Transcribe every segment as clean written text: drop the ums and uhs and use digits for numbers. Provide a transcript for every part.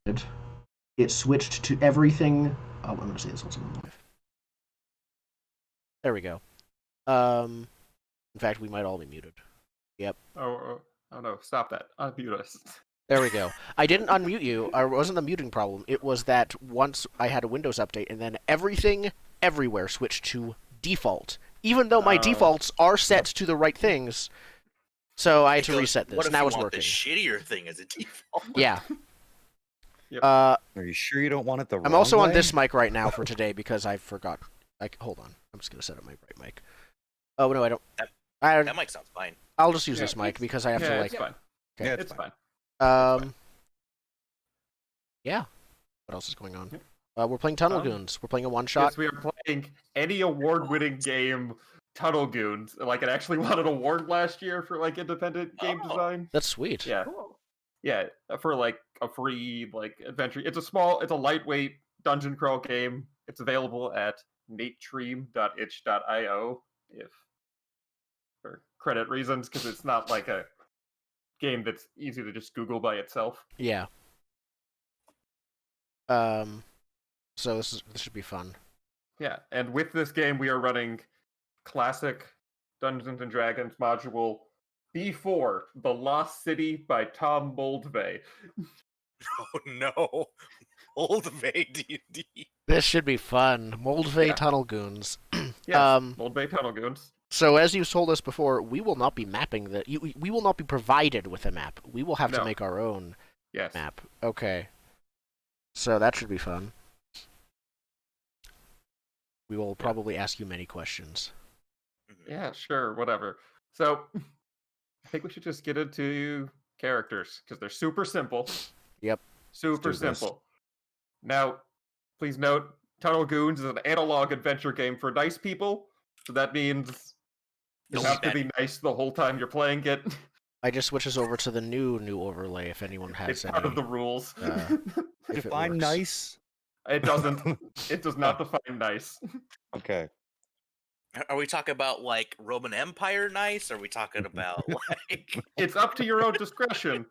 it switched to everything. Oh, I'm going to say this also. There we go. In fact, we might all be muted. Yep. Oh no! Stop that! Unmute us. There we go. I didn't unmute you. It wasn't the muting problem. It was that once I had a Windows update, and then everything everywhere switched to default, even though my defaults are set to the right things. So I had to reset this. What if now you it's want working. the shittier thing as a default? Yeah. Yep. Are you sure you don't want it the wrong I'm also on way? this mic right now for today because I forgot. Hold on. I'm just gonna set up my right mic. Oh no, I don't. That mic sounds fine. I'll just use this mic because I have to like. It's fine. Okay. Yeah, It's fine. Yeah. What else is going on? Yep. We're playing Tunnel Goons. We're playing a one-shot. Yes, we are playing any award-winning game, Tunnel Goons. Like, it actually won an award last year for like independent game design. That's sweet. Yeah, Cool. yeah, for like a free like adventure. It's a lightweight dungeon crawl game. It's available at natestream.itch.io if for credit reasons, because it's not like a game that's easy to just Google by itself. Yeah. So this should be fun. Yeah, and with this game, we are running classic Dungeons and Dragons module B4, The Lost City by Tom Moldvay. Oh no, Old Bay D&D. This should be fun. Moldvay Yeah. Tunnel Goons. Yes, Moldvay Tunnel Goons. So as you told us before, we will not be mapping we will not be provided with a map. We will have to No. make our own Yes. map. Okay. So that should be fun. We will probably ask you many questions. Yeah, sure, whatever. So, I think we should just get into characters, because they're super simple. Yep. Super Let's do this. simple. Now, please note, Tunnel Goons is an analog adventure game for nice people, so that means you Don't have be to be nice the whole time you're playing it. I just switches over to the new overlay if anyone has It's any. part of the rules. If it Define works. nice. It doesn't. It does not define nice. Okay. Are we talking about like Roman Empire nice? Or are we talking about like It's up to your own discretion,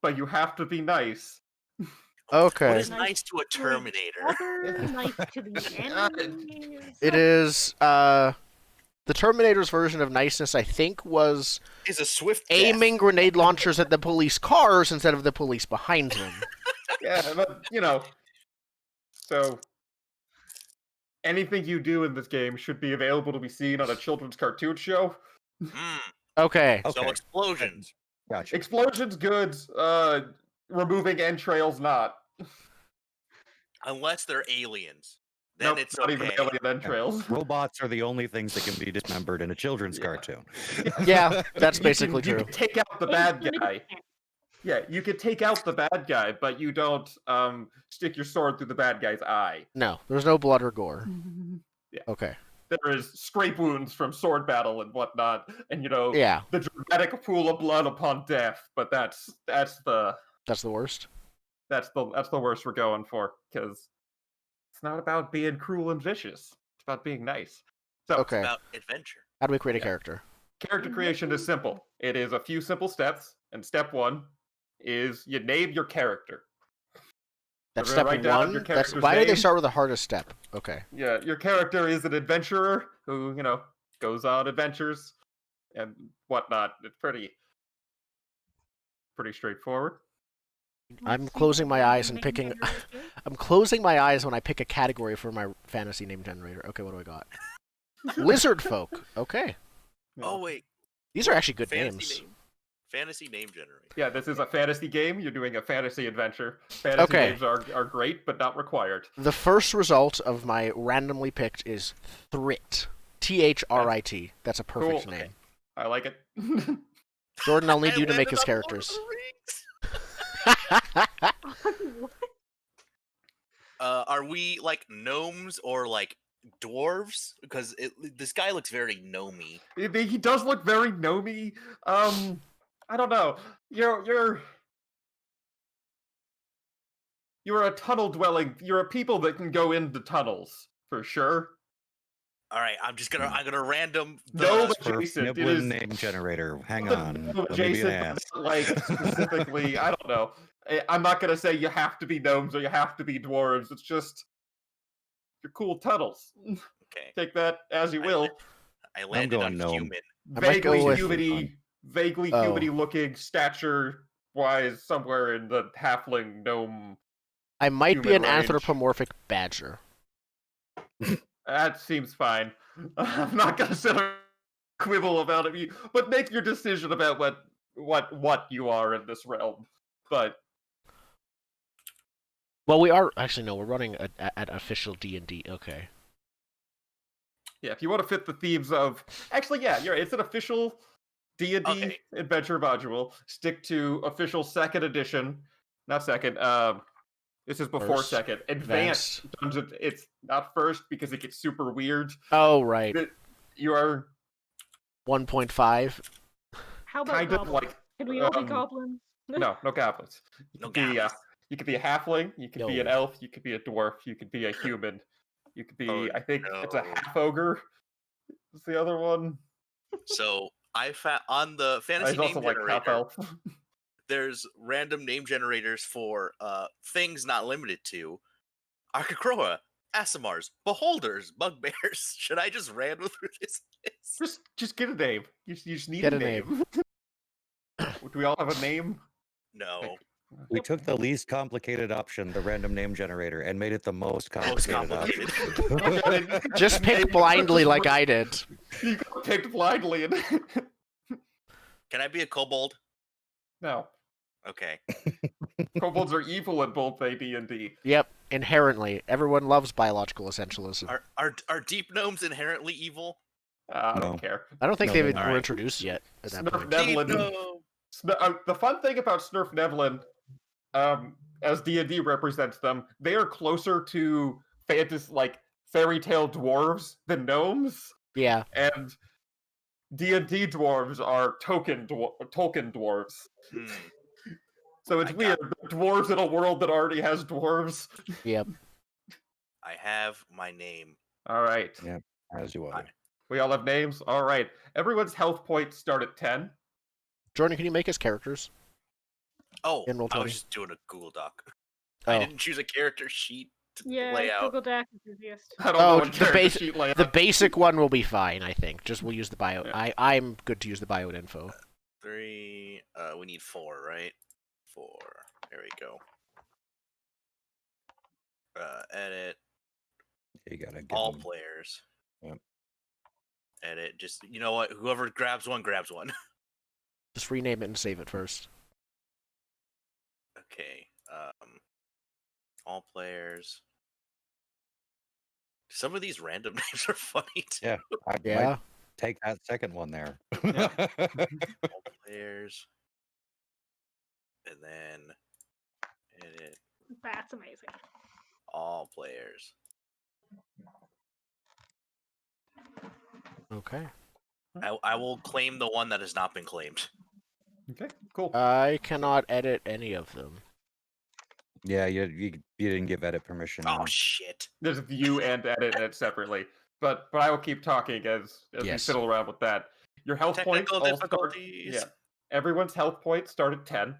but you have to be nice. what Okay. is nice to a Terminator? Other nice to the enemies. It is the Terminator's version of niceness, I think, was Is a swift aiming grenade launchers at the police cars instead of the police behind them. Yeah, but you know. So anything you do in this game should be available to be seen on a children's cartoon show. Okay. So Okay. explosions. Gotcha. Explosions, goods. Removing entrails, not. Unless they're aliens. Then Nope, it's not okay. even alien entrails. Robots are the only things that can be dismembered in a children's Yeah. cartoon. Yeah, that's basically You true. can take out the bad guy. Yeah, you could take out the bad guy, but you don't stick your sword through the bad guy's eye. No, there's no blood or gore. Yeah. Okay. There is scrape wounds from sword battle and whatnot, and Yeah, the dramatic pool of blood upon death. But that's the that's the worst. worst we're going for, because it's not about being cruel and vicious. It's about being nice. So Okay. About adventure. How do we create a Yeah. character? character creation is simple. It is a few simple steps, and step one is you name your character. That's We're step gonna write down one. your That's character's why do they name. start with the hardest step? Okay. Yeah, your character is an adventurer who, goes on adventures and whatnot. It's pretty straightforward. I'm closing my eyes and picking. I'm closing my eyes when I pick a category for my fantasy name generator. Okay, what do I got? Lizard folk. Okay, Yeah. Oh wait. these are actually good Fantasy names. name. Fantasy name generator. Yeah, this is a fantasy game. You're doing a fantasy adventure. Fantasy Okay. names are great, but not required. The first result of my randomly picked is Thrit. Thrit. That's a perfect Cool. name. I like it. Jordan, I'll need I you to make landed his on Lord of characters. the Rings. What? Are we like gnomes or like dwarves? Because this guy looks very gnomey. He does look very gnomey. I don't know. You're a tunnel dwelling. You're a people that can go into tunnels for sure. All right, I'm gonna random. No, but For Jason, it Niblin is name generator. Hang the- on. no, Let me be Jason, an ass. like specifically. I don't know. I'm not gonna say you have to be gnomes or you have to be dwarves. It's just your cool tunnels. Okay. Take that as you will. I landed going on gnome. human. I might go with- Vaguely Oh. humany looking stature-wise, somewhere in the halfling gnome. I might be an Human range. anthropomorphic badger. That seems fine. I'm not gonna sit and quibble about it, but make your decision about what you are in this realm. But Well, we are actually no. We're running at official D&D. Okay. yeah, if you want to fit the themes of, actually, yeah, you're right. It's an official D&D Okay. adventure module. Stick to official second edition, not second. This is before First. second. Advanced Dungeons. It's not first because it gets super weird. Oh right. You are 1.5. How about kind of goblins? like Can we all be um, goblins? no goblins. You No could be goblins. you could be a halfling. You could be an Yo. elf. You could be a dwarf. You could be a human. You could be. Oh, I think it's a no. half ogre. Is the other one? So I found on the fantasy He's name also like half generator. elf. There's random name generators for things not limited to Archicroa, Asimars, Beholders, Bugbears. Should I just random through this? Just get a name. You just need Get a a name. Do we all have a name? No. We took the least complicated option, the random name generator, and made it the most complicated option. complicated. Just pick blindly like I did. You got picked blindly. And Can I be a kobold? no, Okay. kobolds are evil in both AD&D. Yep. Inherently, everyone loves biological essentialism. Are deep gnomes inherently evil? I No. don't care. I don't think No, they they're were not. introduced yet at that Snurf point. Devlin. Deep gnome. The fun thing about Snurf Nevlin, as D&D represents them, they are closer to fantasy, like fairy tale dwarves than gnomes, Yeah. and D&D dwarves are Tolkien dwarves. Hmm. So it's I weird. Dwarves in a world that already has dwarves. Yep. I have my name. All right. Yeah. As you are. We all have names? All right. Everyone's health points start at 10. Jordan, can you make us characters? Oh, In I Roll20. was just doing a Google Doc. Oh. I didn't choose a character sheet to Yeah, lay out. Google Doc is easiest. I don't know Oh, what the character base- sheet layout. The basic one will be fine, I think. Just we'll use the bio. Yeah. I'm good to use the bio info. 3. We need 4, right? 4. There we go. Edit You gotta give all them- players. Yep. Edit. Just you know what? Whoever grabs one, grabs one. Just rename it and save it first. Okay. All players. Some of these random names are funny too. Yeah. I Yeah. might take that second one there. All players. And then edit That's amazing. all players. Okay. I will claim the one that has not been claimed. Okay, cool. I cannot edit any of them. Yeah, you didn't give edit permission. Oh no. shit. There's view and edit it separately. But I will keep talking as we Yes. fiddle around with that. Your health points Technical all start. difficulties. Yeah. Everyone's health points start at 10.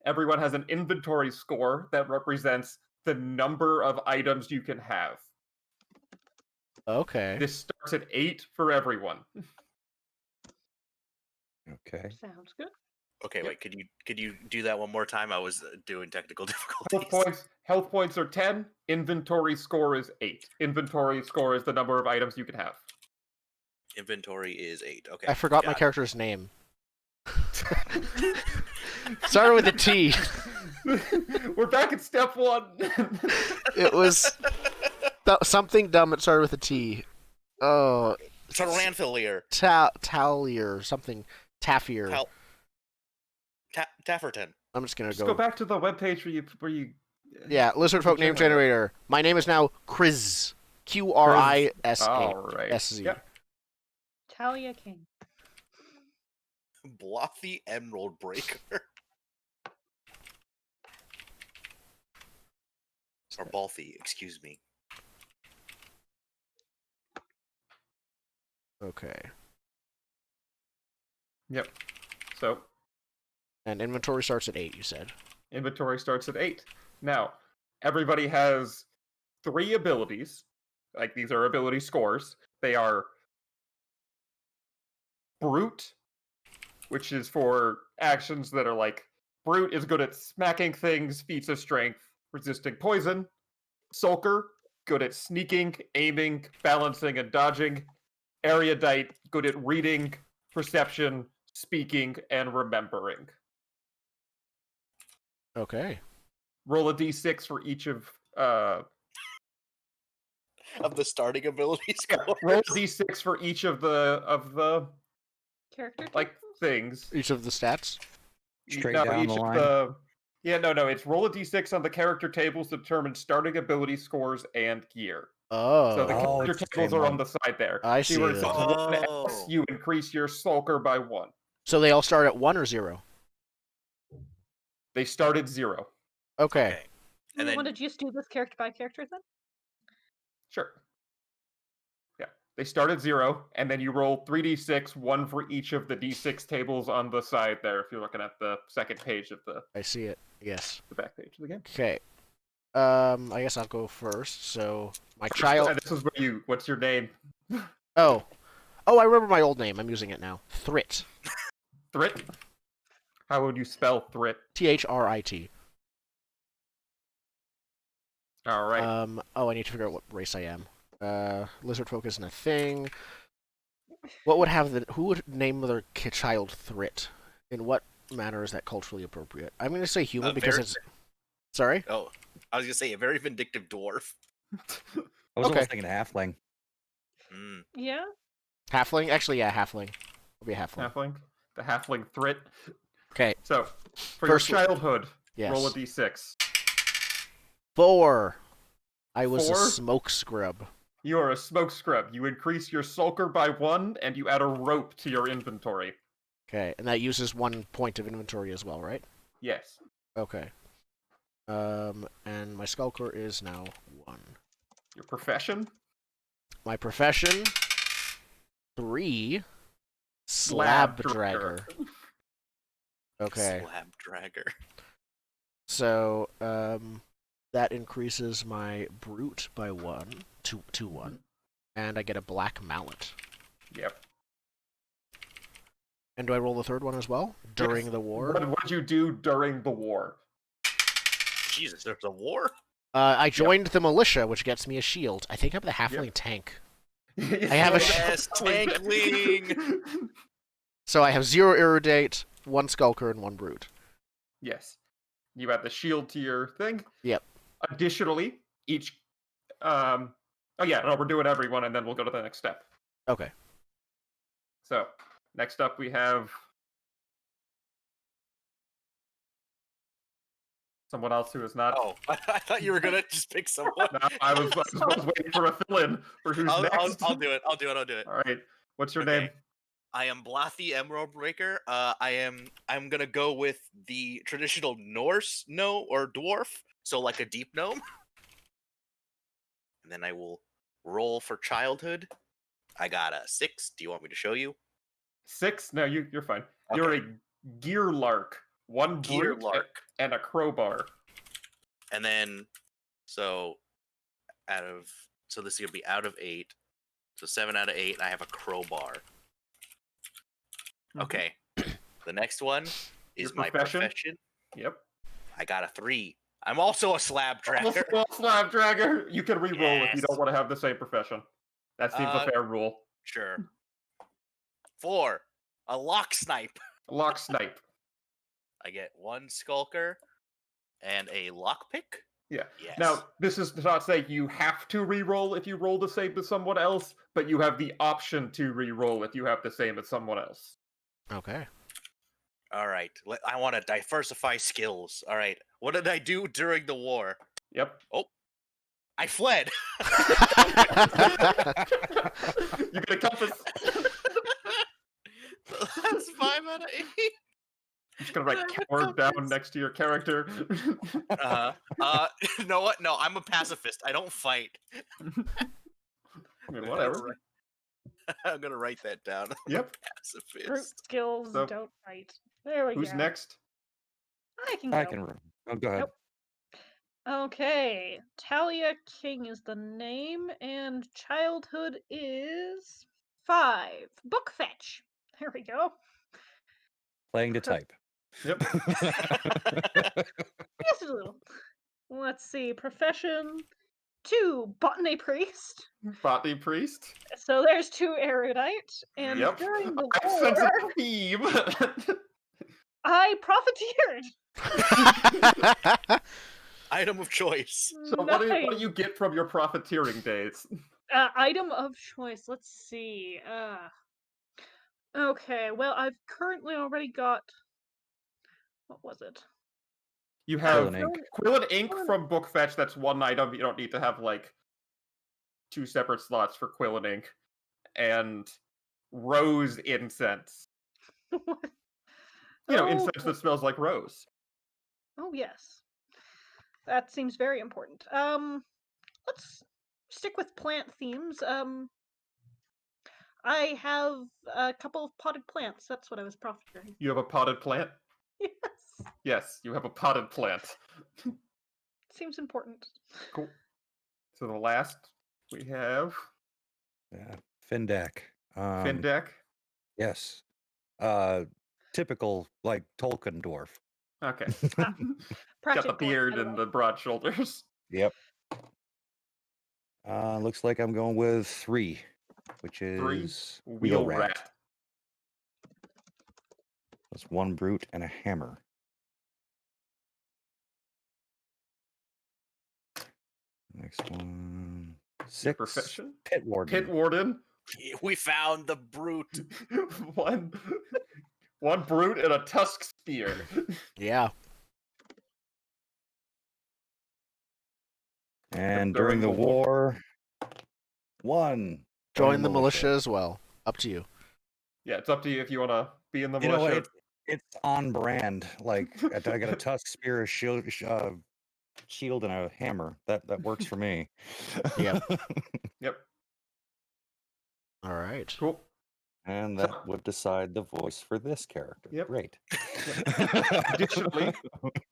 Everyone has an inventory score that represents the number of items you can have. Okay. This starts at 8 for everyone. Okay. Sounds good. Okay, Yep. wait. Could you do that one more time? I was doing technical difficulties. Health points are 10. Inventory score is 8. Inventory score is the number of items you can have. Inventory is 8. Okay. I forgot my got it. character's name. Started with a T. We're back at step 1. It was something dumb. It started with a T. Oh, Taranthalier. Talier something. Taffier. Tafferton. I'm just gonna Just go back to the webpage where you Yeah, lizard folk name generator. My name is now Kriz. QRISA. All right. SZ. Yep. Talia King. Blothy Emerald Breaker. Or Balthy, excuse me. Okay. Yep. So And inventory starts at 8. You said. Inventory starts at 8. Now, everybody has 3 abilities. Like, these are ability scores. They are Brute, which is for actions that are like, Brute is good at smacking things, feats of strength, resisting poison. Sulker, good at sneaking, aiming, balancing, and dodging. Erudite, good at reading, perception, speaking, and remembering. Okay. Roll a d6 for each of Of the starting ability score. roll a d6 for each of the Character like titles? things. Each of the stats. Straight No, down each the of line. the no. It's roll a d6 on the character tables to determine starting ability scores and gear. So the Oh. Oh, character it's the tables same are on one. the side there. I See where it see. says Oh. 1S, you increase your sulker by 1. So they all start at 1 or 0? They start at 0. Okay. Okay. Do And we want then to just do this character by character then? Sure. Yeah. They start at 0, and then you roll 3d6, 1 for each of the d6 tables on the side there, if you're looking at the second page of the I see it. Yes. back page of the game. Okay. I guess I'll go first. So my child. And this is where what's your name? Oh, I remember my old name. I'm using it now. Thrit. Thrit? How would you spell Thrit? Thrit. All right. I need to figure out what race I am. Lizard folk isn't a thing. What would have the? Who would name their child Thrit? In what manner is that culturally appropriate? I'm going to say human because it's. Sorry. oh, I was gonna say a very vindictive dwarf. I was Okay. almost thinking halfling. Mm. Yeah. Halfling. Actually, yeah, halfling. I'll be a halfling. Halfling. The halfling Thrit. Okay. So, for First- your childhood, Yes. roll a d6. 4. I was 4? a smoke scrub. You are a smoke scrub. You increase your sulker by 1, and you add a rope to your inventory. Okay, and that uses 1 point of inventory as well, right? Yes. Okay. And my skulker is now 1. Your profession? My profession, 3. Slab dragger. Okay. Slab dragger. So, that increases my brute by 1 to 1, and I get a black mallet. Yep. And do I roll the third one as well during Yes. the war? What did you do during the war? Jesus, there's a war? I joined the militia, which gets me a shield. I think I'm the halfling tank. I have a Yes, tankling! So I have 0 erudite, 1 skulker, and 1 brute. Yes. You add the shield to your thing. Yep. Additionally, each oh yeah, no, we're doing everyone and then we'll go to the next step. Okay. So, next up we have someone else who is not. Oh, I thought you were gonna just pick someone. No, I was waiting for a fill-in for who's next. I'll do it. I'll do it. All right. What's your Okay. name? I am Blathy Emerald Breaker. I'm gonna go with the traditional Norse or dwarf, so like a deep gnome. And then I will roll for childhood. I got a 6. Do you want me to show you? 6? No, you're fine. You're a gear lark. 1 Gear brute lark. and a crowbar. And then so this is gonna be out of 8. So 7 out of 8, and I have a crowbar. Okay. The next one is Your my profession? profession. Yep. I got a 3. I'm also a slab dragger. Also a slab dragger. You can re-roll if you Yes. don't want to have the same profession. That seems a fair rule. Sure. 4. A lock snipe. Lock snipe. I get 1 skulker and a lockpick. Yeah. Yes. Now, this is not saying you have to re-roll if you roll the same as someone else, but you have the option to re-roll if you have the same as someone else. Okay. All right. I want to diversify skills. All right. What did I do during the war? Yep. I fled. You get a compass. That's 5 out of 8. I'm just gonna write coward down next to your character. You know what? No, I'm a pacifist. I don't fight. I mean, whatever. I'm gonna write that down. Yep. Brute Pacifist. skills So, don't fight. There we Who's go. next? I can go. I can. Oh, go ahead. Nope. Okay, Talia King is the name, and childhood is 5. Book fetch. There we go. Playing to type. Yep. Just a little. Let's see. Profession 2. Botany priest. Botany priest. So there's 2 erudite, and Yep. during the I sense war, a theme. I profiteered. Item of choice. So what do Nice. you get from your profiteering days? Item of choice. Let's see. Okay. Well, I've currently already got. What was it? You have Quill and ink. Quill and ink from book fetch. That's one item. You don't need to have like 2 separate slots for quill and ink. And rose incense. You know, incense that smells like rose. Oh yes. That seems very important. Let's stick with plant themes. I have a couple of potted plants. That's what I was profiteering. You have a potted plant? Yes. Yes, you have a potted plant. Seems important. Cool. So the last we have Findeck. Findeck. Yes. Typical, like, Tolkien dwarf. Okay. Got the Got the beard and the broad shoulders. Yep. Looks like I'm going with 3, which 3. is Wheel rat. That's 1 brute and a hammer. Next one. 6. Profession? Pit warden. Pit warden. We found the brute. one brute and a tusk spear. Yeah. And during the war, 1. Join the militia as well. Up to you. Yeah, it's up to you if you want to be in the You know militia. what? It's on brand. Like, I got a tusk spear, a shield, and a hammer. That works for me. Yep. Yep. All right. Cool. And that would decide the voice for this character. Yep. Great.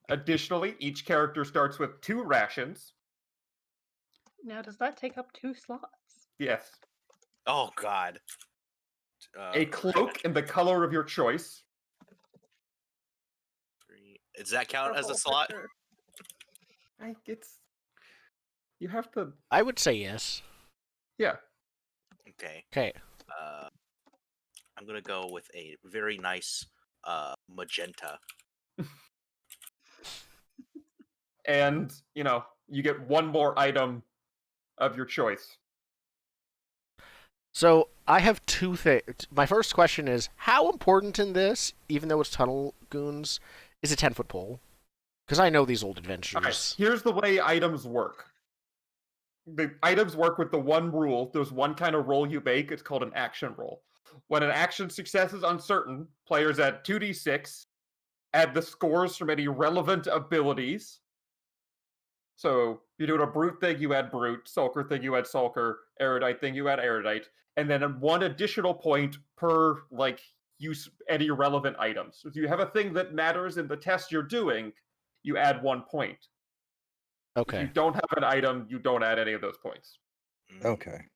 Additionally, each character starts with 2 rations. Now, does that take up 2 slots? Yes. Oh God. A cloak in the color of your choice. 3. Does that count as a Purple, for slot? sure. You have to. I would say yes. Yeah. Okay. Okay. I'm gonna go with a very nice magenta. And, you get 1 more item of your choice. So I have 2 things. My first question is, how important in this, even though it's tunnel goons, is a 10-foot pole? Because I know these old adventures. All right, here's the way items work. The items work with the one rule. There's one kind of roll you make. It's called an action roll. When an action success is uncertain, players add 2d6, add the scores from any relevant abilities. So you're doing a brute thing, you add brute. Sulker thing, you add sulker. Erudite thing, you add erudite. And then 1 additional point per, use any relevant items. So if you have a thing that matters in the test you're doing, you add 1 point. Okay. If you don't have an item, you don't add any of those points. Okay.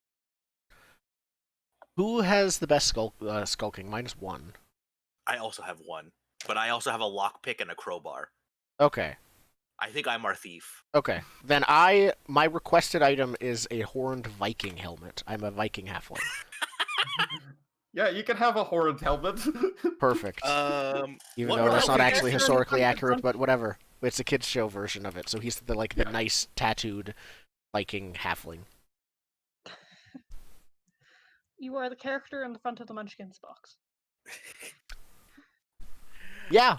Who has the best skulking? -1. I also have 1, but I also have a lockpick and a crowbar. Okay. I think I'm our thief. Okay. Then my requested item is a horned Viking helmet. I'm a Viking halfling. Yeah, you can have a horned helmet. Perfect. Even what though that's not relevant actually character historically is accurate, on- but whatever. It's a kids show version of it, so he's the nice tattooed Viking halfling. You are the character in the front of the Munchkins box. Yeah.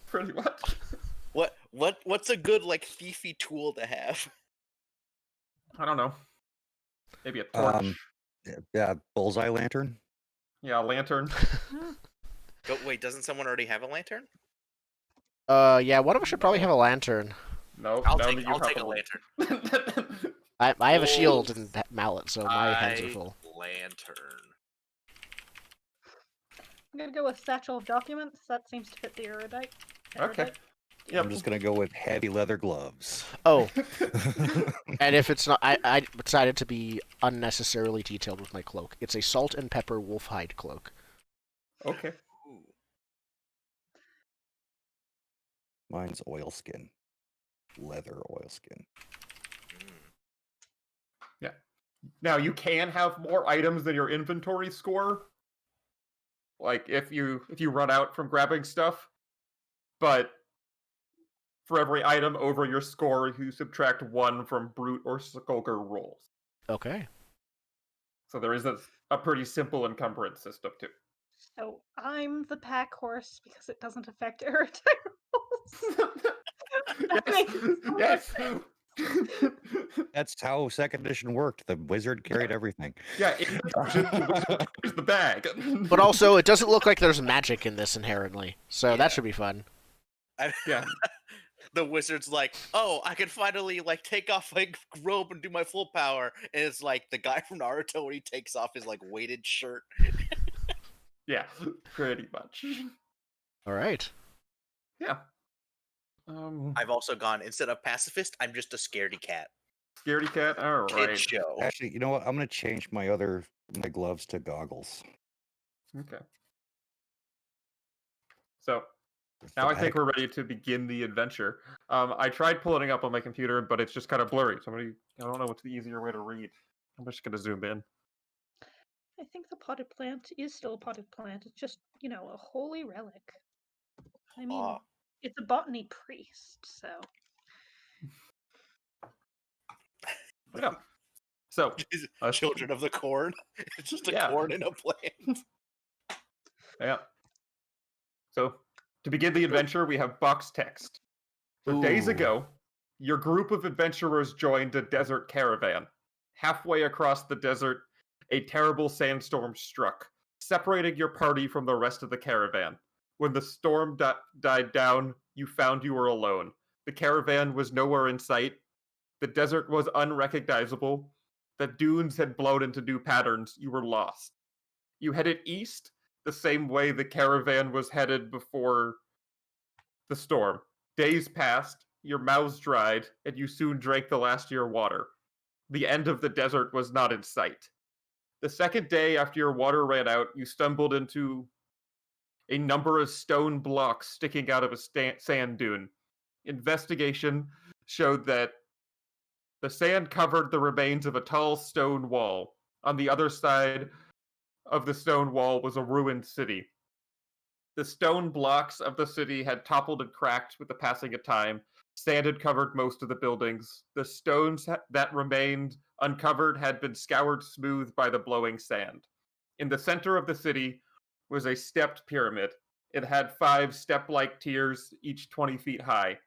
Pretty much. What's a good thiefy tool to have? I don't know. Maybe a torch. Yeah, bullseye lantern. Yeah, a lantern. Wait, doesn't someone already have a lantern? Yeah, one of us should probably have a lantern. No, I'll none take of you a probably- lantern. I have a shield Oh. and mallet, so my hands are full. Lantern. I'm gonna go with Satchel of Documents. That seems to fit the erudite. Okay. I'm just gonna go with heavy leather gloves. Oh, and if it's not, I decided to be unnecessarily detailed with my cloak. It's a salt and pepper wolf hide cloak. Okay. Ooh. Mine's oilskin, leather oilskin. Yeah. Now you can have more items than your inventory score. Like if you run out from grabbing stuff, but for every item over your score, you subtract 1 from brute or skulker rolls. Okay. So there is a pretty simple encumbrance system too. So I'm the pack horse because it doesn't affect Eritrea rolls. That makes so much yes. sense. That's how second edition worked. The wizard carried everything. Yeah, in the dungeon, the wizard carries the bag. But also, it doesn't look like there's magic in this inherently, so Yeah. that should be fun. Yeah. The wizard's like, oh, I can finally like take off my robe and do my full power, and it's like the guy from Naruto when he takes off his like weighted shirt. Yeah, pretty much. All right. Yeah. I've also gone instead of pacifist, I'm just a scaredy cat. Scaredy cat. All Kid right. show. Actually, you know what? I'm gonna change my gloves to goggles. Okay. So now I think we're ready to begin the adventure. I tried pulling it up on my computer, but it's just kind of blurry. I don't know what's the easier way to read. I'm just gonna zoom in. I think the potted plant is still a potted plant. It's just, a holy relic. I mean, Ah. it's a botany priest, so. Yeah. So Children of the corn. It's just a Yeah. corn in a plant. yeah. So to begin the adventure, we have box text. So days Ooh. ago, your group of adventurers joined a desert caravan. Halfway across the desert, a terrible sandstorm struck, separating your party from the rest of the caravan. When the storm died down, you found you were alone. The caravan was nowhere in sight. The desert was unrecognizable. The dunes had blown into new patterns. You were lost. You headed east, the same way the caravan was headed before the storm. Days passed, your mouths dried, and you soon drank the last of your water. The end of the desert was not in sight. The second day after your water ran out, you stumbled into a number of stone blocks sticking out of a sand dune. Investigation showed that the sand covered the remains of a tall stone wall. On the other side of the stone wall was a ruined city. The stone blocks of the city had toppled and cracked with the passing of time. Sand had covered most of the buildings. The stones that remained uncovered had been scoured smooth by the blowing sand. In the center of the city was a stepped pyramid. It had 5 step-like tiers, each 20 feet high.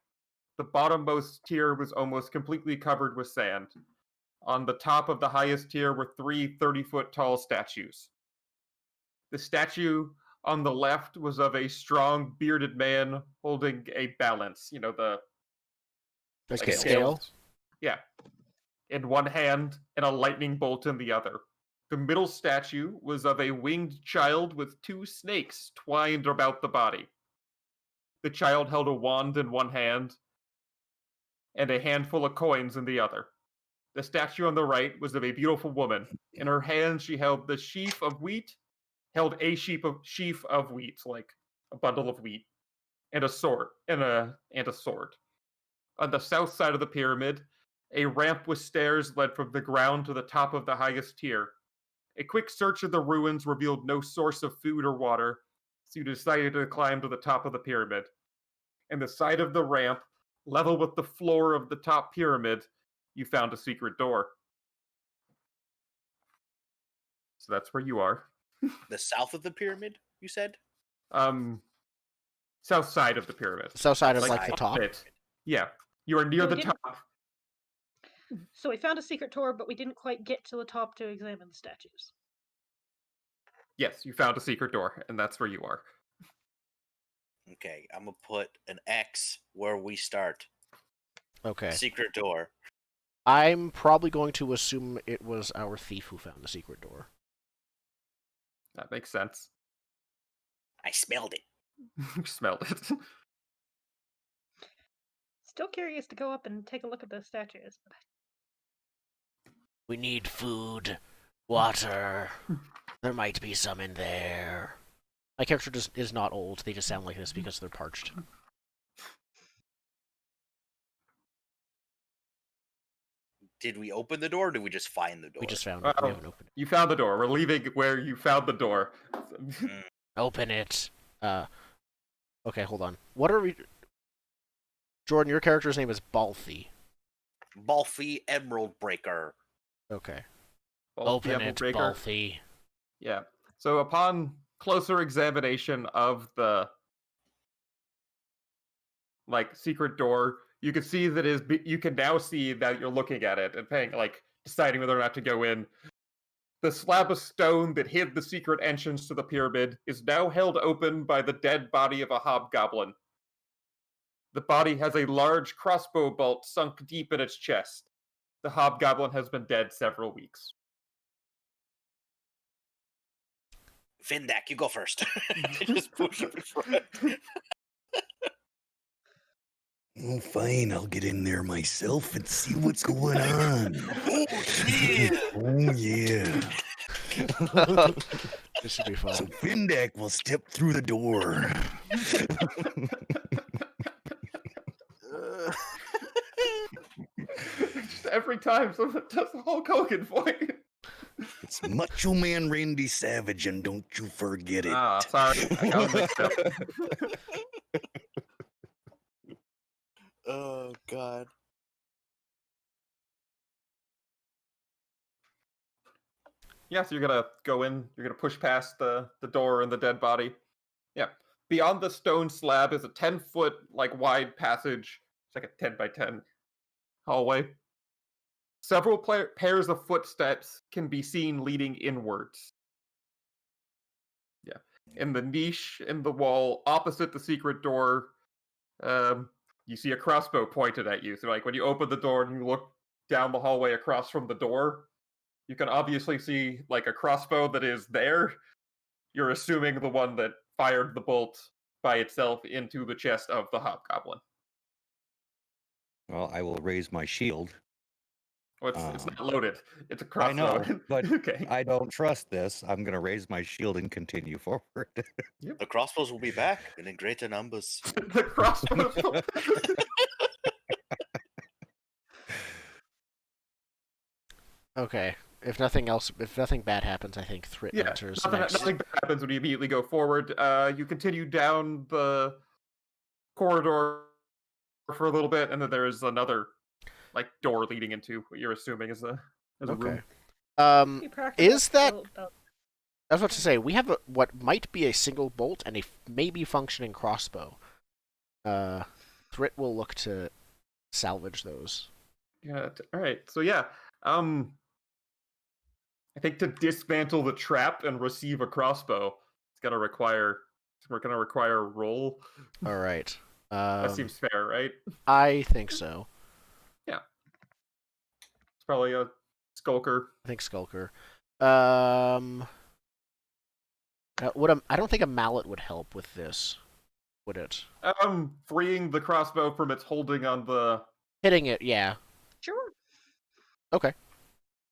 The bottommost tier was almost completely covered with sand. On the top of the highest tier were 3 30-foot tall statues. The statue on the left was of a strong, bearded man holding a balance. Like a Like scale? Yeah. In one hand and a lightning bolt in the other. The middle statue was of a winged child with 2 snakes twined about the body. The child held a wand in one hand and a handful of coins in the other. The statue on the right was of a beautiful woman. In her hand, she held a sheaf of wheat, like a bundle of wheat, and a sword, and a sword. On the south side of the pyramid, a ramp with stairs led from the ground to the top of the highest tier. A quick search of the ruins revealed no source of food or water, so you decided to climb to the top of the pyramid. In the side of the ramp, level with the floor of the top pyramid, you found a secret door. So that's where you are. The south of the pyramid, you said? South side of the pyramid. South side of Like like the side. top. Yeah. You are near So we the didn't- top. So we found a secret door, but we didn't quite get to the top to examine the statues. Yes, you found a secret door, and that's where you are. Okay, I'm gonna put an X where we start. Okay. Secret door. I'm probably going to assume it was our thief who found the secret door. That makes sense. I smelled it. You smelled it. Still curious to go up and take a look at those statues. We need food, water. There might be some in there. My character is not old. They just sound like this because they're parched. Did we open the door or did we just find the door? We just found it. We haven't opened it. You found the door. We're leaving where you found the door. Open it. Okay, hold on. What are we... Jordan, your character's name is Balthy. Balfi Emerald Breaker. Okay. Balthy Open it, Breaker. Balthy. Yeah. So upon closer examination of the secret door, you can see that you can now see that you're looking at it and deciding whether or not to go in. The slab of stone that hid the secret entrance to the pyramid is now held open by the dead body of a hobgoblin. The body has a large crossbow bolt sunk deep in its chest. The hobgoblin has been dead several weeks. Findak, you go first. Just push him in front. Oh, fine, I'll get in there myself and see what's going on. Oh, yeah. Oh, yeah. This should be fun. So Findak will step through the door. Just every time someone does the Hulk Hogan voice. It's Macho Man Randy Savage, and don't you forget it. Ah, sorry. I got it mixed up. Oh, God. Yeah, so you're gonna go in, you're gonna push past the door and the dead body. Yeah. Beyond the stone slab is a 10-foot wide passage. It's like a 10 by 10 hallway. Several pairs of footsteps can be seen leading inwards. Yeah. In the niche in the wall opposite the secret door, you see a crossbow pointed at you. So when you open the door and you look down the hallway across from the door, you can obviously see a crossbow that is there. You're assuming the one that fired the bolt by itself into the chest of the hobgoblin. Well, I will raise my shield. Well, it's not loaded. It's a I crossbow. know, but okay. I don't trust this. I'm going to raise my shield and continue forward. The crossbows will be back and in greater numbers. The crossbow. Okay. If nothing bad happens, I think Thrit enters next. Nothing bad happens when you immediately go forward. You continue down the corridor for a little bit, and then there is another door leading into what you're assuming is a room. Be practical Is that... about- I was about to say, we have what might be a single bolt and a maybe functioning crossbow. Thrit will look to salvage those. Yeah. All right. So yeah. I think to dismantle the trap and receive a crossbow, we're gonna require a roll. All right. That seems fair, right? I think so. Yeah. It's probably a skulker. I think Skulker. I don't think a mallet would help with this, would it? Freeing the crossbow from its holding on the... Hitting it, yeah. Sure. Okay.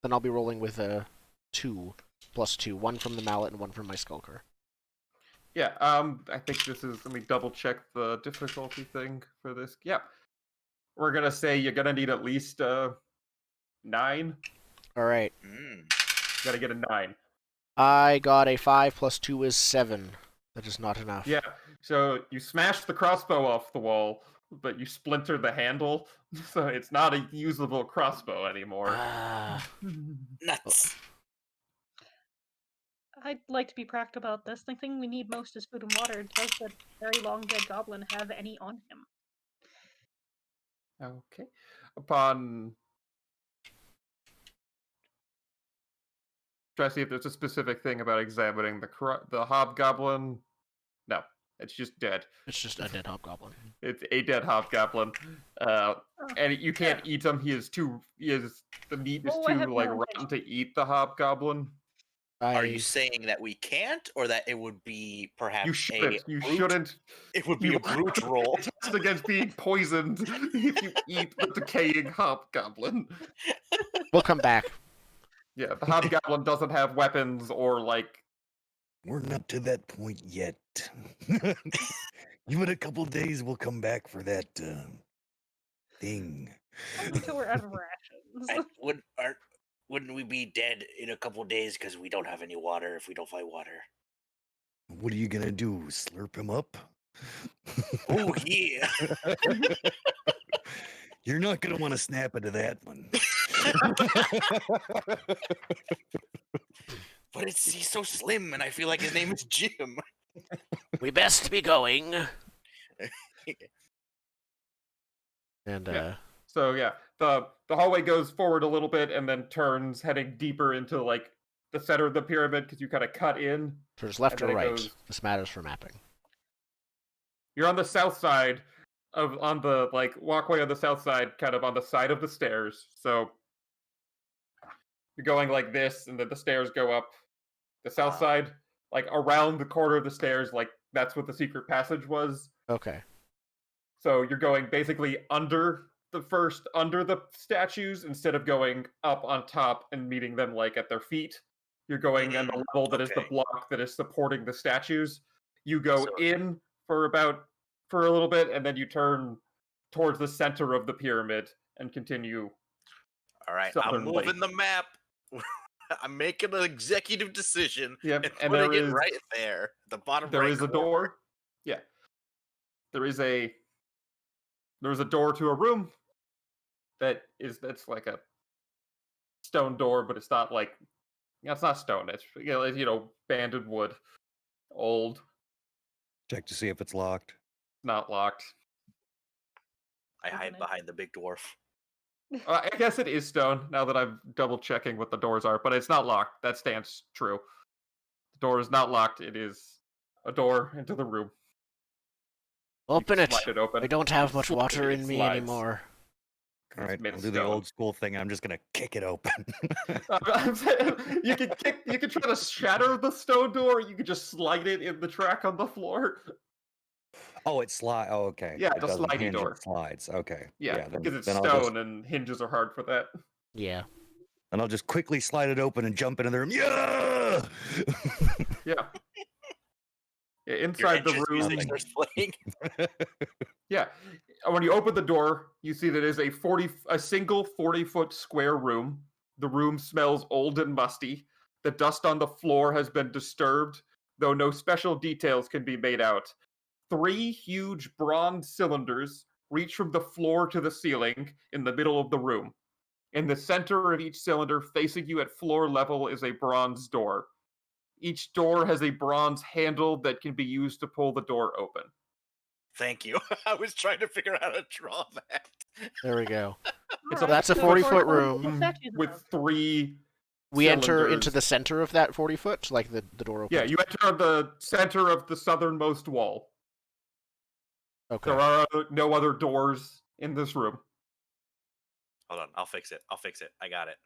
Then I'll be rolling with a 2 plus 2. 1 from the mallet and 1 from my Skulker. Yeah, I think this is... Let me double check the difficulty thing for this. Yeah. We're gonna say you're gonna need at least 9. Alright. You gotta get a 9. I got a 5 plus 2 is 7. That is not enough. Yeah, so you smash the crossbow off the wall, but you splinter the handle, so it's not a usable crossbow anymore. Ah. Nuts. I'd like to be practical about this. The thing we need most is food and water. Does the very long dead goblin have any on him? Okay. Upon... Try to see if there's a specific thing about examining the hobgoblin. No, it's just dead. It's just a dead hobgoblin. It's a dead hobgoblin, and you can't eat him. The meat is too I have no rotten to eat the hobgoblin. Are you I saying that we can't, or that it would be perhaps You shouldn't. a You brute? shouldn't. It would be You a brute roll. test against being poisoned if you eat the decaying hobgoblin. will come back. Yeah, the hobgoblin doesn't have weapons or like. We're not to that point yet. Give it a couple days, we'll come back for that thing. Until we're out of rations. Wouldn't we be dead in a couple days because we don't have any water if we don't find water? What are you gonna do? Slurp him up? Oh yeah. You're not gonna want to snap into that one. But he's so slim, and I feel like his name is Jim. We best be going. And Yeah. So yeah, the hallway goes forward a little bit and then turns, heading deeper into like the center of the pyramid because you kind of cut in. there's left And or then it right. goes- This matters for mapping. You're on the south side on the like walkway on the south side, kind of on the side of the stairs. So you're going like this, and then the stairs go up the south side, like around the corner of the stairs, like that's what the secret passage was. Okay. So you're going basically under the statues instead of going up on top and meeting them like at their feet. You're going on the level that is the Okay. block that is supporting the statues. You go So- in for a little bit, and then you turn towards the center of the pyramid and continue. All right, Southern I'm moving Lake. the map. I'm making an executive decision Yep, and and putting there it is right there, at the bottom there right is a corner. door. Yeah, there is a door to a room that's like a stone door, but it's not like it's not stone. It's banded wood, old, Check to see if it's locked. not locked. I Open hide it. behind the big dwarf. I guess it is stone now that I'm double checking what the doors are, but it's not locked. That stands true. The door is not locked. It is a door into the room. You Open can it. slide it open. I don't have much Slide water it, in me slides. anymore. All It's right, made I'll of do the stone. old school thing. I'm just gonna kick it open. I'm saying, you can try to shatter the stone door. Or you could just slide it in the track on the floor. Oh, it slide. Oh, okay. Yeah, it the doesn't slidey hinge, it door. slides. Okay. Yeah, then, because it's then stone I'll just, and hinges are hard for that. Yeah. and I'll just quickly slide it open and jump into the room. Yeah. Yeah. Yeah, Your inside the entrance music room. starts playing. Yeah, when you open the door, you see that it is a single 40-foot square room. The room smells old and musty. The dust on the floor has been disturbed, though no special details can be made out. 3 huge bronze cylinders reach from the floor to the ceiling in the middle of the room. In the center of each cylinder, facing you at floor level, is a bronze door. Each door has a bronze handle that can be used to pull the door open. Thank you. I was trying to figure out how to draw that. There we go. It's Alright, that's a so 40-foot we're room. the statues With above. 3 We enter into cylinders. the center of that 40 foot, like the door opens. Yeah, you enter on the center of the southernmost wall. Okay. There are no other doors in this room. Hold on, I'll fix it. I got it.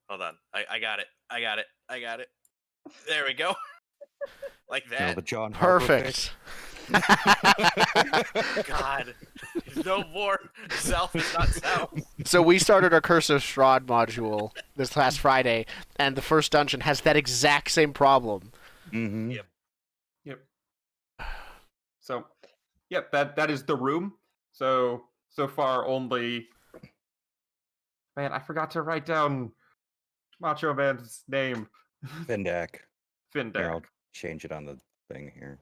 Hold on. I got it. There we go. Like You know, that. the John Harper Perfect. God. No more south is not south. So we started our Curse of Strahd module this last Friday, and the first dungeon has that exact same problem. Mm-hmm. Yep. So, yep, that is the room. So far only. Man, I forgot to write down Macho Man's name. Findak. Here, Findak. I'll change it on the thing here.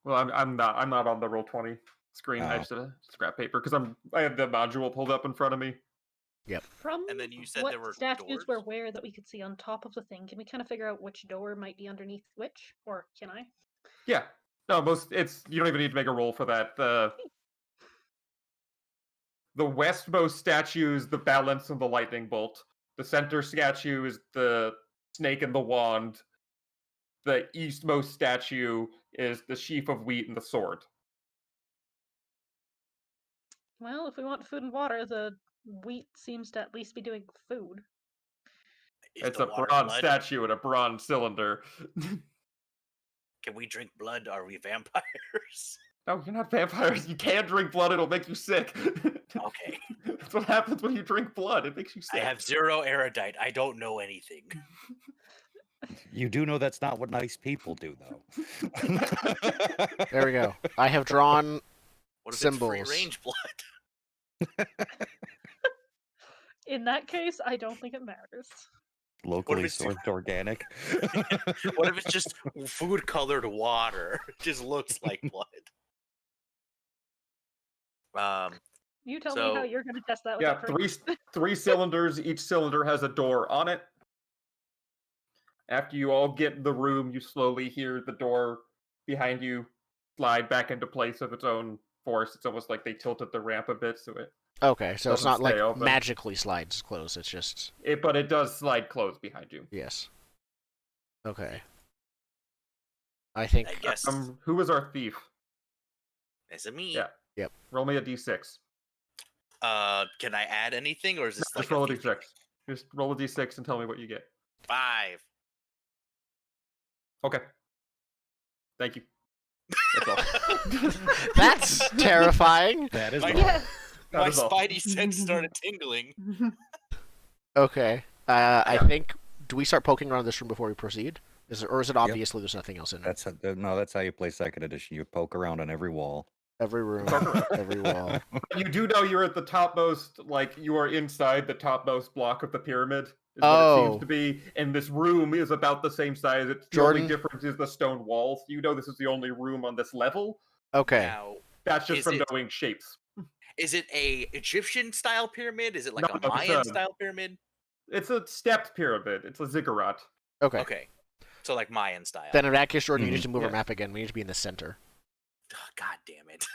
Well, I'm not on the Roll20 screen. I Oh. just did a scrap paper because I have the module pulled up in front of me. From And then you said what there were statues were doors? where that we could see on top of the thing, can we kind of figure out which door might be underneath which? Or can I? Yeah. No, you don't even need to make a roll for that. The westmost statue is the balance and the lightning bolt. The center statue is the snake and the wand. The eastmost statue is the sheaf of wheat and the sword. Well, if we want food and water, the wheat seems to at least be doing food. It's the a water bronze blood? statue in a bronze cylinder. Can we drink blood? Are we vampires? No, you're not vampires. You can't drink blood, it'll make you sick. Okay. That's what happens when you drink blood. It makes you I sick. have 0 erudite. I don't know anything. You do know that's not what nice people do, though. There we go. I have drawn What if symbols. it's free range blood? In that case, I don't think it matters. Locally it's- sourced organic. What if it's just food colored water? It just looks like blood. You tell So- me how you're going to test that with Yeah, that first. three cylinders. Each cylinder has a door on it. After you all get in the room, you slowly hear the door behind you slide back into place of its own force. It's almost like they tilted the ramp a bit, so Okay, so it's Doesn't not like stay open. magically slides closed. It's just but it does slide closed behind you. yes. Okay. I think I guess. Who was our thief? Is it me? Yeah. Roll me a d6. Can I add anything, or is this No, like just roll a thief d6. Just roll a d6 and tell me what you get. 5? Okay. Thank you. That's all. that's terrifying. That is My- wrong. Yeah. That My is all. spidey sense started tingling. Okay. I Yeah. think. Do we start poking around this room before we proceed? Or is it obviously there's nothing else in it? That's no. That's how you play second edition. You poke around on every wall. Every room, Poke around. every wall. You do know you're at the topmost, like you are inside the topmost block of the pyramid. Is what it Oh. seems to be, and this room is about the same size. It's the Jordan? only difference is the stone walls. You know this is the only room on this level. Okay. Now, That's just Is from it- knowing shapes. is it a Egyptian style pyramid? Is it like No, a it's, Mayan style pyramid? It's a stepped pyramid. It's a ziggurat. Okay. Okay, so like Mayan style. Then in that case, Jordan, you need to move our Yeah. map again. We need to be in the center. Oh, God damn it!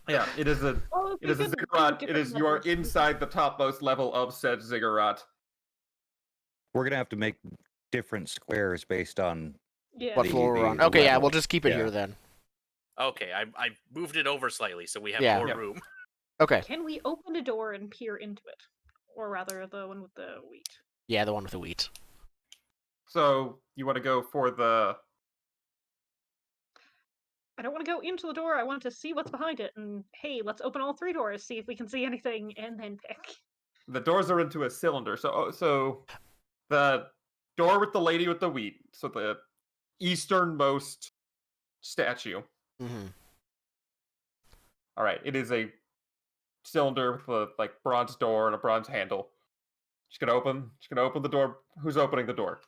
Yeah, it is a Well, if it we is a could do ziggurat. It different is you are levels. inside the topmost level of said ziggurat. We're gonna have to make different squares based on. Yeah. What The- floor we're on? the Okay, yeah, level. we'll just keep it Yeah. here then. Okay, I moved it over slightly, so we have Yeah. more Yep. room. Okay. Can we open a door and peer into it? Or rather, the one with the wheat. Yeah, the one with the wheat. So you want to go for the I don't want to go into the door. I want to see what's behind it. And hey, let's open all 3 doors, see if we can see anything, and then pick. the doors are into a cylinder. So the door with the lady with the wheat. So the easternmost statue. Mm-hmm. All right, it is a cylinder with a like bronze door and a bronze handle. She's gonna open the door. Who's opening the door?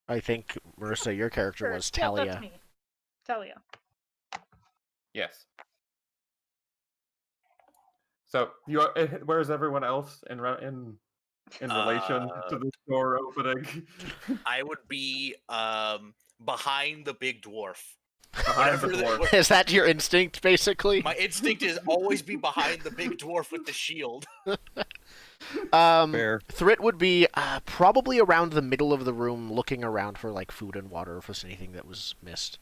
I think Marissa, your character Sure. was Yeah, Talia. that's me. Talia. Yes. So you are, where's everyone else in relation to the door opening? I would be behind the big dwarf. Behind the Whatever door. the- Is that your instinct, basically? My instinct is always be behind the big dwarf with the shield. Fair. Thrit would be probably around the middle of the room, looking around for like food and water, if there's anything that was missed.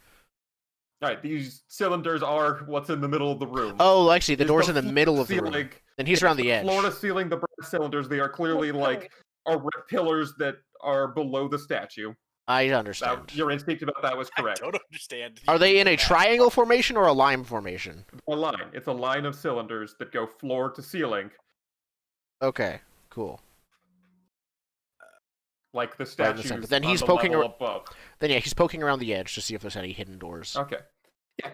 All right, these cylinders are what's in the middle of the room. Oh, I see. The Is door's in the middle of the room. ceiling- Then he's around the it's edge. Floor to ceiling, the brass cylinders. They are clearly Okay. like pillars that are below the statue. I understand. Your instinct about that was I correct. don't understand. Are they in a Yeah. triangle formation or a line formation? A line. It's a line of cylinders that go floor to ceiling, Okay, cool. like the Right in the statues center. Then on he's the poking level above. Then yeah, he's poking around the edge to see if there's any hidden doors. Okay. Yeah.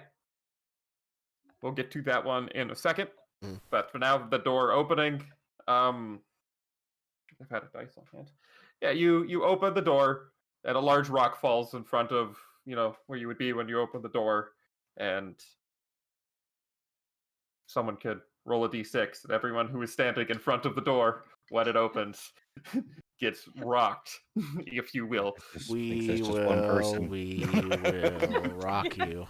We'll get to that one in a second. Mm. But for now, the door opening. I've had a dice on hand. Yeah, you open the door, and a large rock falls in front of where you would be when you open the door, and someone could roll a d6, and everyone who is standing in front of the door when it opens gets rocked, if you will. Just We thinks there's just one will person. rock you.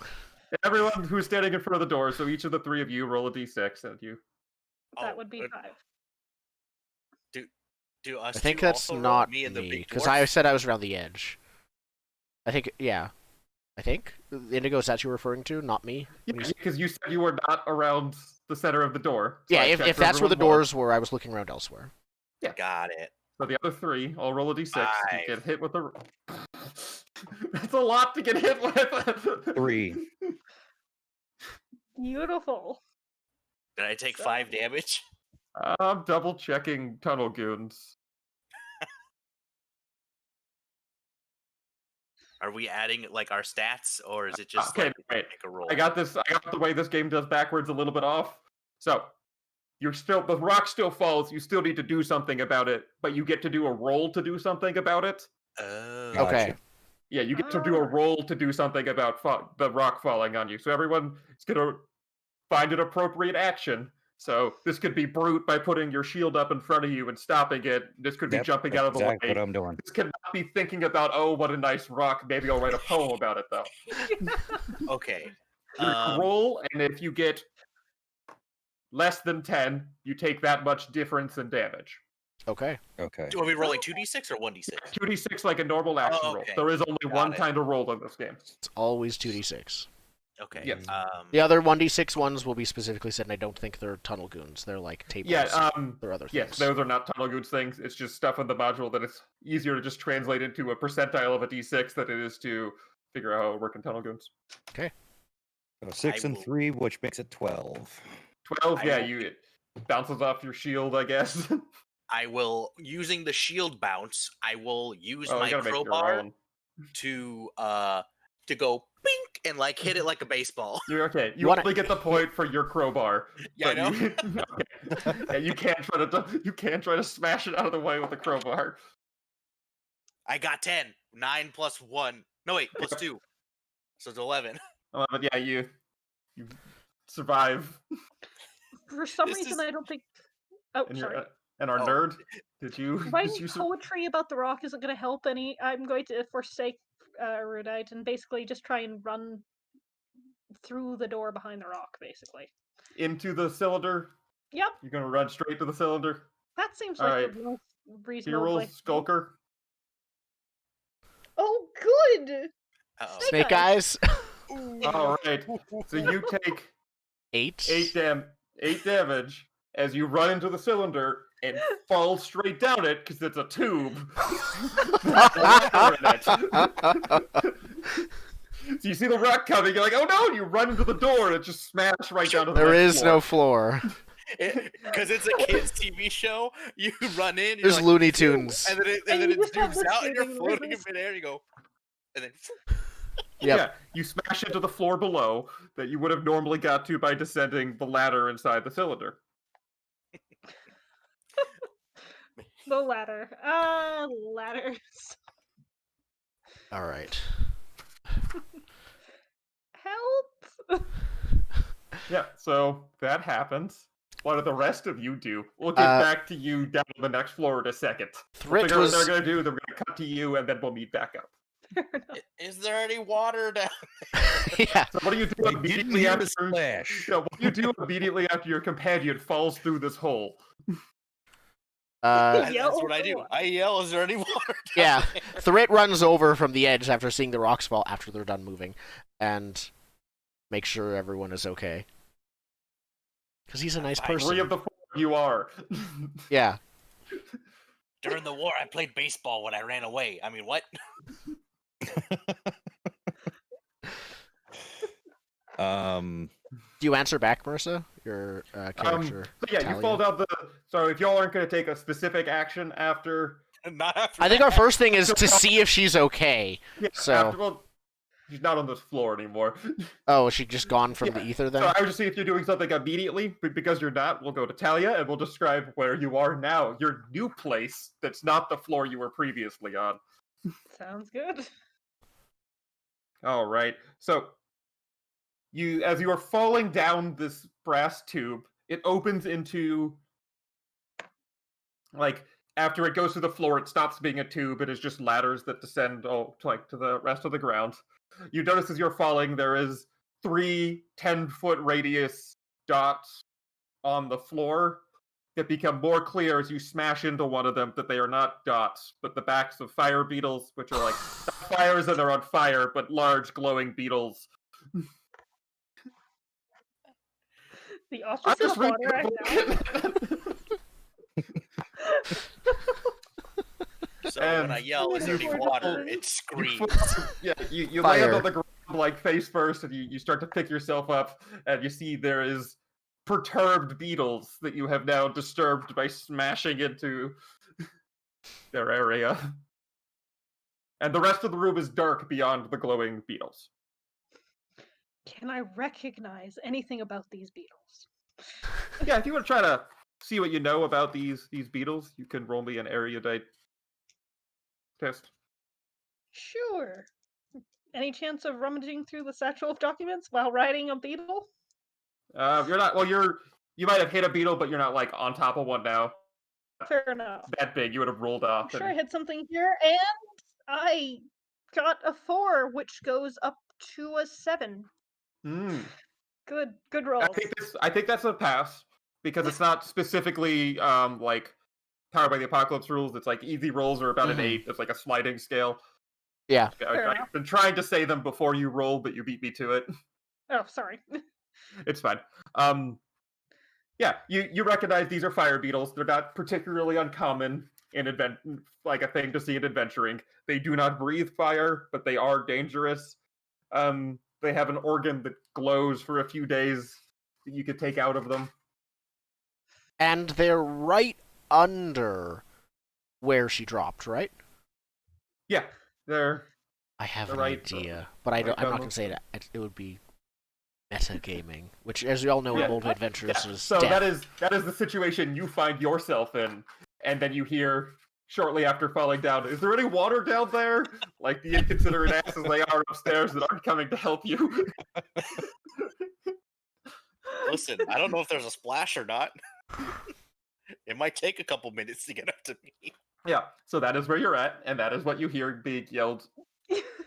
Everyone who's standing in front of the door, so each of the 3 of you roll a d6, and you. That Oh, would be but 5. Do us I think two that's also roll not me and the me, big because dwarf? I said I was around the edge. I think, yeah. I think Indigo is that you're referring to, not me. When you s- Because you said you were not around the center of the door. So Yeah, I if checked that's where the everyone was. doors were, I was looking around elsewhere. Got it. So the other 3, I'll roll a d6. You 5. get hit with the. That's a lot to get hit with. 3. Beautiful. Did I take So- 5 damage? I'm double checking tunnel goons. Are we adding like our stats, or is it just Okay, like wait. make a roll? I got the way this game does backwards a little bit off. So the rock still falls. You still need to do something about it, but you get to do a roll to do something about it. Oh. Gotcha. Okay. Yeah, you get to do a roll to do something about the rock falling on you. So everyone is gonna find an appropriate action. So this could be brute by putting your shield up in front of you and stopping it. This could be Yep, jumping that's out of the exactly way. what I'm doing. This cannot be thinking about, oh, what a nice rock. Maybe I'll write a poem about it, though. Okay. You roll, and if you get less than 10, you take that much difference in damage. Okay. Okay. Are we rolling 2d6 or 1d6? 2d6 like a normal action roll. okay. There is only Got one it. kind of roll in this game. It's always 2d6. Okay. Yes. The other 1d6 ones will be specifically said, and I don't think they're tunnel goons. They're like tables. Yeah, They're other things. yes, those are not tunnel goons things. It's just stuff in the module that it's easier to just translate into a percentile of a d6 than it is to figure out how it works in tunnel goons. So 6 and will- 3, which makes it 12. 12, I yeah, will- it bounces off your shield, I guess. I will, using the shield bounce, I will use Oh, my you gotta make your crowbar own. to go bink and like hit it like a baseball. You're okay. You wanna- only get the point for your crowbar. Yeah, I but know. You, okay. Yeah, you can't try to smash it out of the way with a crowbar. I got 10. 9 plus 1. No, wait, plus 2. So it's 11. But yeah, you survive. For some This reason, is- I don't think. Oh, And sorry. our Oh. nerd. Did you? Writing Did you poetry about the rock isn't going to help any. I'm going to forsake Erudite and basically just try and run through the door behind the rock, basically. into the cylinder? Yep, You're gonna run straight to the cylinder. that seems All like right. the most He reasonable. rolls place to go. Skulker. Oh, good! Uh-oh. Snake eyes. All right. So you take 8. 8 damage as you run into the cylinder and fall straight down it because it's a tube. So you see the rock coming, you're like, oh no, and you run into the door and it just smashed right down to the There next is floor. no floor. Because it's a kids' TV show, you run in, you're There's like, Looney Tunes. and then And it you just have zooms the out, and you're shooting floating in rhythms. midair. You go, and then Yep. Yeah, you smash into the floor below that you would have normally got to by descending the ladder inside the cylinder. The ladder. Ladders. All right. Help! Yeah, so that happens. What do the rest of you do? We'll get back to you down on the next floor in a second. We'll Thrit figure out what was. they're going to do, then we're going to cut to you, and then we'll meet back up. is there any water down? Yeah. So what do you do I didn't immediately hear a after... splash. Yeah, what do you do immediately after your companion falls through this hole? Uh, That's Yell what I for do. water. I yell, "Is there any water?" Down yeah. there?" Thrit runs over from the edge after seeing the rocks fall after they're done moving, and make sure everyone is okay. Because he's a nice person. 3 of the 4 you are. Yeah. During the war, I played baseball when I ran away. I mean, what? Do you answer back, Marissa? Your character. But yeah, you Talia? fall down the... So if y'all aren't going to take a specific action after... Not after I think our that. first thing is to see if she's okay. Yeah, So- after, well, she's not on this floor anymore. Oh, is she just gone from Yeah, the ether then? So I would just see if you're doing something immediately, but because you're not, we'll go to Talia and we'll describe where you are now. Your new place that's not the floor you were previously on. Sounds good. All right. So as you are falling down this brass tube, it opens into, like, after it goes through the floor, it stops being a tube. It is just ladders that descend to the rest of the ground. You notice as you're falling, there is 3 10-foot radius dots on the floor that become more clear as you smash into one of them that they are not dots, but the backs of fire beetles, which are like fires and they're on fire, but large glowing beetles. The I'm opposite just of water reading right now. the book. So when I And yell, "Is there any you water?" fall- it screams. You Fire. land on the ground like face first, and you start to pick yourself up, and you see there is perturbed beetles that you have now disturbed by smashing into their area. And the rest of the room is dark beyond the glowing beetles. Can I recognize anything about these beetles? Yeah, if you want to try to see what you know about these beetles, you can roll me an erudite test. Sure. Any chance of rummaging through the satchel of documents while riding a beetle? You're not. Well, you might have hit a beetle, but you're not like on top of one now. Fair enough. That big, you would have rolled I'm off. sure I had something here, and I got a 4, which goes up to a 7. Good rolls. I think that's a pass because it's not specifically like Powered by the Apocalypse rules. It's like easy rolls are about an 8. It's like a sliding scale. Yeah. Fair enough. I've been trying to say them before you roll, but you beat me to it. Oh, sorry. It's fine. Yeah, you recognize these are fire beetles. They're not particularly uncommon in like a thing to see in adventuring. They do not breathe fire, but they are dangerous. They have an organ that glows for a few days that you could take out of them. And they're right under where she dropped, right? Yeah, they're I have They're an right, idea, but right I'm down not the- going to say that. It would be metagaming, which, as we all know, in Yeah. Bold Adventures Yeah, is so death. that is the situation you find yourself in, and then you hear shortly after falling down, "Is there any water down there?" Like the inconsiderate asses they are upstairs that aren't coming to help you. Listen, I don't know if there's a splash or not. It might take a couple minutes to get up to me. Yeah, so that is where you're at, and that is what you hear being yelled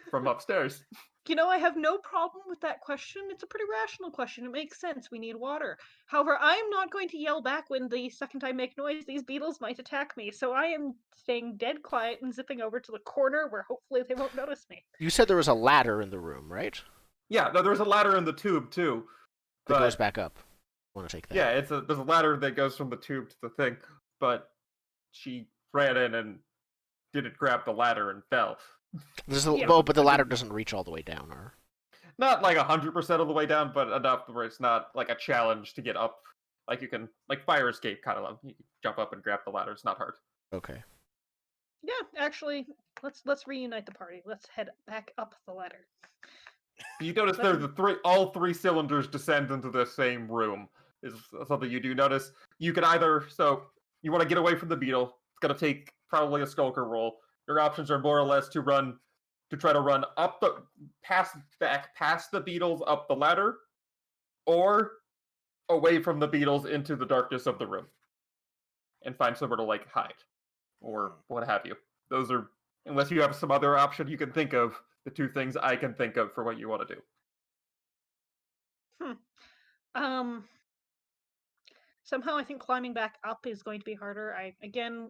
from upstairs. You know, I have no problem with that question. It's a pretty rational question. It makes sense. We need water. However, I am not going to yell back when the second I make noise, these beetles might attack me. So I am staying dead quiet and zipping over to the corner where hopefully they won't notice me. You said there was a ladder in the room, right? Yeah, no, there's a ladder in the tube too. That goes But back up. I want to take that. yeah, there's a ladder that goes from the tube to the thing, but she ran in and didn't grab the ladder and fell. Yeah. But the ladder doesn't reach all the way down, or... Not like 100% of the way down, but enough where it's not like a challenge to get up. Like you can, like fire escape kind of. You can jump up and grab the ladder. It's not hard. Okay. Yeah, actually, let's reunite the party. Let's head back up the ladder. You notice there all three cylinders descend into the same room. Is something you do notice. You can either you want to get away from the beetle. It's gonna take probably a skulker roll. Your options are more or less to try to run up past the beetles up the ladder, or away from the beetles into the darkness of the room, and find somewhere to like hide, or what have you. Those are, unless you have some other option you can think of, the two things I can think of for what you want to do. Somehow I think climbing back up is going to be harder.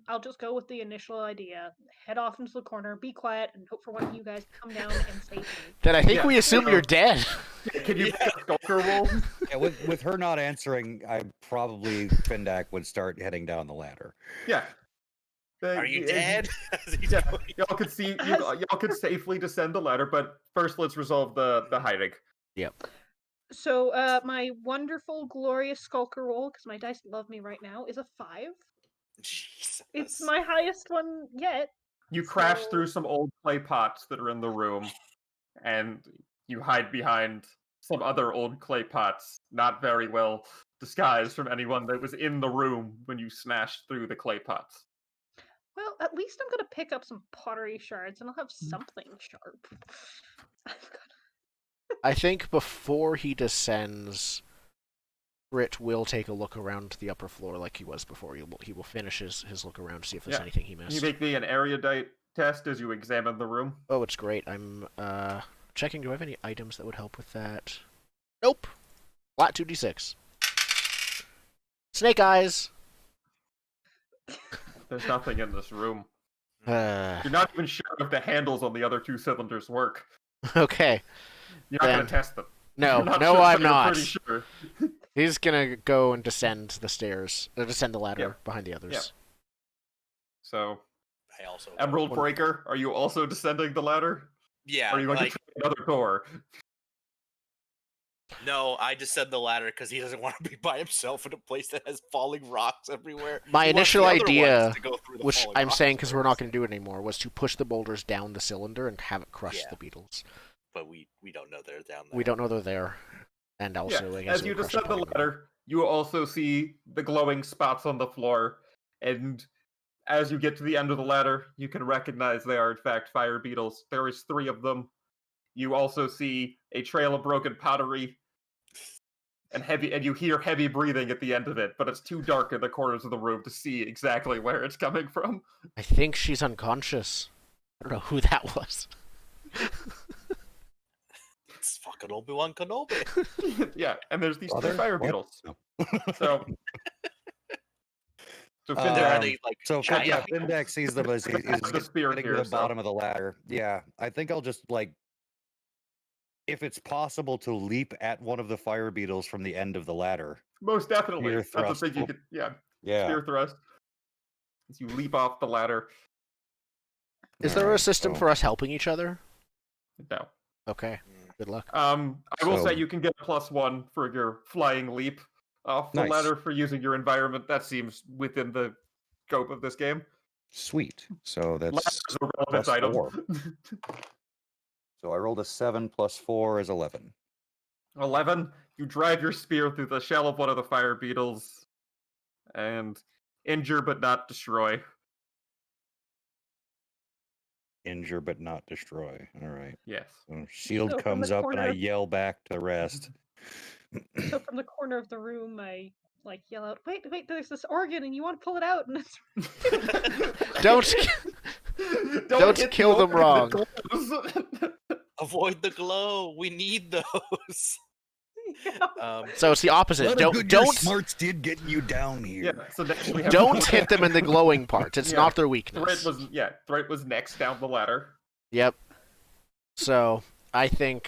I'll just go with the initial idea. Head off into the corner, be quiet, and hope for one of you guys to come down and save me. Then I think Yeah, we assume you're dead. Can you make a skulker roll? Yeah, with her not answering, I probably Findak would start heading down the ladder. Yeah. Are you dead? Yeah, y'all could see y'all could safely descend the ladder, but first let's resolve the hiding. Yep. So, my wonderful, glorious skulker roll, because my dice love me right now, is a 5. Jesus. It's my highest one yet. You crash So- through some old clay pots that are in the room, and you hide behind some other old clay pots, not very well disguised from anyone that was in the room when you smashed through the clay pots. Well, at least I'm gonna pick up some pottery shards, and I'll have something sharp. I've got I think before he descends, Brit will take a look around the upper floor like he was before. He will finish his look around, see if there's Yeah. anything he Can missed. you make me an erudite test as you examine the room? Oh, it's great. I'm checking. Do I have any items that would help with that? Nope. Flat 2d6. Snake eyes. There's nothing in this room. Uh, You're not even sure if the handles on the other two cylinders work. okay. You're not going Then- to test them. No, You're not no, sure, I'm but you're not. pretty sure. He's gonna go and descend the stairs, or descend the ladder Yeah. behind the others. Yeah. So, I also Emerald Breaker, are you also descending the ladder? yeah, Or are you going like to try another door? no, I descend the ladder because he doesn't want to be by himself in a place that has falling rocks everywhere. My He wants initial the other idea, ones to go through the which falling I'm rocks saying because we're not first. going to do it anymore, was to push the boulders down the cylinder and have it crush Yeah. the beetles. But we don't know they're down there. We don't know they're there, and also I guess As it you would crush descend the part of it. ladder, you also see the glowing spots on the floor, and as you get to the end of the ladder, you can recognize they are in fact fire beetles. There is 3 of them. You also see a trail of broken pottery, and you hear heavy breathing at the end of it, but it's too dark in the corners of the room to see exactly where it's coming from. I think she's unconscious. I don't know who that was. It's fucking Obi-Wan Kenobi. Yeah, and there's these 3 Brother? fire What? beetles. No. So Are Findak, they like So giant? yeah. Findak sees them as he's the spear getting here, to the so- bottom of the ladder. Yeah, I think I'll just if it's possible to leap at one of the fire beetles from the end of the ladder. most definitely. Spear That's the thrust. thing you could, yeah, Yeah. spear thrust. As you leap off the ladder. Is there a Alright, system so- for us helping each other? No. Okay, good luck. I will So- say you can get +1 for your flying leap off the Nice. ladder for using your environment. That seems within the scope of this game. Sweet. So Ladder that's is a relevant plus item. 4. So I rolled a 7 plus 4 is 11. 11. You drive your spear through the shell of one of the fire beetles and injure but not destroy. Injure but not destroy. All right. Yes. So shield So from comes the up and I corner- yell back to the rest. So from the corner of the room, I like yell out, "Wait, wait! There's this organ, and you want to pull it out?" And it's Don't Don't hit the kill them organ with the gloves. Avoid the glow. We need those. so it's the opposite. Lot of good your Don't smarts did getting you down yeah, here. so next we have don't hit them in the glowing parts. It's Yeah. not their Threat weakness. was next down the ladder. Yep. So I think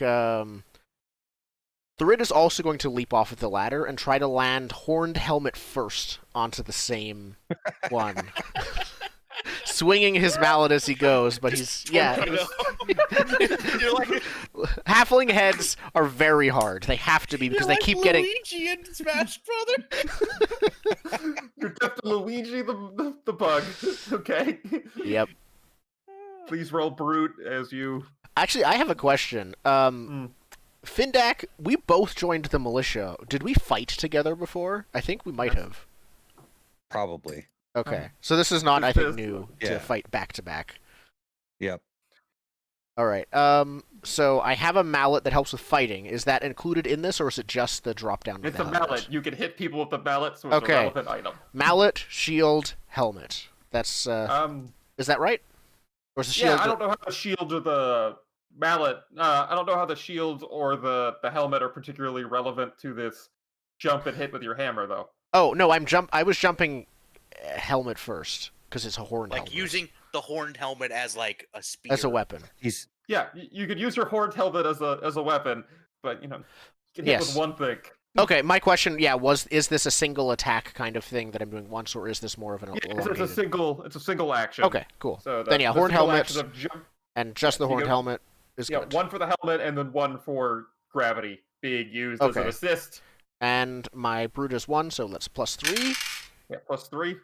Thrid is also going to leap off of the ladder and try to land Horned Helmet first onto the same one. Swinging his mallet as he goes, but he's You're like, halfling heads are very hard. They have to be because they you're keep like getting Luigi and Smash Brother. You're deaf to Luigi the bug. Okay. Yep. Please roll brute as you. Actually, I have a question. Findak, we both joined the militia. Did we fight together before? I think we might have. Probably. Okay. So this is not, Is I think, this- new to Yeah. fight back to back. Yep. All right. So I have a mallet that helps with fighting. Is that included in this, or is it just the drop down? It's a mallet. You can hit people with the mallet, so it's Okay. a relevant item. Mallet, shield, helmet. That's is that right? Or is the shield? Yeah, I don't know how the shield or the mallet. I don't know how the shield or the helmet are particularly relevant to this jump and hit with your hammer, though. Oh no, I was jumping helmet first because it's a horned Like helmet. using the horned helmet as like a spear. as a weapon. He's Yeah, you could use your horned helmet as a weapon, but you can hit Yes. with one thing. Okay, my question, is this a single attack kind of thing that I'm doing once, or is this more of an It's elongated? a single action. Okay, cool. So Then yeah, the horned single helmets action of jump- and just the you horned go- helmet is yeah, good. one for the helmet and then one for gravity being used as an Okay. assist. And my brute is 1, so let's +3. Yeah, +3.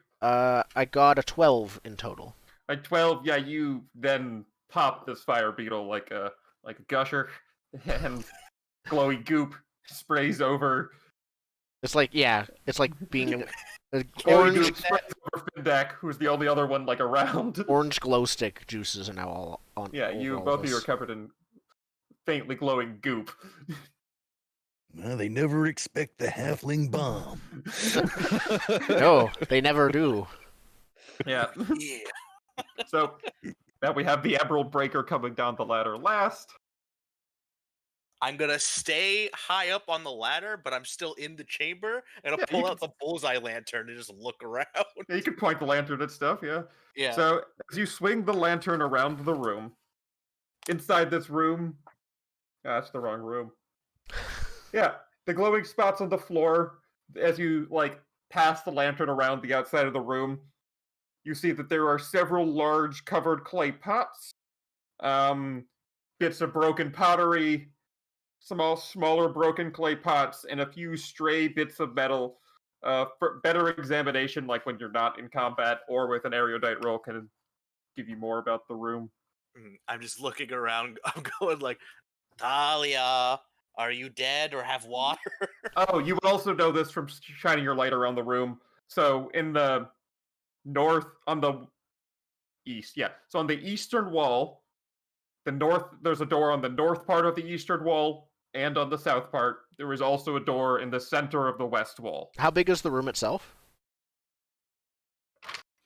I got a 12 in total. At 12, yeah, you then pop this fire beetle like a gusher, and glowy goop sprays over. It's like being Glowy orange goop sprays over Findak, who's the only other one around. orange glow stick juices are now all on. Yeah, over you all both of you are this. covered in faintly glowing goop. well, they never expect the halfling bomb. No, they never do. Yeah. Yeah. So now we have the Emerald Breaker coming down the ladder last. I'm gonna stay high up on the ladder, but I'm still in the chamber, and I'll Yeah, pull you out the bullseye lantern and just look around. Yeah, you can point the lantern at stuff, yeah. Yeah. So as you swing the lantern around the room, inside this room, that's the wrong room. Yeah, the glowing spots on the floor as you pass the lantern around the outside of the room. you see that there are several large covered clay pots, bits of broken pottery, some smaller broken clay pots, and a few stray bits of metal. For better examination, like when you're not in combat or with an erudite roll, can give you more about the room. I'm just looking around. I'm going like, Talia, are you dead or have water? Oh, you would also know this from shining your light around the room. So in the north, on the east, yeah. So on the eastern wall, there's a door on the north part of the eastern wall, and on the south part, there is also a door in the center of the west wall. How big is the room itself?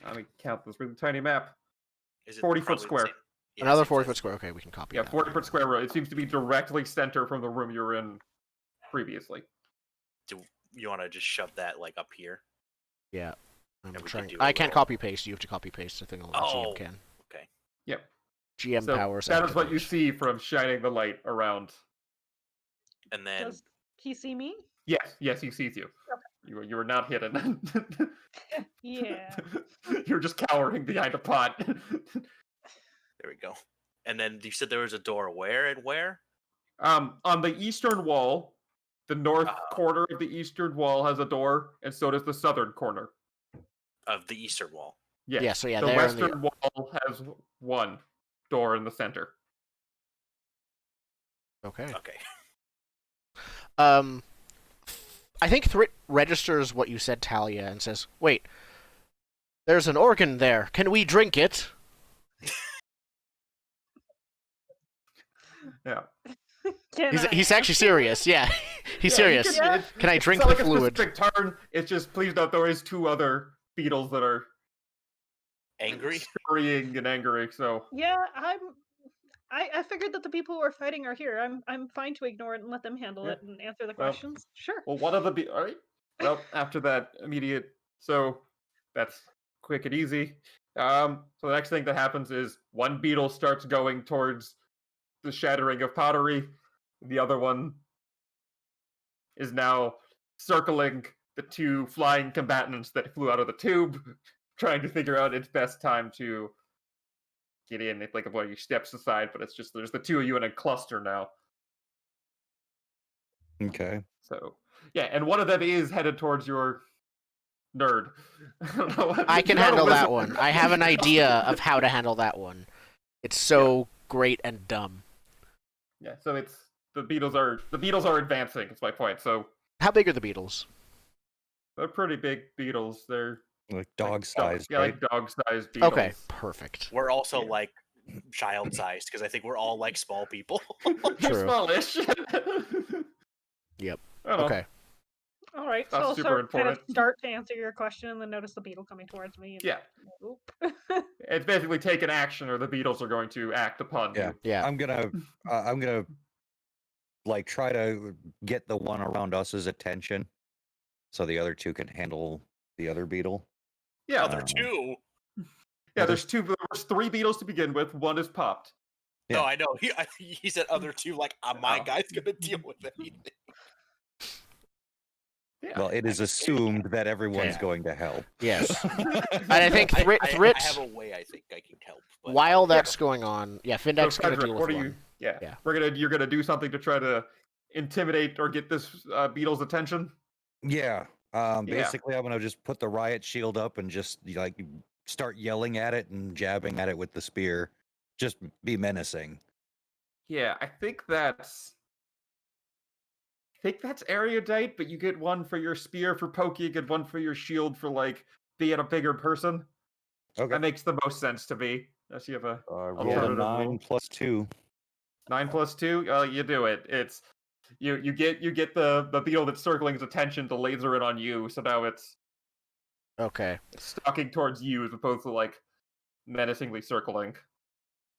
Let me count this really tiny map. Is it 40-foot probably the square. same? Yeah, Another same 40 size. foot square. Okay, we can copy Yeah, that. 40-foot square room. It seems to be directly center from the room you were in previously. Do you want to just shove that like up here? Yeah. I'm we could trying. do a I can't little- copy paste. You have to copy paste. I think only Oh. GM can. Okay. Yep. GM So powers. that is what you activate. see from shining the light around. And then Does he see me? Yes, he sees you. You were not hidden. Yeah. You're just cowering behind a pot. there we go. And then you said there was a door. Where and where? On the eastern wall, the north Oh. corner of the eastern wall has a door, and so does the southern corner. Of the eastern wall. Yes. Yeah, so yeah, the there in the- western wall has one door in the center. Okay. Okay. I think Thrit registers what you said, Talia, and says, "Wait, there's an organ there. Can we drink it?" Yeah. He's actually serious. Yeah, he's serious. Can I drink it's not the like fluid? A specific turn. It's just please note there is two other beetles that are Angry? scurrying and angry. So Yeah, I figured that the people who are fighting are here. I'm fine to ignore it and let them handle Yeah. it and answer the Well, questions. Sure. well, one of the all right. Well, after that immediate, so that's quick and easy. So the next thing that happens is one beetle starts going towards the shattering of pottery. The other one is now circling the two flying combatants that flew out of the tube, trying to figure out its best time to get in. It's like one of you steps aside, but it's just there's the two of you in a cluster now. Okay. So yeah, and one of them is headed towards your nerd. I don't know what, I can you're not a handle that wizard. one. I have an idea of how to handle that one. It's so great and dumb. Yeah, so it's the beetles are advancing. Is my point. So How big are the beetles? they're pretty big beetles. They're Like dog sized, yeah, right? like dog-sized beetles. Okay, perfect. We're also Yeah. like child-sized because I think we're all like small people. You're True. smallish. Yep. I don't know. Okay. All right. So That's I'll super kind of important. start to answer your question and then notice the beetle coming towards me. And Yeah, Oop. it's basically take an action, or the beetles are going to act upon Yeah. you. Yeah. I'm gonna like try to get the one around us's attention, so the other two can handle the other beetle. Yeah, Other two. yeah. There's three beetles to begin with. One is popped. Yeah. No, I know. He said other two. Like my Oh. guy's gonna deal with anything. Yeah. Well, it is assumed that everyone's Yeah. going to help. Yes. And I think I Thrit, have a way I think I can help. But while that's going on, yeah, So Findek's gonna Frederick, deal what with are one. you? Yeah. Yeah. You're gonna do something to try to intimidate or get this beetle's attention. Yeah. Yeah. Basically, I'm gonna just put the riot shield up and just like start yelling at it and jabbing at it with the spear. Just be menacing. Yeah, I think that's erudite, but you get one for your spear for poking, you get one for your shield for like being a bigger person. Okay. That makes the most sense to me. Unless you have a Rolled a alternative 9 roll. plus 2. 9 plus 2. You do it. It's you get the beetle that's circling its attention to laser it on you. So now it's Okay. stalking towards you as opposed to like menacingly circling.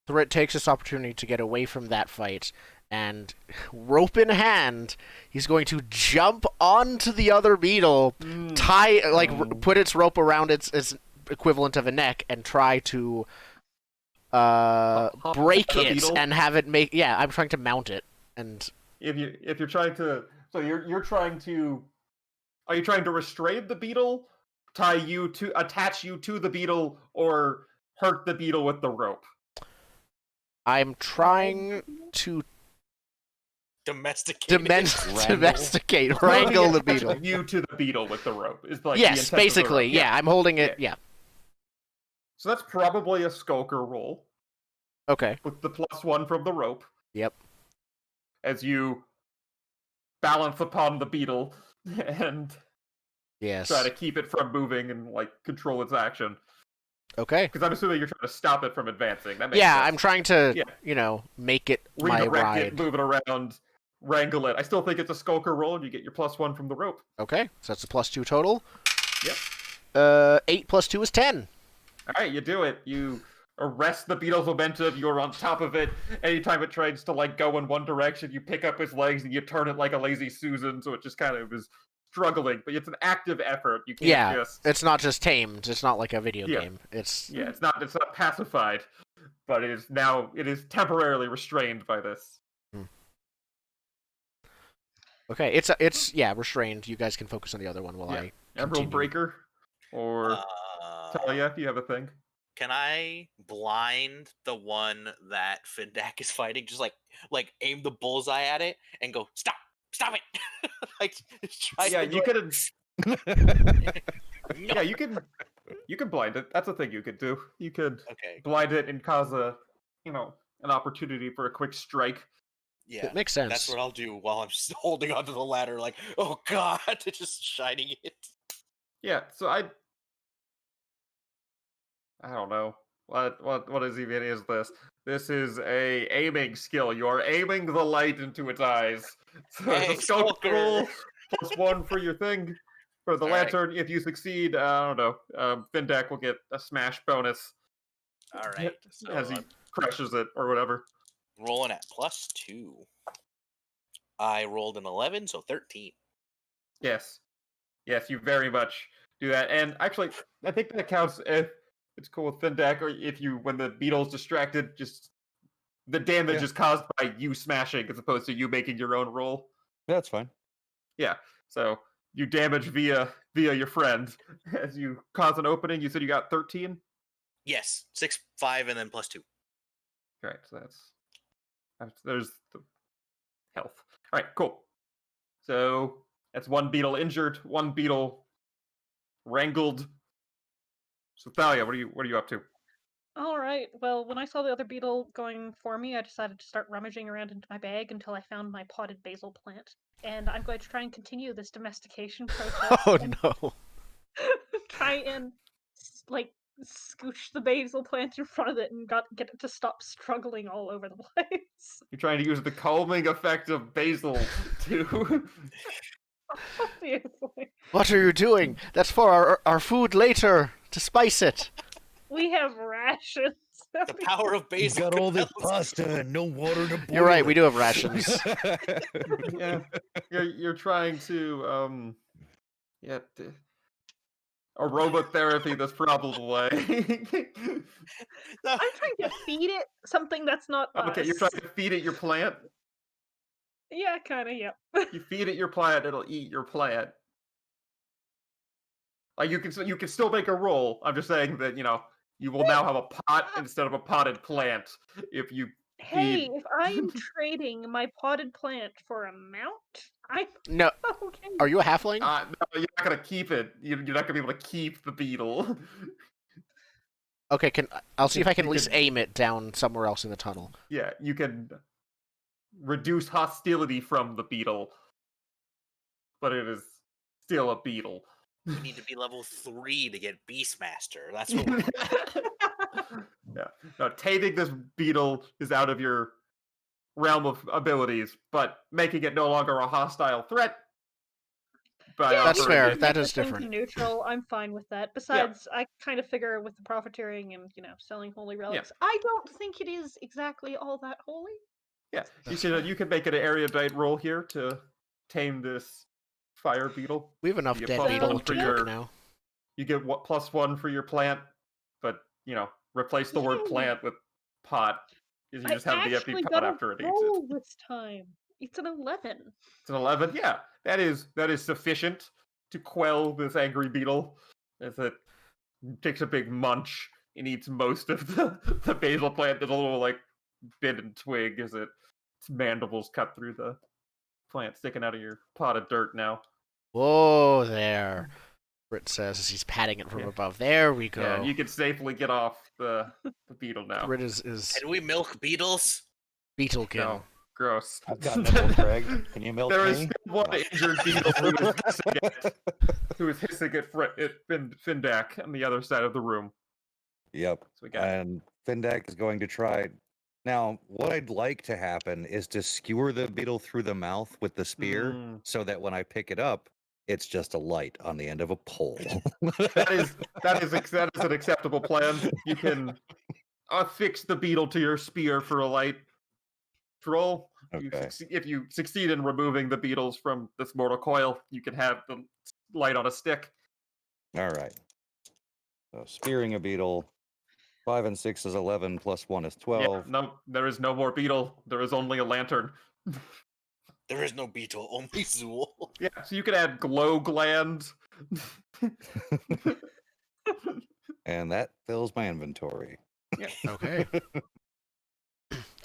Thrit takes this opportunity to get away from that fight, and rope in hand, he's going to jump onto the other beetle, put its rope around its equivalent of a neck, and try to Hop break the it beetle? and have it make. Yeah, I'm trying to mount it, and If you're trying to, so you're trying to, are you trying to restrain the beetle, attach you to the beetle or hurt the beetle with the rope. I'm trying to Domesticated. domesticate, Well, wrangle the attach beetle. You to the beetle with the rope is like the Yes, intent of the basically. rope. Yeah, I'm holding it. Yeah. So that's probably a skulker roll Okay. with the +1 from the rope. Yep. As you balance upon the beetle and Yes. try to keep it from moving and like control its action. Okay. Because I'm assuming you're trying to stop it from advancing. That makes Yeah, sense. I'm trying to, Yeah. make it my Redirect ride. it, move it around, wrangle it. I still think it's a skulker roll, and you get your +1 from the rope. Okay, so that's a +2 total. Yep. 8 + 2 is 10. All right, you do it. You arrest the beetle's momentum. You're on top of it. Anytime it tries to like go in one direction, you pick up its legs and you turn it like a lazy Susan, so it just kind of is struggling. But it's an active effort. You can't just. It's not just tamed. It's not like a video Yeah. game. It's It's not pacified, but it is temporarily restrained by this. okay. It's restrained. You guys can focus on the other one while I Emerald continue. Breaker or Talia, if you have a thing. Can I blind the one that Findak is fighting? Just like aim the bullseye at it and go, stop it! Like, try Yeah, to you go- could. Yeah, you can blind it. That's a thing you could do. You could Okay, blind it and cause an opportunity for a quick strike. yeah, It makes sense. that's what I'll do while I'm just holding onto the ladder, like, oh god, just shining it. Yeah, so I don't know what is this? This is a aiming skill. You are aiming the light into its eyes. So Hey, it's a skulk skulker. roll +1 for your thing. For the All right. lantern, if you succeed, I don't know. Findak will get a smash bonus All right, so as he I'm crushes it or whatever. rolling at +2. I rolled an 11, so 13. Yes, you very much do that. And actually, I think that counts if it's cool with Findak, or if when the beetle's distracted, just the damage is caused by you smashing as opposed to you making your own roll. That's fine. Yeah, so you damage via your friend as you cause an opening. You said you got 13. Yes, 6, 5, and then +2. Right, so there's the health. All right, cool. So that's one beetle injured, one beetle wrangled. So Thalia, what are you up to? All right. Well, when I saw the other beetle going for me, I decided to start rummaging around into my bag until I found my potted basil plant. And I'm going to try and continue this domestication process. Oh and no. try and scooch the basil plant in front of it and get it to stop struggling all over the place. You're trying to use the calming effect of basil to. Obviously. What are you doing? That's for our food later to spice it. We have rations. The power of You've basil. got all this compels- pasta and no water to boil. You're right. We do have rations. Yeah, you're trying to aromatherapy this problem away. I'm trying to feed it something that's not Okay, us. you're trying to feed it your plant. Yeah, kind of. Yep. You feed it your plant, it'll eat your plant. Like you can still make a roll. I'm just saying that you will now have a pot instead of a potted plant if you. Hey, if I'm trading my potted plant for a mount, I'm No. okay. Are you a halfling? No, you're not gonna keep it. You're not gonna be able to keep the beetle. Okay, I'll see if I can you at least can- aim it down somewhere else in the tunnel. Yeah, you can reduce hostility from the beetle, but it is still a beetle. You need to be level 3 to get Beastmaster. That's what we're Yeah. No, taming this beetle is out of your realm of abilities, but making it no longer a hostile threat. That's you fair. can That make is the thing different. Neutral. I'm fine with that. Besides, I kind of figure with the profiteering and selling holy relics, I don't think it is exactly all that holy. Yeah, you can make an erudite roll here to tame this fire beetle. We have enough You dead plus beetle one to for cook your- now. You get +1 for your plant, but replace the word Yay. plant with pot. You I just have the empty actually pot got after a it eats it. roll this time. It's an 11. It's an 11. Yeah, that is sufficient to quell this angry beetle. As it takes a big munch and eats most of the basil plant. There's a little like bit and twig as its mandibles cut through the plant, sticking out of your pot of dirt now. Whoa there, Britt says as he's patting it from Yeah. above. There we go. Yeah, you can safely get off the beetle now. Britt is Can we milk beetles? Beetlekin. No, gross. I've got nibble, Craig. Can you milk There is me? still one injured beetle who is hissing at Findak on the other side of the room. Yep. So we got And Findak is going to try. Now, what I'd like to happen is to skewer the beetle through the mouth with the spear so that when I pick it up, it's just a light on the end of a pole. that is an acceptable plan. You can affix the beetle to your spear for a light troll. Okay. If you succeed in removing the beetles from this mortal coil, you can have the light on a stick. All right. So spearing a beetle. 5 and 6 is 11, plus 1 is 12. Yeah, no, there is no more beetle. There is only a lantern. There is no beetle, only Zool. Yeah, so you can add glow gland. And that fills my inventory. Okay.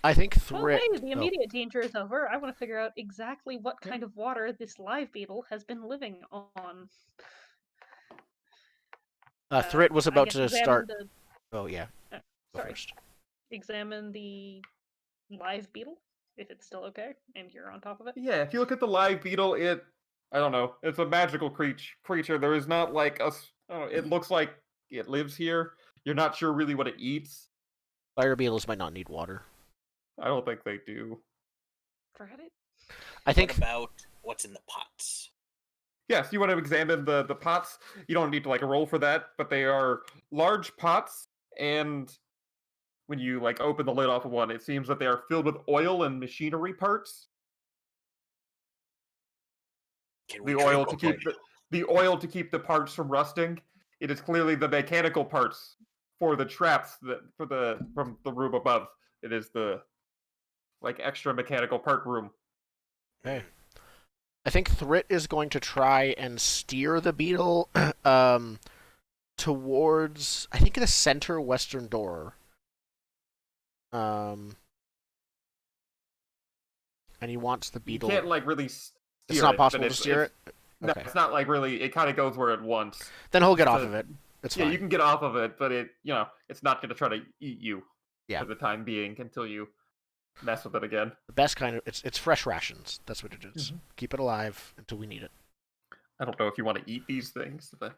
I think Well, Thrit. hey, the immediate danger is over. I want to figure out exactly what kind of water this live beetle has been living on. Thrit was I about guess to examine start. the- Oh yeah. Go sorry. first. Examine the live beetle, if it's still okay, and you're on top of it. Yeah, if you look at the live beetle, I don't know, it's a magical creature. There is not like it looks like it lives here. You're not sure really what it eats. Fire beetles might not need water. I don't think they do. Forget it. I think What about what's in the pots? Yes, you want to examine the pots. You don't need to like roll for that, but they are large pots, and when you like open the lid off of one, it seems that they are filled with oil and machinery parts. Can we The oil to drink keep the oil to keep the parts from rusting. It is clearly the mechanical parts for the traps from the room above. It is the like extra mechanical part room. Okay. I think Thrit is going to try and steer the beetle towards, I think, the center western door. And he wants the You beetle. can't like really steer It's not it, possible but to steer it? No, Okay. it's not like really. It kind of goes where it wants. Then he'll get off So- of it. It's Yeah, fine. you can get off of it, but it's not going to try to eat you Yeah. for the time being until you mess with it again. The best kind of it's fresh rations. That's what it is. Mhm. Keep it alive until we need it. I don't know if you want to eat these things, but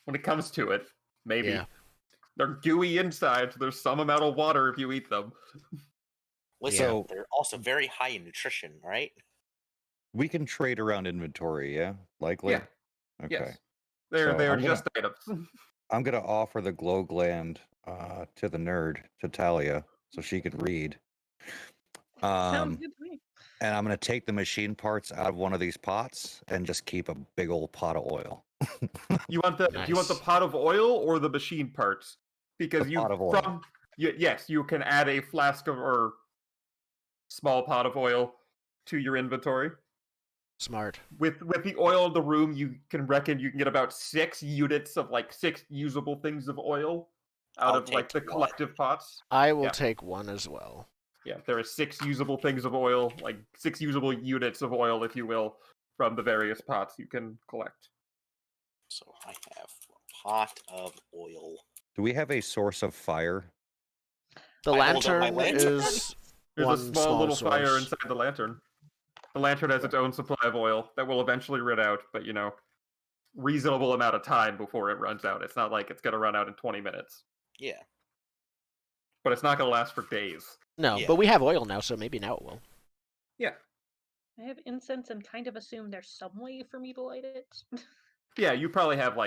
when it comes to it, maybe. Yeah. They're gooey inside, so there's some amount of water if you eat them. Listen, So- they're also very high in nutrition, right? We can trade around inventory, yeah? Likely? Yeah. Okay. Yes. They're So I'm gonna- just items. I'm going to offer the glow gland to the nerd, to Talia, so she could read. Sounds good to me. And I'm going to take the machine parts out of one of these pots and just keep a big old pot of oil. Do you want the Nice. pot of oil or the machine parts? Because The pot of oil. yes, you can add a flask of or small pot of oil to your inventory. Smart. With the oil in the room, you can get about 6 units of like 6 usable things of oil out I'll of like the take one. collective pots. I will Yeah. take one as well. Yeah, there are 6 usable things of oil, like 6 usable units of oil, if you will, from the various pots you can collect. So I have a pot of oil. Do we have a source of fire? The I hold up my lantern lantern. is There's one a small little fire source. inside the lantern. The lantern has its own supply of oil that will eventually run out, but reasonable amount of time before it runs out. It's not like it's going to run out in 20 minutes, Yeah. but it's not going to last for days. No, Yeah. but we have oil now, so maybe now it will. Yeah. I have incense and kind of assume there's some way for me to light it. Yeah, you probably have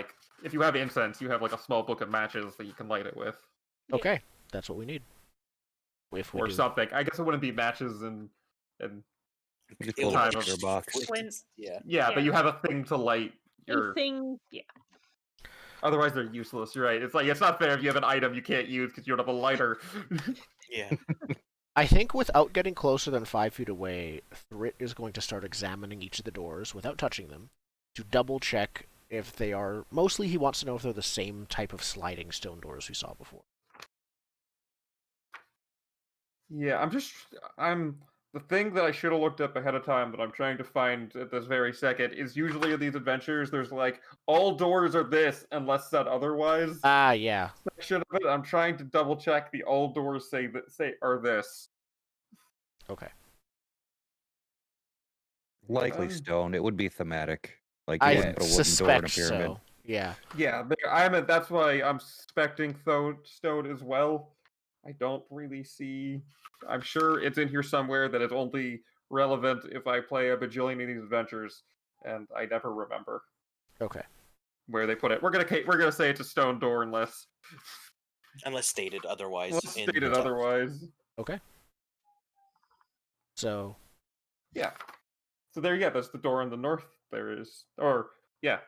if you have incense, you have a small book of matches that you can light it with. Yeah. Okay, that's what we need. If we Or do. something. I guess it wouldn't be matches and We just It pulled would out be of their box. When- Yeah. yeah, but Yeah. you have a thing to light your Anything, yeah. otherwise they're useless. You're right. It's it's not fair if you have an item you can't use because you don't have a lighter. Yeah. I think without getting closer than 5 feet away, Thrit is going to start examining each of the doors without touching them to double check if they are. Mostly, he wants to know if they're the same type of sliding stone doors we saw before. Yeah, I'm the thing that I should have looked up ahead of time that I'm trying to find at this very second is usually in these adventures there's like all doors are this unless said otherwise Ah, yeah. section of it. I'm trying to double check the all doors say are this. Okay. Likely Um, stone. It would be thematic. Like you I wouldn't put a wooden door in a suspect pyramid. so. Yeah. Yeah, that's why I'm suspecting stone as well. I don't really see. I'm sure it's in here somewhere that is only relevant if I play a bajillion of these adventures, and I never remember Okay. where they put it. We're gonna say it's a stone door unless stated otherwise. stated otherwise. Okay. So. Yeah. So there, yeah, that's the door on the north. There is, or yeah,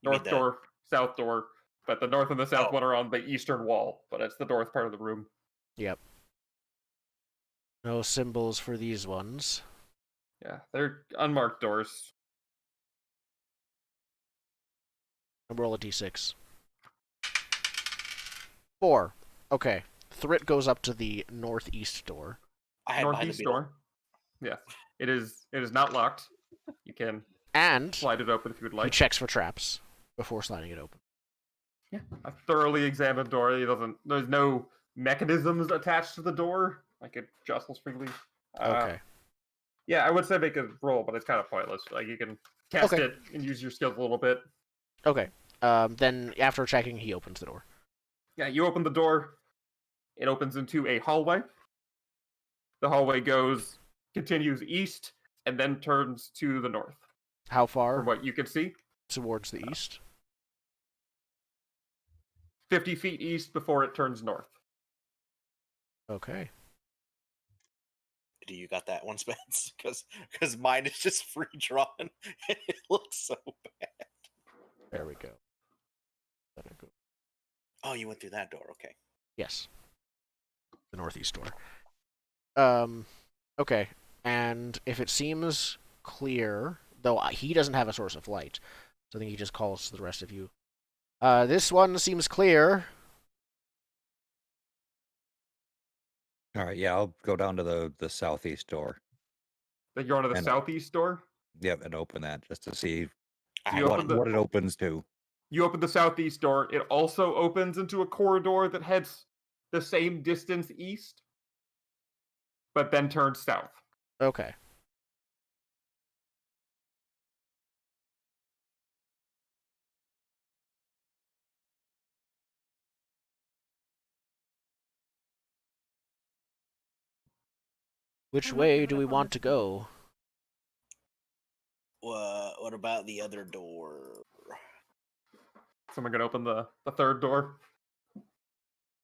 You mean north that- door, south door. But the north and the south Oh. one are on the eastern wall, but it's the north part of the room. Yep. No symbols for these ones. Yeah, they're unmarked doors. Roll a d6. 4. Okay. Thrit goes up to the northeast door. I had behind the Northeast beetle. door. Yes, it is. It is not locked. You can And slide it open if you would he like. checks for traps before sliding it open. Yeah, a thoroughly examined door. It doesn't. There's no mechanisms attached to the door. Like it jostles freely. Okay. Yeah, I would say make a roll, but it's kind of pointless. Like you can cast Okay. it and use your skills a little bit. Okay. Then after checking, he opens the door. Yeah, you open the door. It opens into a hallway. The hallway continues east, and then turns to the north. How far From what you can see, towards the east? 50 feet east before it turns north. Okay. Do you got that one, Spence? Because mine is just free drawn. And it looks so bad. There we go. Let it go. Oh, you went through that door. Okay. Yes. The northeast door. Okay. And if it seems clear, though he doesn't have a source of light, so I think he just calls to the rest of you. This one seems clear. All right, yeah, I'll go down to the southeast door. Then you're onto the And- southeast door. Yep, and open that just to see You open what it opens to. You open the southeast door. It also opens into a corridor that heads the same distance east, but then turns south. Okay. Which way do we want to go? What about the other door? Someone gonna open the third door.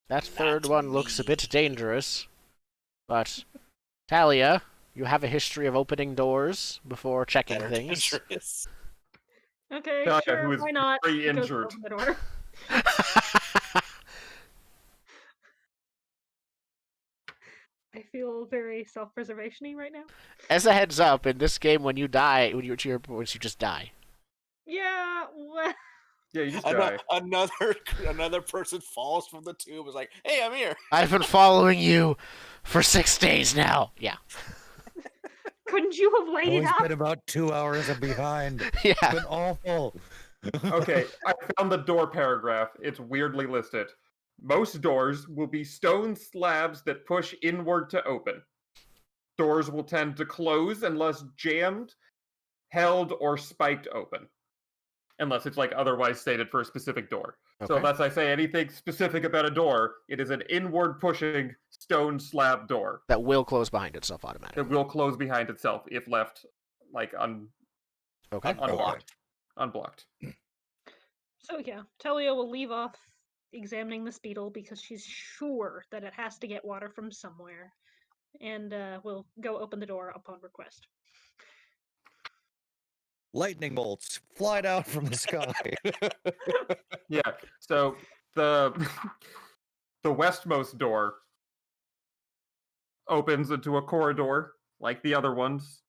That third Not one looks a me. bit dangerous. But, Talia, you have a history of opening doors before checking That are things. dangerous. Okay, Talia, sure, who is why not? very He goes to injured. open the door. I feel very self-preservation-y right now. As a heads up, in this game, when you die, when you're to your points, you just die. Yeah, well, Yeah, you just die. Another person falls from the tube. Is like, hey, I'm here. I've been following you for 6 days now. Yeah. couldn't you have waited Always up? been about 2 hours behind. It's Yeah. been awful. Okay, I found the door paragraph. It's weirdly listed. Most doors will be stone slabs that push inward to open. Doors will tend to close unless jammed, held, or spiked open. Unless it's like otherwise stated for a specific door. So Okay. unless I say anything specific about a door, it is an inward pushing stone slab door That will close behind itself automatically. that will close behind itself if left like Okay. unblocked. So yeah, Talia will leave off examining this beetle because she's sure that it has to get water from somewhere, and will go open the door upon request. Lightning bolts fly down from the sky. Yeah. So the the westmost door opens into a corridor like the other ones.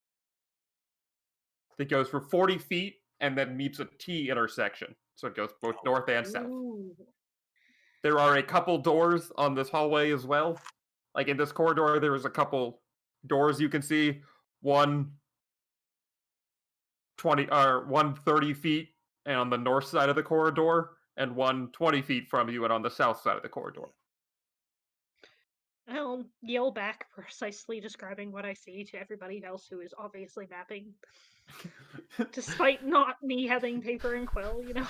It goes for 40 feet and then meets a T intersection. So it goes both north and south. Ooh. There are a couple doors on this hallway as well. Like in this corridor, there is a couple doors you can see. One 30 feet and on the north side of the corridor, and one 20 feet from you and on the south side of the corridor. I'll yell back, precisely describing what I see to everybody else who is obviously mapping. Despite not me having paper and quill, you know.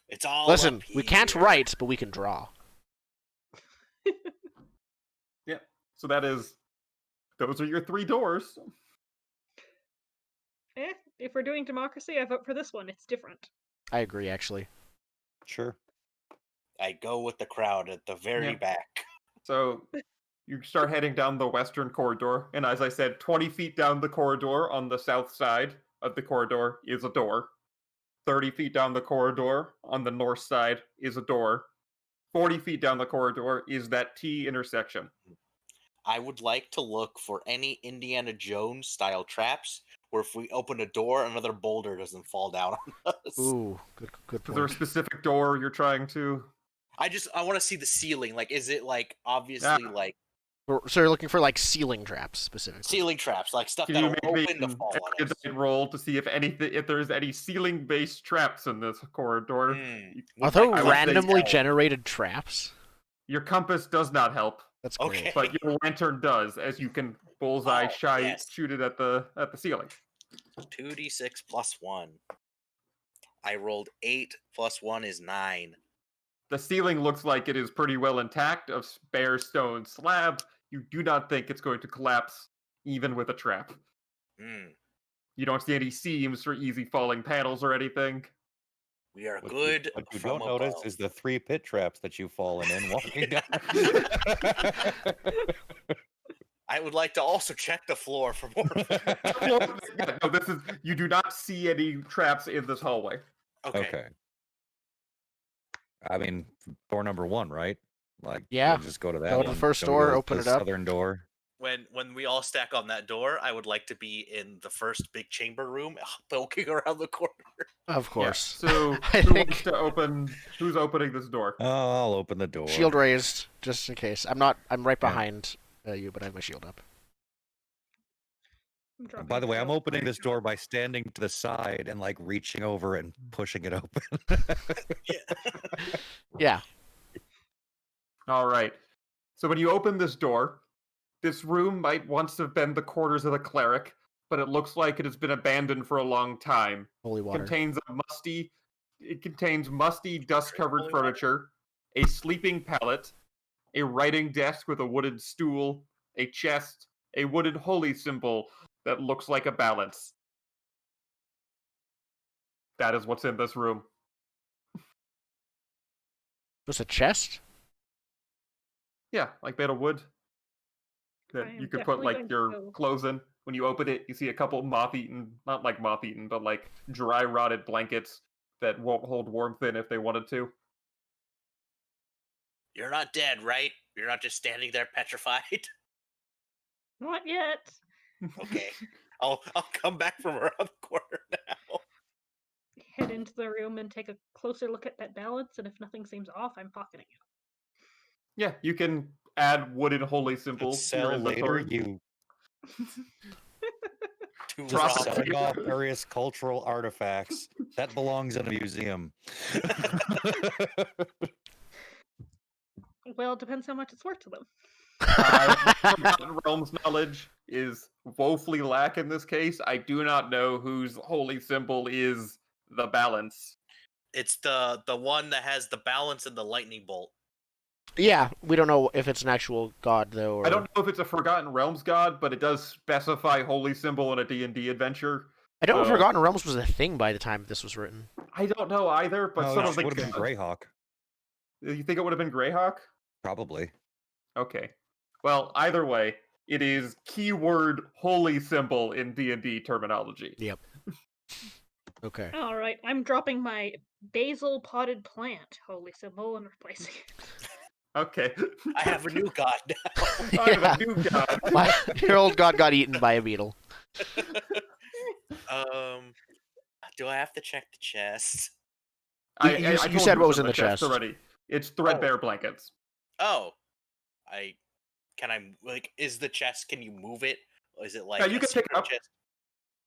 It's all Listen, up we can't here. write, but we can draw. Yeah. So those are your 3 doors. If we're doing democracy, I vote for this one. It's different. I agree, actually. Sure. I go with the crowd at the very Yeah. back. So you start heading down the western corridor, and as I said, 20 feet down the corridor on the south side of the corridor is a door. 30 feet down the corridor on the north side is a door. 40 feet down the corridor is that T intersection. I would like to look for any Indiana Jones style traps where if we open a door, another boulder doesn't fall down on us. Ooh, good Is there a point. specific door you're trying to? I want to see the ceiling. Like, is it like obviously like So you're looking for like ceiling traps specifically. ceiling traps, like stuff Can you that'll make open to an fall on us? erudite roll to see if there's any ceiling-based traps in this corridor? Are there I would say randomly no. generated traps? Your compass does not help, That's great. Okay. but your lantern does, as you can bullseye yes. shoot it at the ceiling. 2d6 plus 1. I rolled 8 plus 1 is 9. The ceiling looks like it is pretty well intact, of bare stone slab. You do not think it's going to collapse, even with a trap. You don't see any seams for easy falling panels or anything. We are What good. What you from don't notice above. is the 3 pit traps that you've fallen in walking down. I would like to also check the floor for more. Yeah, no, you do not see any traps in this hallway. Okay. I mean, door number 1, right? Like, Yeah. we'll just go to that Go to one. the first Don't door, go to open the it up. Southern door. When we all stack on that door, I would like to be in the first big chamber room, poking around the corner. Of Yeah, course. so I who think- wants to open? Who's opening this door? Oh, I'll open the door. Shield raised, just in case. I'm right Yeah. behind you, but I have my shield up. I'm dropping By the way, I'm quill. opening this door by standing to the side and like reaching over and pushing it open. Yeah. All right. So when you open this door, this room might once have been the quarters of the cleric, but it looks like it has been abandoned for a long time. Holy water. It contains musty, dust-covered Holy water. furniture, a sleeping pallet, a writing desk with a wooden stool, a chest, a wooden holy symbol that looks like a balance. That is what's in this room. Was a chest? Yeah, like made of wood. I That am you could put definitely like going to your go. clothes in. When you open it, you see a couple moth-eaten, not like moth-eaten, but like dry rotted blankets that won't hold warmth in if they wanted to. You're not dead, right? You're not just standing there petrified. Not yet. Okay. I'll come back from around the corner now. Head into the room and take a closer look at that balance, and if nothing seems off, I'm pocketing it. Yeah, you can add wooden holy symbols to your Sell later, inventory. you To Drop just it. rob. selling off various cultural artifacts. That belongs in a museum. Well, it depends how much it's worth to them. Forgotten Realms knowledge is woefully lack in this case. I do not know whose holy symbol is the balance. It's the one that has the balance and the lightning bolt. Yeah, we don't know if it's an actual god though. Or... I don't know if it's a Forgotten Realms god, but it does specify holy symbol in a D&D adventure. I don't know if so- Forgotten Realms was a thing by the time this was written. I don't know either, but No, some it of the would have been Greyhawk, You think it would have been Greyhawk? probably. Okay. Well, either way, it is keyword holy symbol in D&D terminology. Yep. Okay. All right, I'm dropping my basil potted plant holy symbol and replacing it. Okay. I have a new god now. I have a new god. Your old god got eaten by a beetle. Do I have to check the chest? You I told said what was what's in the chest. already. It's threadbare blankets. Oh, is the chest? Can you move it? Or is it like you a can pick it secret up. chest?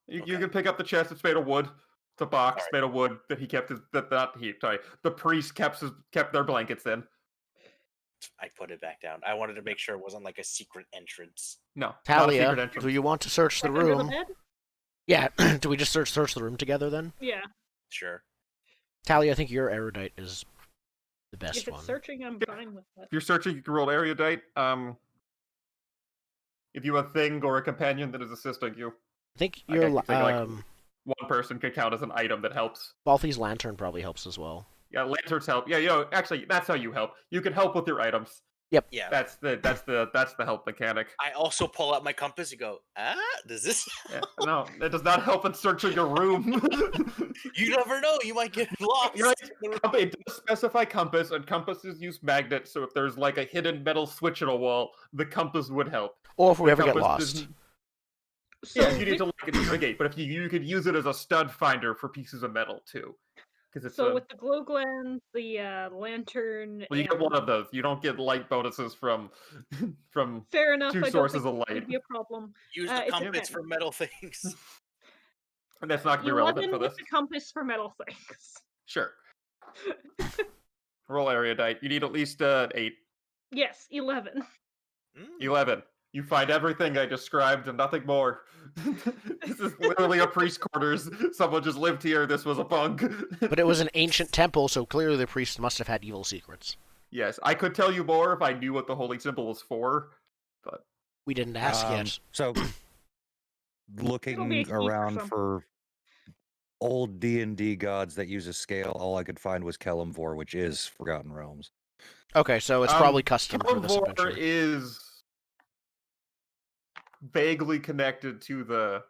You Okay. can pick up the chest. It's made of wood. It's a box Alright. made of wood that he kept his the priest kept their blankets in. I put it back down. I wanted to make sure it wasn't like a secret entrance. No, not a Talia, secret entrance. do you want to search the Like under the room? bed? Yeah. Do we just search the room together then? Yeah. Sure. Talia, I think your erudite is the best If it's one. searching, I'm Yeah. fine with that. If you're searching, you can roll erudite. If you have a thing or a companion that is assisting you, I think I your can think, like, one person can count as an item that helps. Balthi's lantern probably helps as well. Yeah, lanterns help. Yeah, actually, that's how you help. You can help with your items. Yep. Yeah. That's the help mechanic. I also pull out my compass and go, does this? Yeah, no, it does not help in searching a room. You never know. You might get lost. You're right. It does specify compass, and compasses use magnets. So if there's like a hidden metal switch in a wall, the compass would help. Or if we The ever get compass lost. doesn't- So yeah, you need to like navigate, but if you could use it as a stud finder for pieces of metal too, because it's with the glow gland, the lantern, well, you get one of those. You don't get light bonuses from fair enough. two I don't sources think of that light. would be a problem. Use the it's a compass 10. for metal things. And that's not gonna be relevant 11 for with this. the compass for metal things. Sure. Roll erudite. You need at least 8. Yes, 11. 11. You find everything I described and nothing more. This is literally a priest quarters. Someone just lived here. This was a bunk. But it was an ancient temple, so clearly the priest must have had evil secrets. Yes, I could tell you more if I knew what the holy symbol was for, but We didn't ask yet. So, It'll be a looking key for around something. for old D&D gods that use a scale, all I could find was Kelemvor, which is Forgotten Realms. Okay, so it's probably custom for this Kelemvor adventure. is vaguely connected to the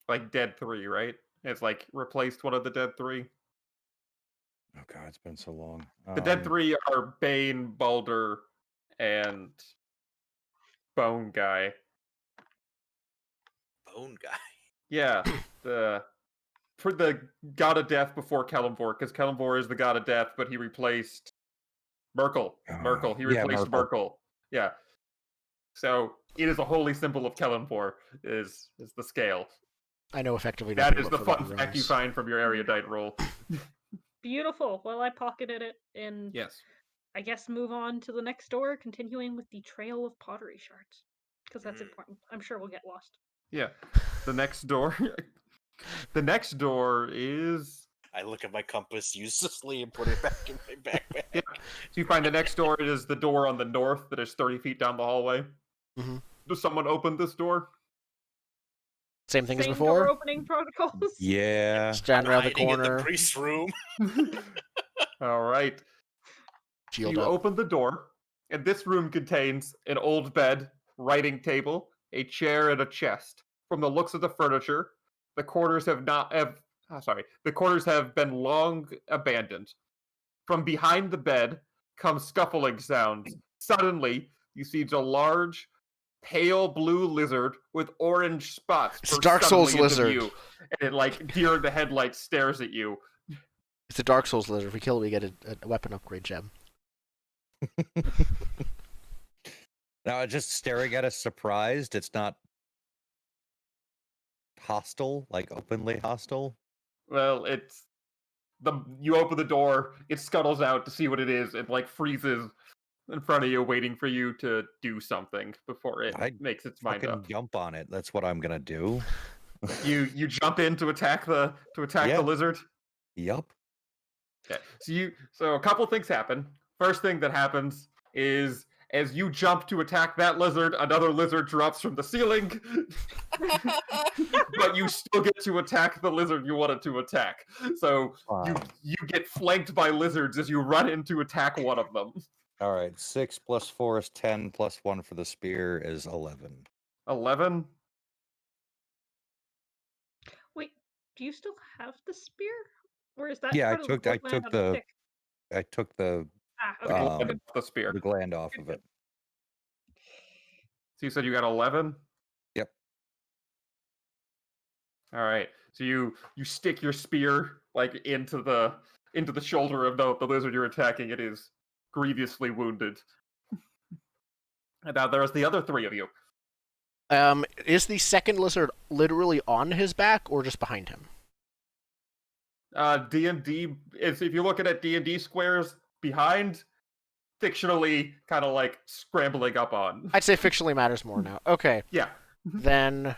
like Dead 3, right? It's like replaced one of the Dead 3. Oh god, it's been so long. The Dead 3 are Bane, Baldur, and Bone Guy. Bone guy. Yeah, for the god of death before Kelemvor, because Kelemvor is the god of death, but he replaced Merkel. Merkel. He yeah, replaced Merkel. Yeah. So it is a holy symbol of Kelemvor, is the scale. I know effectively That nothing is the about fun Forgotten fact you Realms. find from your erudite roll. Beautiful. Well, I pocketed it and Yes. I guess move on to the next door, continuing with the trail of pottery shards. Because that's important. I'm sure we'll get lost. Yeah. The next door. The next door is. I look at my compass uselessly and put it back in my backpack. Yeah. So you find the next door is the door on the north that is 30 feet down the hallway. Mm-hmm. Does someone open this door? Same thing as Same before? door opening protocols. Yeah. Stand around the Hiding in corner, the priest's room. All right. shield You up. open the door, and this room contains an old bed, writing table, a chair, and a chest. From the looks of the furniture, the quarters have been long abandoned. From behind the bed come scuffling sounds. Suddenly, you see a large, pale blue lizard with orange spots. It's a burst Dark Souls suddenly into lizard. view, and it, like deer in the headlights, stares at you. It's a Dark Souls lizard. If we kill it, we get a weapon upgrade gem. Now, just staring at us surprised. It's not hostile, like openly hostile. Well, you open the door, it scuttles out to see what it is, and like freezes in front of you, waiting for you to do something before it makes its mind Fucking up. jump on it. That's what I'm gonna do. You jump in to attack the Yeah. lizard. Yup. Okay. So a couple things happen. First thing that happens is as you jump to attack that lizard, another lizard drops from the ceiling. But you still get to attack the lizard you wanted to attack. So you get flanked by lizards as you run in to attack one of them. All right. 6 plus 4 is 10. Plus 1 for the spear is 11. 11. Wait, do you still have the spear? Or is that Yeah, part of the gland on the stick? I took the Okay. The spear. the gland off of it. So you said you got 11? Yep. All right. So you stick your spear like into the shoulder of the lizard you're attacking. It is grievously wounded. And now there's the other three of you. Is the second lizard literally on his back or just behind him? D&D is, if you're looking at D&D squares, behind, fictionally kind of like scrambling up on. I'd say fictionally matters more now. Okay. Yeah. Then,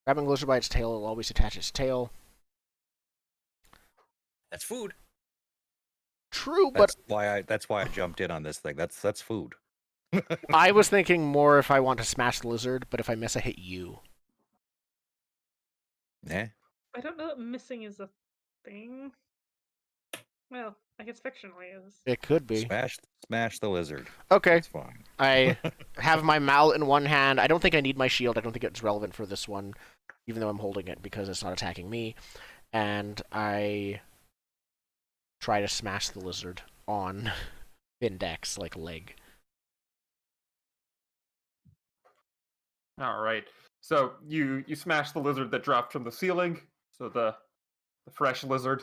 grabbing the lizard by its tail, it'll always attach its tail. That's food. True, but That's why I jumped in on this thing. That's food. I was thinking more if I want to smash the lizard, but if I miss, I hit you. Eh? I don't know that missing is a thing. Well, I guess fictionally is. It could be. Smash the lizard. Okay. It's fine. I have my mallet in one hand. I don't think I need my shield. I don't think it's relevant for this one, even though I'm holding it because it's not attacking me. And I try to smash the lizard on Vindex's leg. All right. So you smash the lizard that dropped from the ceiling. So the fresh lizard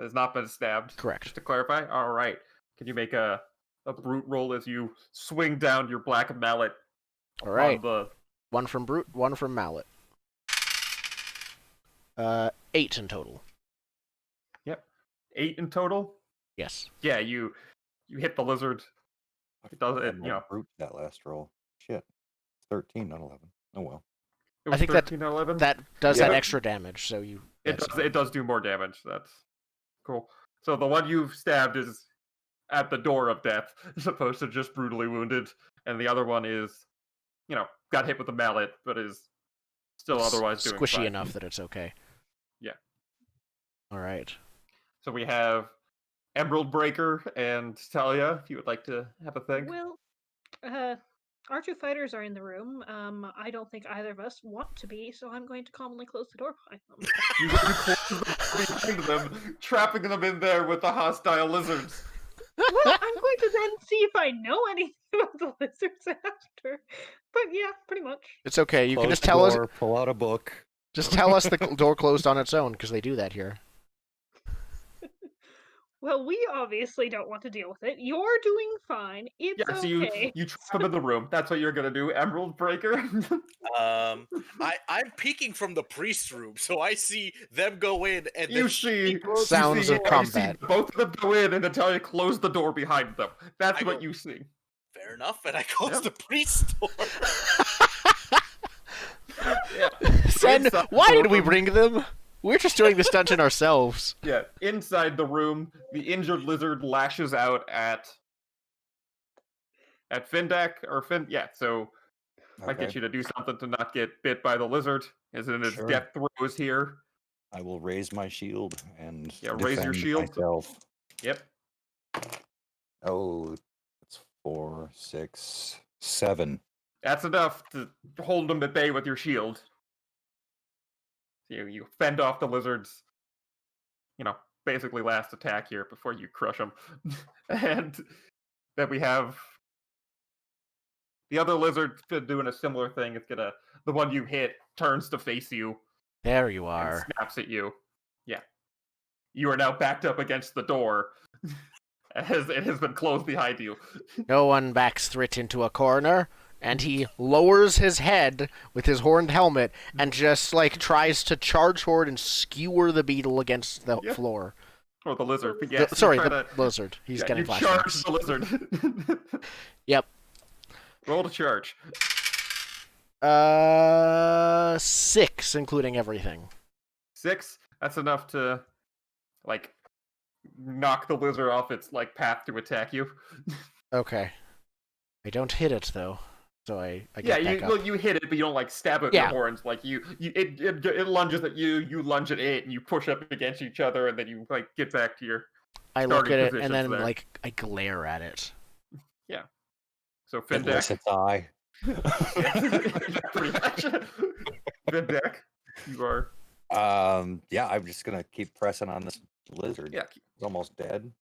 has not been stabbed. Correct. Just to clarify. All right. Can you make a brute roll as you swing down your black mallet? All right. The... One from brute, one from mallet. 8 in total. Yep. 8 in total. Yes. Yeah. You hit the lizard. It does it. Brute that last roll. Shit. 13, not 11. Oh well. It was I think 13 out of 11? that does Yeah. that extra damage. So you. It does do more damage. That's cool. So the one you've stabbed is at the door of death, as opposed to just brutally wounded, and the other one is, got hit with a mallet, but is still otherwise doing squishy fine. enough that it's okay. Yeah. All right. So we have Emerald Breaker and Talia, if you would like to have a thing. Well, our two fighters are in the room. I don't think either of us want to be, so I'm going to calmly close the door behind them. You close the door behind them, trapping them in there with the hostile lizards. Well, I'm going to then see if I know anything about the lizards after. But yeah, pretty much. It's okay. You can Close just the tell us. door, pull out a book. Just tell us the door closed on its own, because they do that here. Well, we obviously don't want to deal with it. You're doing fine. It's Yeah, so okay. you trap them in the room. That's what you're gonna do, Emerald Breaker. I'm peeking from the priest room, so I see them go in, and You then see Sounds of combat. You see both of them go in, and Natalia close the door behind them. That's I what go- you see. fair enough, and I close Yep. the priest door. Yeah. Sen, Inside why the did we room- bring them? We're just doing this dungeon ourselves. Yeah, inside the room, the injured lizard lashes out at Findak or Fin. Yeah, so I get you to do something to not get bit by the lizard, as in its Sure. death throes here. I will raise my shield and raise your defend shield. myself. Yep. Oh, it's 4, 6, 7. That's enough to hold them at bay with your shield. You fend off the lizard's, basically last attack here before you crush them. And then we have the other lizard doing a similar thing. It's the one you hit turns to face you There you and are. snaps at you. Yeah. You are now backed up against the door as it has been closed behind you. No one backs Thrit into a corner, and he lowers his head with his horned helmet and just tries to charge forward and skewer the beetle against the floor. Or the lizard. But The- yes, sorry, you the lizard. He's getting you charge flashbacks. the lizard. Yep. Roll to charge. 6, including everything. 6. That's enough to knock the lizard off its path to attack you. Okay. I don't hit it though, so I get back up. you hit it, but you don't stab it with Yeah. your horns. It lunges at you, you lunge at it, and you push up against each other, and then you get back to your. I look starting at it and positions then there. I glare at it. So It Findeck. lets its eye. Pretty much. Findeck, you are. Yeah, I'm just gonna keep pressing on this lizard. Yeah. It's almost dead.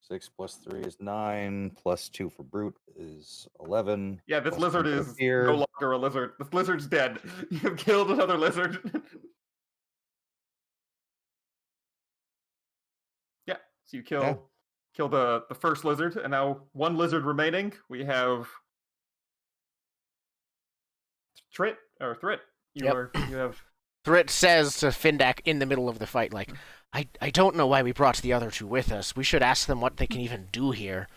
6 plus 3 is 9, plus 2 for brute is 11. Yeah, this plus lizard 1 for is fear. no longer a lizard. This lizard's dead. You have killed another lizard. Yeah, so you kill the first lizard, and now one lizard remaining. We have Thrit. You Yep. have Thrit says to Findak in the middle of the fight, like, I don't know why we brought the other two with us. We should ask them what they can even do here.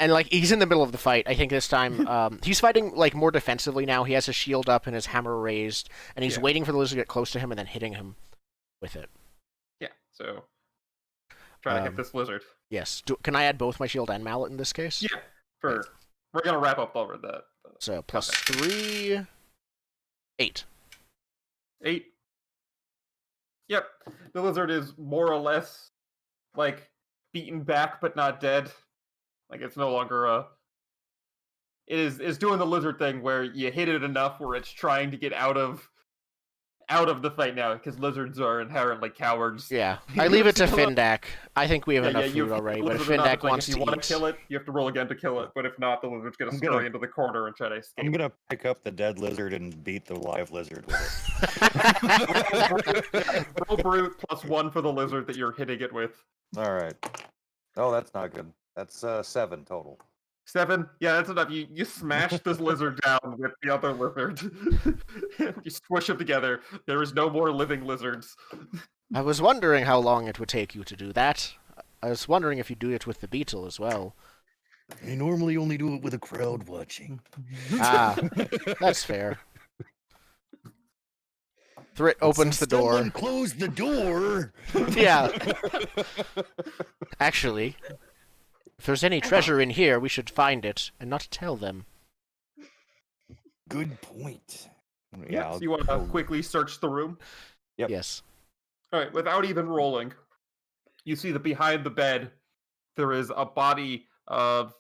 And, like, he's in the middle of the fight. I think this time, he's fighting, like, more defensively now. He has his shield up and his hammer raised, and he's waiting for the lizard to get close to him and then hitting him with it. Yeah, so trying to hit this lizard. Yes. Can I add both my shield and mallet in this case? Yeah, we're gonna wrap up over that. So, plus 3... 8. 8. Yep. The lizard is more or less like beaten back but not dead. Like it's no longer it is doing the lizard thing where you hit it enough where it's trying to get out of the fight now, because lizards are inherently cowards. Yeah. I leave it to Findak. I think we have enough food already, but if Findak wants to eat... If you want to kill it, you have to roll again to kill it, but if not, the lizard's going to scurry into the corner and try to escape. I'm going to pick up the dead lizard and beat the live lizard with it. Roll brute plus 1 for the lizard that you're hitting it with. All right. Oh, that's not good. That's 7 total. 7? Yeah, that's enough. You smash this lizard down with the other lizard. You squish them together. There is no more living lizards. I was wondering how long it would take you to do that. I was wondering if you do it with the beetle as well. I normally only do it with a crowd watching. Ah, that's fair. Thrit opens the door. Someone close the door! Yeah. Actually, if there's any treasure in here, we should find it and not tell them. Good point. Yeah, so you want to quickly search the room? Yep. Yes. All right, without even rolling, you see that behind the bed, there is a body of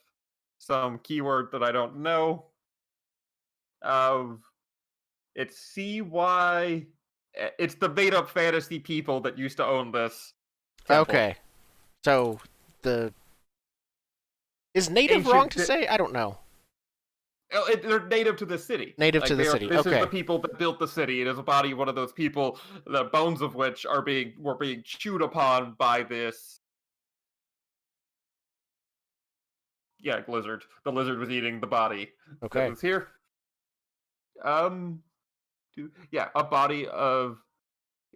some keyword that I don't know. It's CY. It's the made-up fantasy people that used to own this temple. Okay. So, Is native wrong to say? I don't know. They're native to the city. Native to the city. This okay. is the people that built the city. It is a body of one of those people, the bones of which were being chewed upon by this. Yeah, lizard. The lizard was eating the body. Okay. That was here. A body of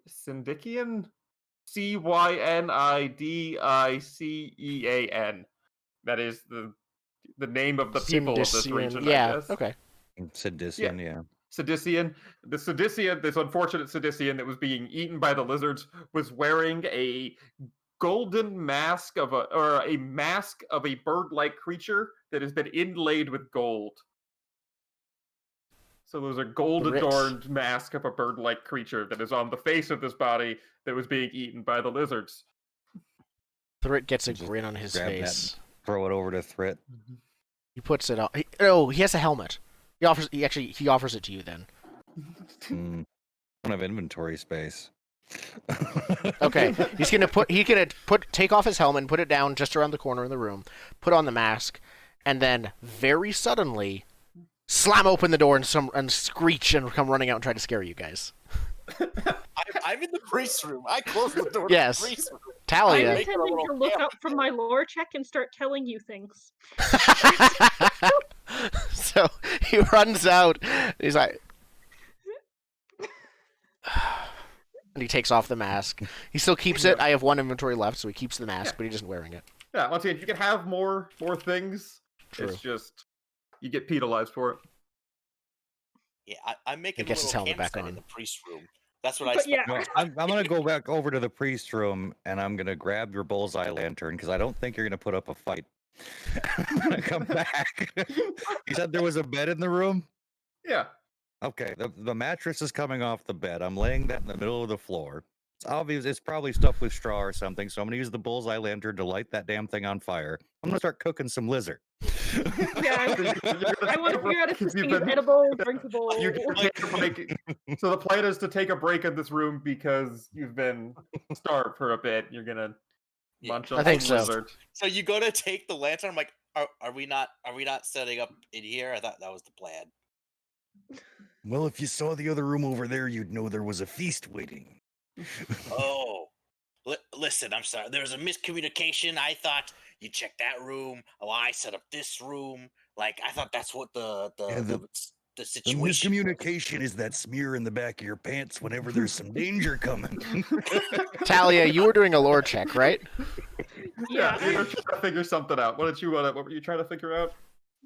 Syndicean. Cynidicicean. That is the name of the people of this region, yeah, I guess. Okay. Sidician, yeah. Sidician. The Sidician, this unfortunate Sidician that was being eaten by the lizards, was wearing a golden mask of a mask of a bird-like creature that has been inlaid with gold. So there's a gold-adorned mask of a bird-like creature that is on the face of this body that was being eaten by the lizards. Thrit gets a grin on his face. Throw it over to Thrit. He puts it on. He has a helmet. He offers it to you then. I don't have inventory space. Okay, he's gonna take off his helmet and put it down just around the corner in the room. Put on the mask, and then very suddenly slam open the door and screech and come running out and try to scare you guys. I'm in the priest room. I closed the door. Yes. To the priest room. Talia. I'm intending to look up from my lore check and start telling you things. So he runs out. He's like, and he takes off the mask. He still keeps it. I have 1 inventory left, so he keeps the mask, but he isn't wearing it. Yeah, once again, you can have more things. True. It's just you get penalized for it. Yeah, I'm making He gets a his little helmet back campsite on. in the priest room. That's what I But spent. yeah. No, I'm going to go back over to the priest room, and I'm going to grab your bullseye lantern, because I don't think you're going to put up a fight. I'm going to come back. You said there was a bed in the room? Yeah. Okay, the mattress is coming off the bed. I'm laying that in the middle of the floor. It's obvious it's probably stuffed with straw or something, so I'm going to use the bullseye lantern to light that damn thing on fire. I'm going to start cooking some lizard. Yeah, I want to figure out if this thing is edible, drinkable. You can take a break. So the plan is to take a break in this room because you've been starved for a bit. You're gonna Yeah. Munch on I think some so. lizard. So you go to take the lantern. I'm like, are we not setting up in here? I thought that was the plan. Well, if you saw the other room over there, you'd know there was a feast waiting. Oh, listen, I'm sorry. There was a miscommunication. I thought you checked that room. Oh, I set up this room. Like I thought that's what the The situation. miscommunication is that smear in the back of your pants whenever there's some danger coming. Talia, you were doing a lore check, right? Yeah, Yeah, you were trying to figure something out. What were you trying to figure out?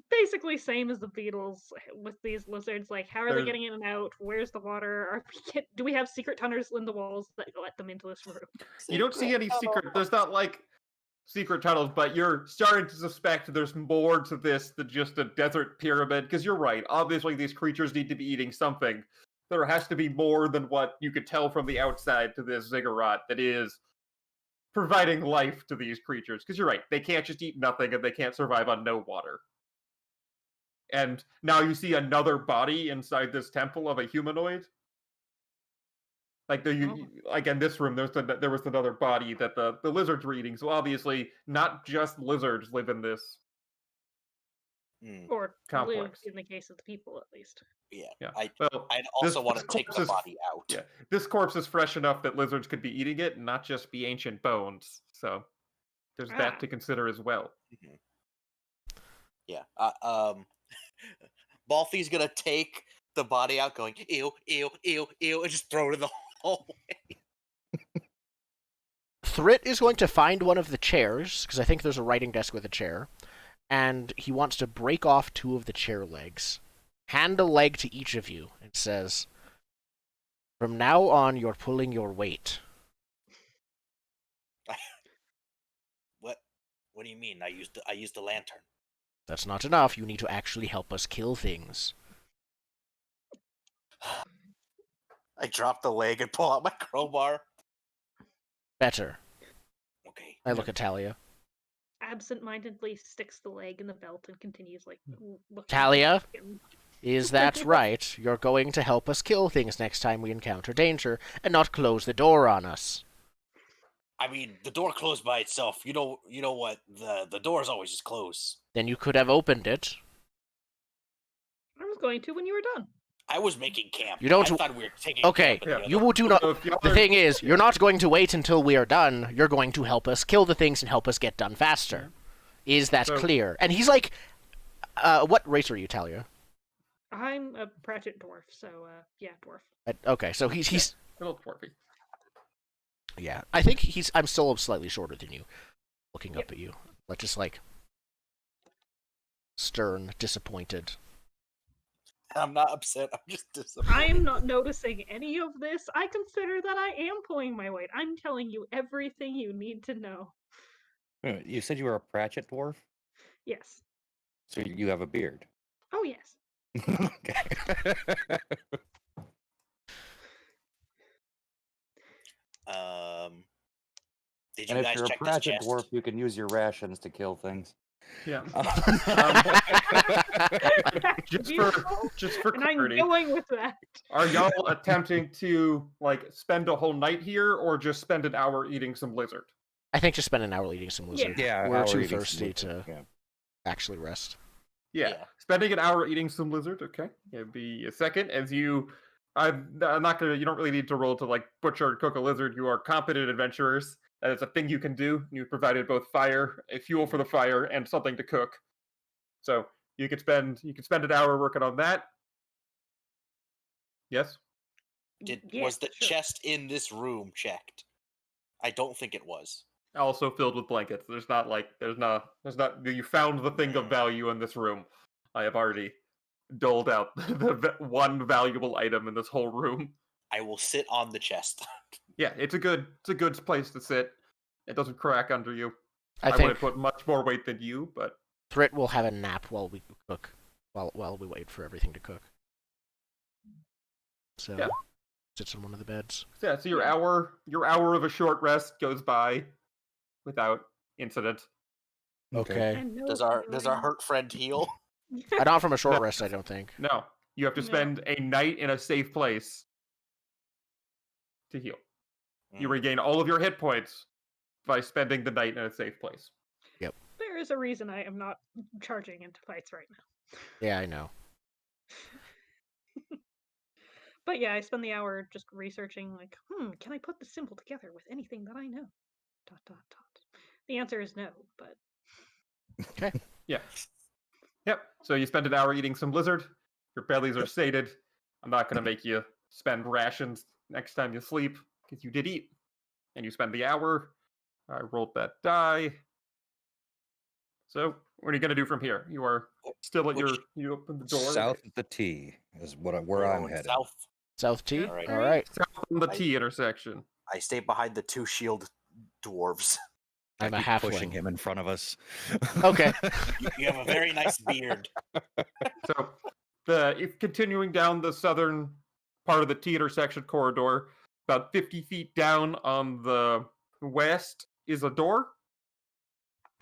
basically same as the Beetles with these lizards. Like, how are they There's- getting in and out? Where's the water? Do we have secret tunnels in the walls that let them into this room? You don't see any secret. There's not like secret tunnels, but you're starting to suspect there's more to this than just a desert pyramid. Because you're right. Obviously, these creatures need to be eating something. There has to be more than what you could tell from the outside to this ziggurat that is providing life to these creatures. Because you're right. They can't just eat nothing and they can't survive on no water. And now you see another body inside this temple of a humanoid. Like like in this room, there was another body that the lizards were eating. So obviously, not just lizards live in this Or complex. live in the case of the people, at least. Yeah. Yeah. I'd Well, also want to this take the corpse is- body out. Yeah, this corpse is fresh enough that lizards could be eating it, and not just be ancient bones. So there's Ah. that to consider as well. Mhm. Yeah. Balthy's gonna take the body out, going ew, ew, ew, ew, and just throw it in the hallway. Thrit is going to find one of the chairs, because I think there's a writing desk with a chair, and he wants to break off two of the chair legs. Hand a leg to each of you, and says, "From now on, you're pulling your weight." What do you mean? I used the lantern. That's not enough. You need to actually help us kill things. I drop the leg and pull out my crowbar. Better. Okay. I look at Talia. Absent-mindedly sticks the leg in the belt and continues like looking. Talia? at him. Is that right? You're going to help us kill things next time we encounter danger, and not close the door on us. I mean, the door closed by itself. You know what? The door's always just closed. Then you could have opened it. I was going to when you were done. I was making camp. You don't- I thought we were taking Okay, camp. in the other- you do not. So if y'all The are- thing is, you're not going to wait until we are done. You're going to help us kill the things and help us get done faster. Is that So- clear? And he's like, what race are you, Talia? I'm a Pratchett dwarf, so yeah, dwarf. Okay, so he's A little dwarfy. yeah. I think I'm still slightly shorter than you. Looking up at you, but just like stern, disappointed. I'm not upset. I'm just disappointed. I'm not noticing any of this. I consider that I am pulling my weight. I'm telling you everything you need to know. You said you were a Pratchett dwarf, Yes. so you have a beard. Oh yes. Okay. Did you And if guys you're a check this Pratchett chest? dwarf, you can use your rations to kill things. Yeah. Beautiful. Just for And I'm clarity, going with that. are y'all attempting to like spend a whole night here, or just spend an hour eating some lizard? I think just spend an hour eating some lizard. Yeah, We're hour too eating some thirsty lizard, to yeah. actually rest. Yeah. Yeah. Spending an hour eating some lizard, okay. It'd be a second as you. I'm not gonna. You don't really need to roll to like butcher and cook a lizard. You are competent adventurers. That is a thing you can do. You provided both fire, a fuel for the fire, and something to cook. So you could spend an hour working on that. Yes. Was the sure. chest in this room checked? I don't think it was. Also filled with blankets. There's not. You found the thing of value in this room. I have already doled out the one valuable item in this whole room. I will sit on the chest. Yeah, it's a good place to sit. It doesn't crack under you. I would think have put much more weight than you, but Thrit will have a nap while we cook, while we wait for everything to cook. So Yeah. sits on one of the beds. yeah. So your hour of a short rest goes by without incident. Okay. And no Does our healing. hurt friend heal? Not from a short No. rest, I don't think. No, you have to No. spend a night in a safe place to heal. You Mm. regain all of your hit points by spending the night in a safe place. There is a reason I am not charging into fights right now. Yeah, I know. But yeah, I spend the hour just researching, like, can I put the symbol together with anything that I know? ... The answer is no, but... Yeah. Yep. So you spend an hour eating some lizard. Your bellies are sated. I'm not going to make you spend rations next time you sleep, because you did eat. And you spend the hour. I rolled that die. So, what are you going to do from here? You are still at you open the door. South of the T is where We're I'm going headed. South T? All right. All right. South from the T intersection. I stay behind the 2 shield dwarves. I'm a keep pushing halfling. him in front of us. Okay. You have a very nice beard. So, if continuing down the southern part of the T intersection corridor, about 50 feet down on the west is a door.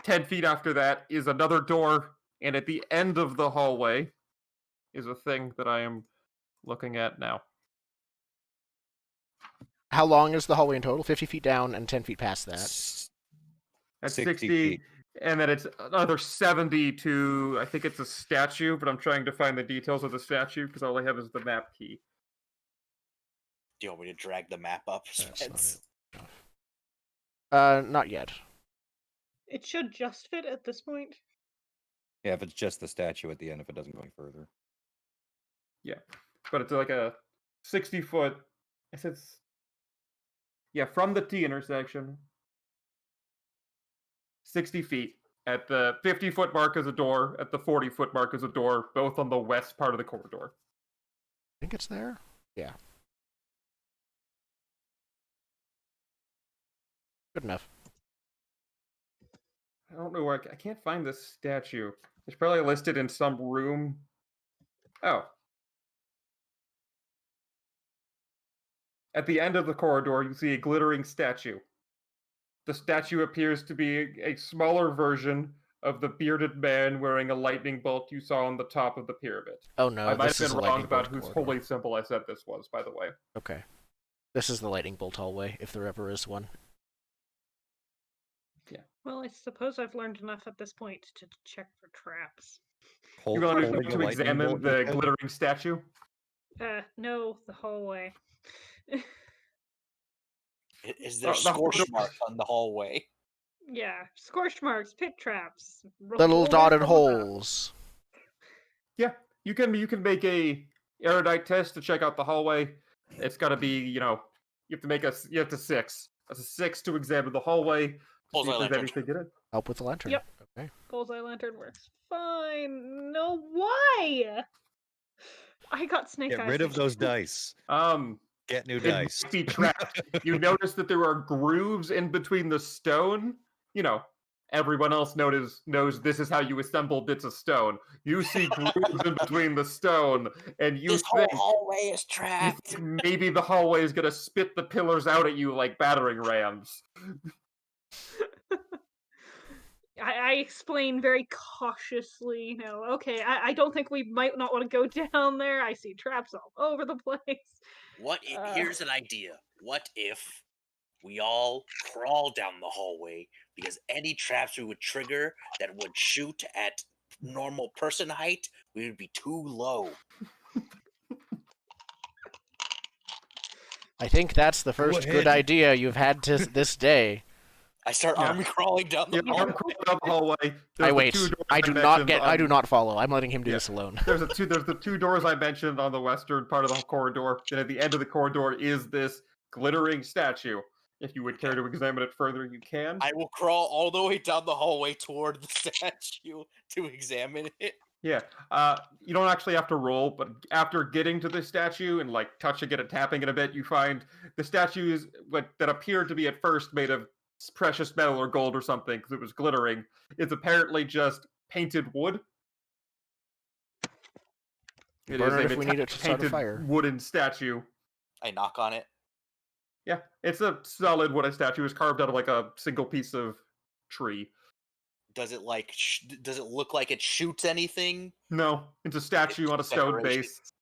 10 feet after that is another door, and at the end of the hallway is a thing that I am looking at now. How long is the hallway in total? 50 feet down and 10 feet past that. That's 60 60, feet. and then it's another 70 to, I think it's a statue, but I'm trying to find the details of the statue because all I have is the map key. Do you want me to drag the map up? That's not it. Not yet. It should just fit at this point. Yeah, if it's just the statue at the end, if it doesn't go any further. Yeah, but it's like a 60-foot, I said, yeah, from the T intersection, 60 feet. At the 50-foot mark is a door, at the 40-foot mark is a door, both on the west part of the corridor. I think it's there. Yeah. Good enough. I don't know where I can't find this statue. It's probably listed in some room. Oh. At the end of the corridor, you see a glittering statue. The statue appears to be a smaller version of the bearded man wearing a lightning bolt you saw on the top of the pyramid. Oh no, I might this have is been a wrong lightning about bolt whose corridor. holy symbol I said this was, by the way. Okay. This is the lightning bolt hallway, if there ever is one. Well, I suppose I've learned enough at this point to check for traps. You want Holding a to lightning examine bolt, the you said? glittering statue? No, the hallway. Is there The scorch hallway- marks on the hallway? Yeah, scorch marks, pit traps, Little always dotted roll up. holes. Yeah, you can make a erudite test to check out the hallway. It's got to be, you have to 6. That's a 6 to examine the hallway. To see Bullseye if there's lantern. anything in it. Help with the lantern. Yep. Okay. Bullseye lantern works fine. No, why? I got snake eyes. Get rid of those dice. Get new It dice. might be trapped. You notice that there are grooves in between the stone. Everyone else knows this is how you assemble bits of stone. You see grooves in between the stone, and you This whole think, hallway is trapped. maybe the hallway is going to spit the pillars out at you like battering rams. I explain very cautiously, okay, I don't think we might not want to go down there. I see traps all over the place. Here's an idea. What if we all crawl down the hallway, because any traps we would trigger that would shoot at normal person height, we would be too low. I think that's the first good idea you've had to this day. I start Yeah. army crawling down the You arm crawl down the hallway. I There's the wait. 2 doors I do mentioned not follow. I'm letting him do Yeah. this alone. There's the 2 doors I mentioned on the western part of the corridor. Then at the end of the corridor is this glittering statue. If you would care to examine it further, you can. I will crawl all the way down the hallway toward the statue to examine it. Yeah. You don't actually have to roll, but after getting to the statue and touching it and tapping it a bit, you find the statue is that appeared to be at first made of precious metal or gold or something because it was glittering. It's apparently just painted wood. It Burn is it a if we need it to start a painted fire. wooden statue. I knock on it. Yeah, it's a solid wooden statue. It's carved out of a single piece of tree. Does it does it look like it shoots anything? No, it's a statue on a stone Decoration. base.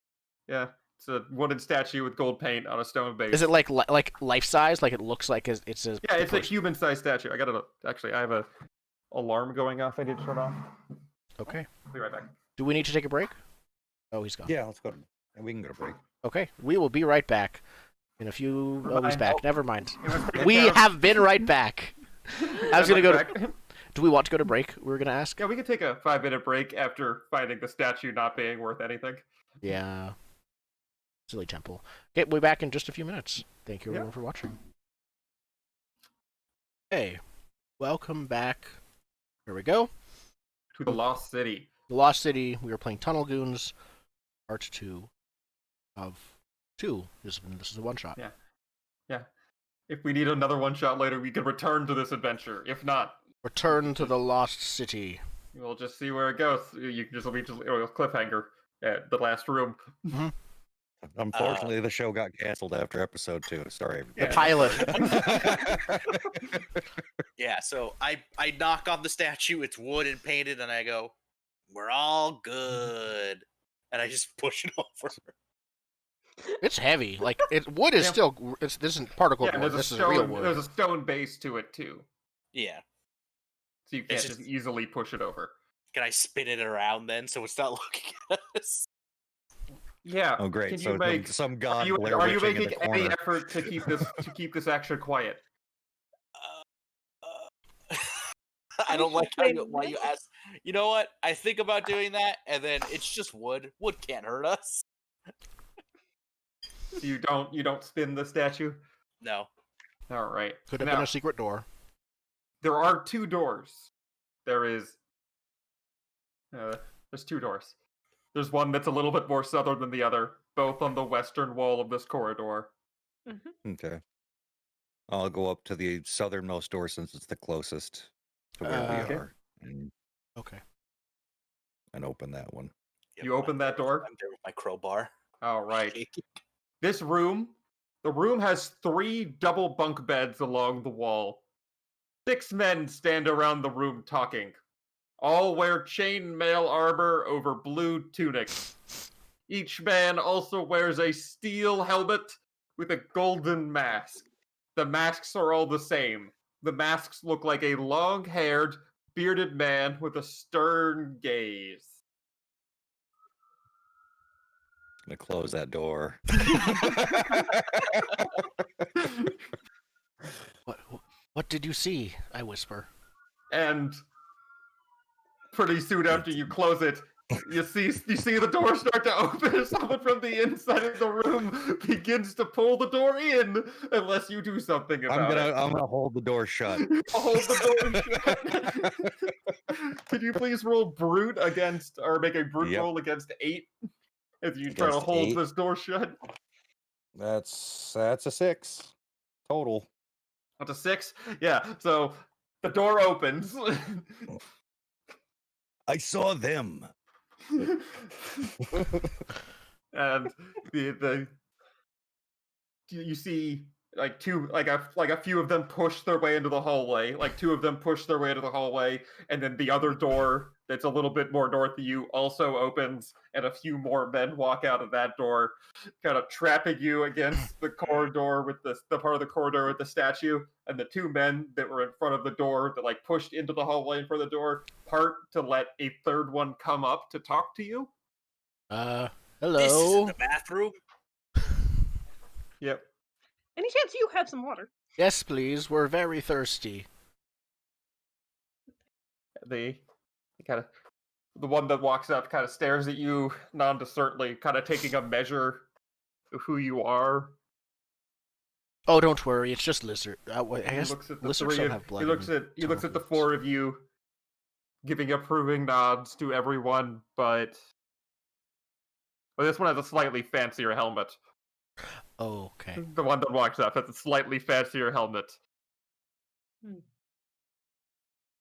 Yeah, It's a wooden statue with gold paint on a stone base. Is it like life size? Like it looks like it's a Yeah, it's a human-sized statue. I gotta actually. I have a alarm going off. I need to turn off. Okay. I'll be right back. Do we need to take a break? Oh, he's gone. Yeah, let's go. And we can go to break. Okay, we will be right back in a few. Oh, he's back. Never mind. It We was- have been right back. I was gonna go to. Back. Do we want to go to break? We were gonna ask. Yeah, we could take a 5-minute break after finding the statue not being worth anything. Yeah. Silly temple. Okay, we'll be back in just a few minutes. Thank you everyone for watching. Hey, welcome back. Here we go. To the Lost City. The Lost City. We are playing Tunnel Goons, Part 2 of 2. This is a one-shot. Yeah. Yeah. If we need another one-shot later, we can return to this adventure. If not, Return to the Lost City. we'll just see where it goes. You can just leave a cliffhanger at the last room. Unfortunately, the show got canceled after episode 2. Sorry. The pilot. Yeah, so I knock on the statue, it's wood and painted, and I go, "We're all good," and I just push it over. It's heavy. Like wood is Yeah. still. This isn't particle Yeah, board. there's a This is real stone. wood. There's a stone base to it too, Yeah, so you can't It's just just- easily push it over. can I spin it around then so it's not looking at us? Yeah. Oh, great. Can So you make? some god Are you, Blair are you Witching in making the any corner. effort to keep this action quiet? I don't like Wait, why you ask. You know what? I think about doing that, and then it's just wood. Wood can't hurt us. So you don't spin the statue. No. All right. Could have Now, been a secret door. there are 2 doors. There's 2 doors. There's one that's a little bit more southern than the other, both on the western wall of this corridor. Okay. I'll go up to the southernmost door since it's the closest to where we Okay. are. Okay. And open that one. Yep, You open that door? I'm there with my crowbar. All right. The room has 3 double bunk beds along the wall. 6 men stand around the room talking. All wear chainmail armor over blue tunics. Each man also wears a steel helmet with a golden mask. The masks are all the same. The masks look like a long-haired, bearded man with a stern gaze. Gonna close that door. What did you see? I whisper. And pretty soon after you close it, you see the door start to open and someone from the inside of the room begins to pull the door in unless you do something about it. I'm gonna hold the door shut. Hold the door shut. Could you please roll brute against, or make a brute Yep. roll against 8 as you try to Against hold 8? this door shut? That's a 6 total. That's a 6? Yeah, so the door opens. I saw them. And the you see like a few of them push their way into the hallway, like 2 of them push their way into the hallway, and then the other door that's a little bit more north of you also opens, and a few more men walk out of that door, kind of trapping you against the corridor with the part of the corridor with the statue. And the 2 men that were in front of the door that like pushed into the hallway in front of the door part to let a 3rd one come up to talk to you. Hello. This isn't the bathroom. Yep. Any chance you have some water? Yes, please. We're very thirsty. The one that walks up kind of stares at you nondescriptly, kind of taking a measure of who you are. Oh, don't worry. It's just lizard. I guess He looks at the lizards 3 don't of, have blood. he looks in at the tunnel 4 of you, giving approving nods to everyone, but this one has a slightly fancier helmet. Oh, okay. The one that walks up has a slightly fancier helmet.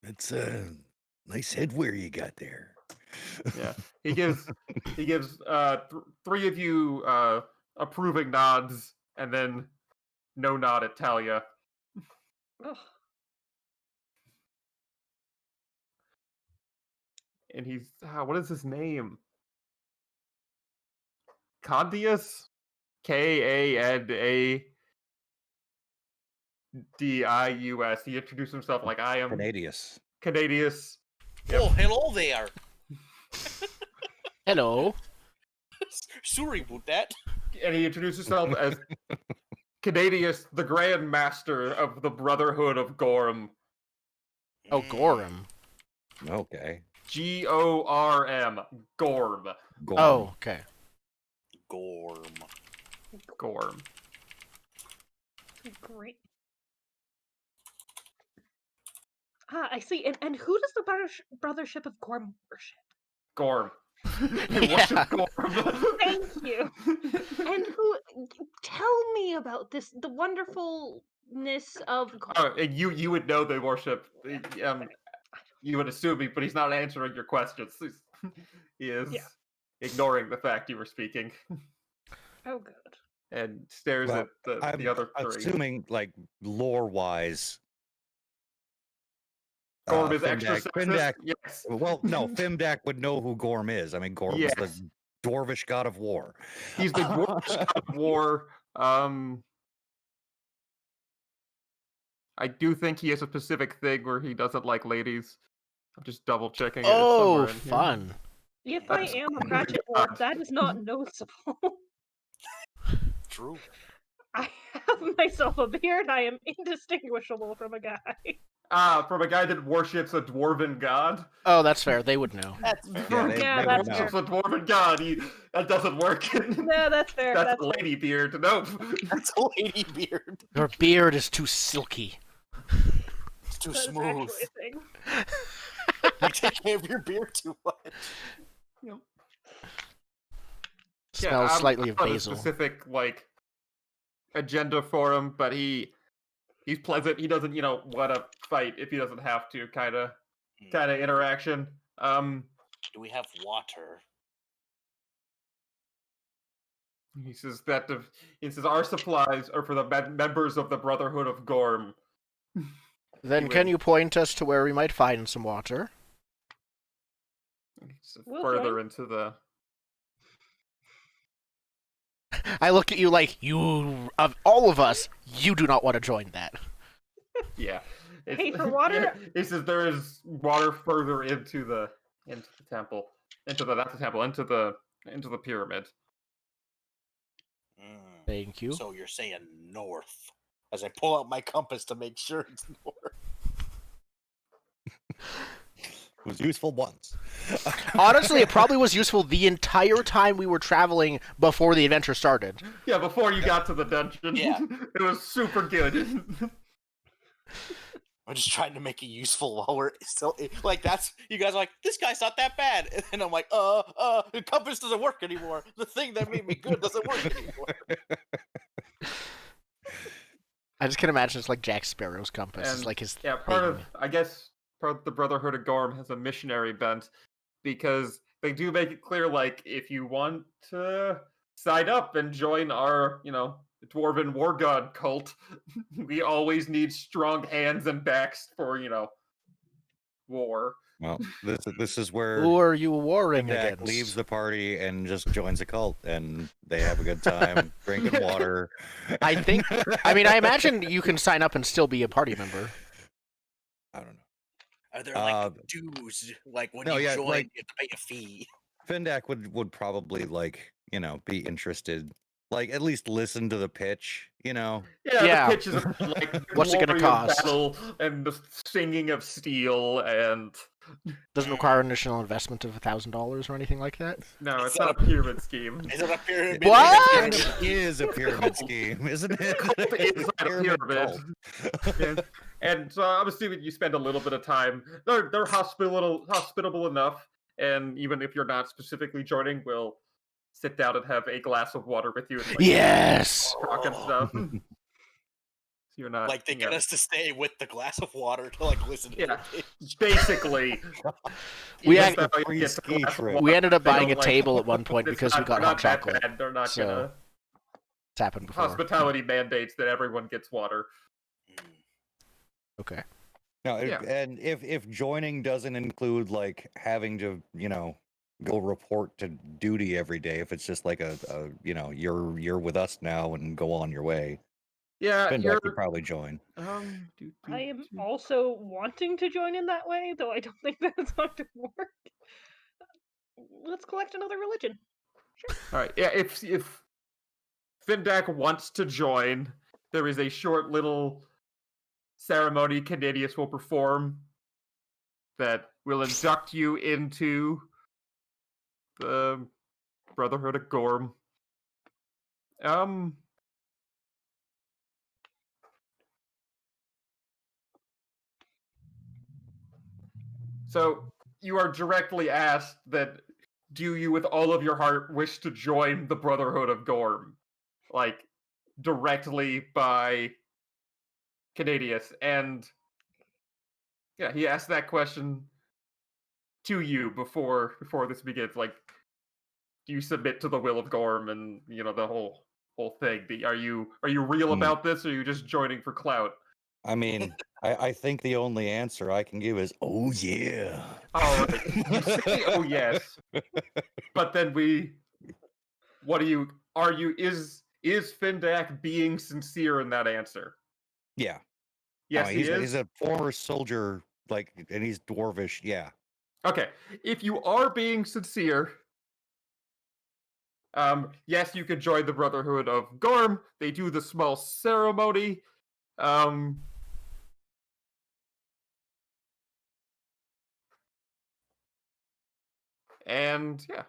It's a nice headwear you got there. Yeah, he gives 3 of you approving nods, and then no nod at Talia. Ugh. And he's what is his name? Condius? Kanadius. He introduced himself like I am Canadius. Canadius. Yep. Oh, hello there. Hello. Sorry about that. And he introduced himself as Canadius, the Grand Master of the Brotherhood of Gorm. Oh, Gorham. Okay. Gorm. Gorm. Gorm. Oh, okay. Gorm. Gorm. Great. Ah, I see. And who does the Brothership of Gorm worship? Gorm. He worships Gorm. Thank you. And who? Tell me about this. The wonderfulness of. Oh, and you would know they worship. You would assume me, but he's not answering your questions. He is ignoring the fact you were speaking. Oh, good. And stares Well, at the other I'm three. assuming, like, lore-wise, Gorm is extra Findak, yes. well, no, Findak would know who Gorm is. I mean, Gorm is Yes. the dwarvish god of war. He's the dwarvish god of war. I do think he has a specific thing where he doesn't like ladies. I'm just double checking it. It's Oh, somewhere in here. fun. If I am a Cratchit Lord, that is not noticeable. True. I have myself a beard. I am indistinguishable from a guy. From a guy that worships a dwarven god. Oh, that's fair. They would know. That's fair. Yeah, they that's would fair. Worships a dwarven god. That doesn't work. No, that's fair. That's That's a lady beard. Nope. That's a lady beard. Your beard is too silky. It's too That's smooth. actually a thing. You take care of your beard too much. Smells slightly of not a basil. specific agenda for him, but he's pleasant. He doesn't, want to fight if he doesn't have to. Kind of interaction. Do we have water? He says our supplies are for the members of the Brotherhood of Gorm. Then can you point us to where we might find some water? He's We'll further try. into the. I look at you like, you, of all of us, you do not want to join that. Yeah. Pay for water? He says there is water further into the temple, into the pyramid. Thank you. So you're saying north. As I pull out my compass to make sure it's north. It was useful once. Honestly, it probably was useful the entire time we were traveling before the adventure started. Yeah, before you got to the dungeon. Yeah. It was super good. I'm just trying to make it useful while we're still that's you guys are like, this guy's not that bad, and then I'm like, the compass doesn't work anymore. The thing that made me good doesn't work anymore. I just can imagine it's like Jack Sparrow's compass. And, It's like his part of thing. the Brotherhood of Gorm has a missionary bent, because they do make it clear, if you want to sign up and join our, Dwarven War God cult, we always need strong hands and backs for, war. Well, this is where Who are you warring Findak against? leaves the party and just joins a cult, and they have a good time drinking water. I imagine you can sign up and still be a party member. I don't know. Are there dues? When you join, you have to pay a fee. Findak would probably be interested, at least listen to the pitch, Yeah. The Yeah. pitch is What's it gonna glory of cost? battle and the singing of steel and Doesn't require an initial investment of $1,000 or anything like that. no, it's not a pyramid scheme. Is it a pyramid? What? It is a pyramid scheme, isn't it? It's not a pyramid. Yeah. And so I'm assuming you spend a little bit of time. They're hospitable enough, and even if you're not specifically joining, we'll sit down and have a glass of water with you. And, Yes! talk and stuff. So you're not They get us to stay with the glass of water to listen to Yeah. the pitch. basically. We even act- though you free get the ski glass of trip. water, We ended up they buying a don't table at one point it's because we not- got they're hot not that chocolate. bad. They're not So- gonna. It's happened before. Hospitality mandates that everyone gets water. Okay. No, Yeah. and if joining doesn't include having to go report to duty every day if it's just like a you're with us now and go on your way. Yeah, Finback could probably join. I am also wanting to join in that way, though I don't think that's going to work. Let's collect another religion. All right. Yeah, if Findak wants to join, there is a short little ceremony Canadius will perform that will induct you into the Brotherhood of Gorm. So you are directly asked that, do you with all of your heart wish to join the Brotherhood of Gorm? Like, directly by Canadius. And yeah, he asked that question to you before this begins. Like, do you submit to the will of Gorm and the whole thing? Are you real about this, or are you just joining for clout? I mean, I think the only answer I can give is, oh yeah. All right, you say, oh yes, but then is Findak being sincere in that answer? Yeah. Yes, he is. He's a former soldier, and he's dwarvish. Yeah. Okay, if you are being sincere, yes, you can join the Brotherhood of Gorm. They do the small ceremony. And yeah,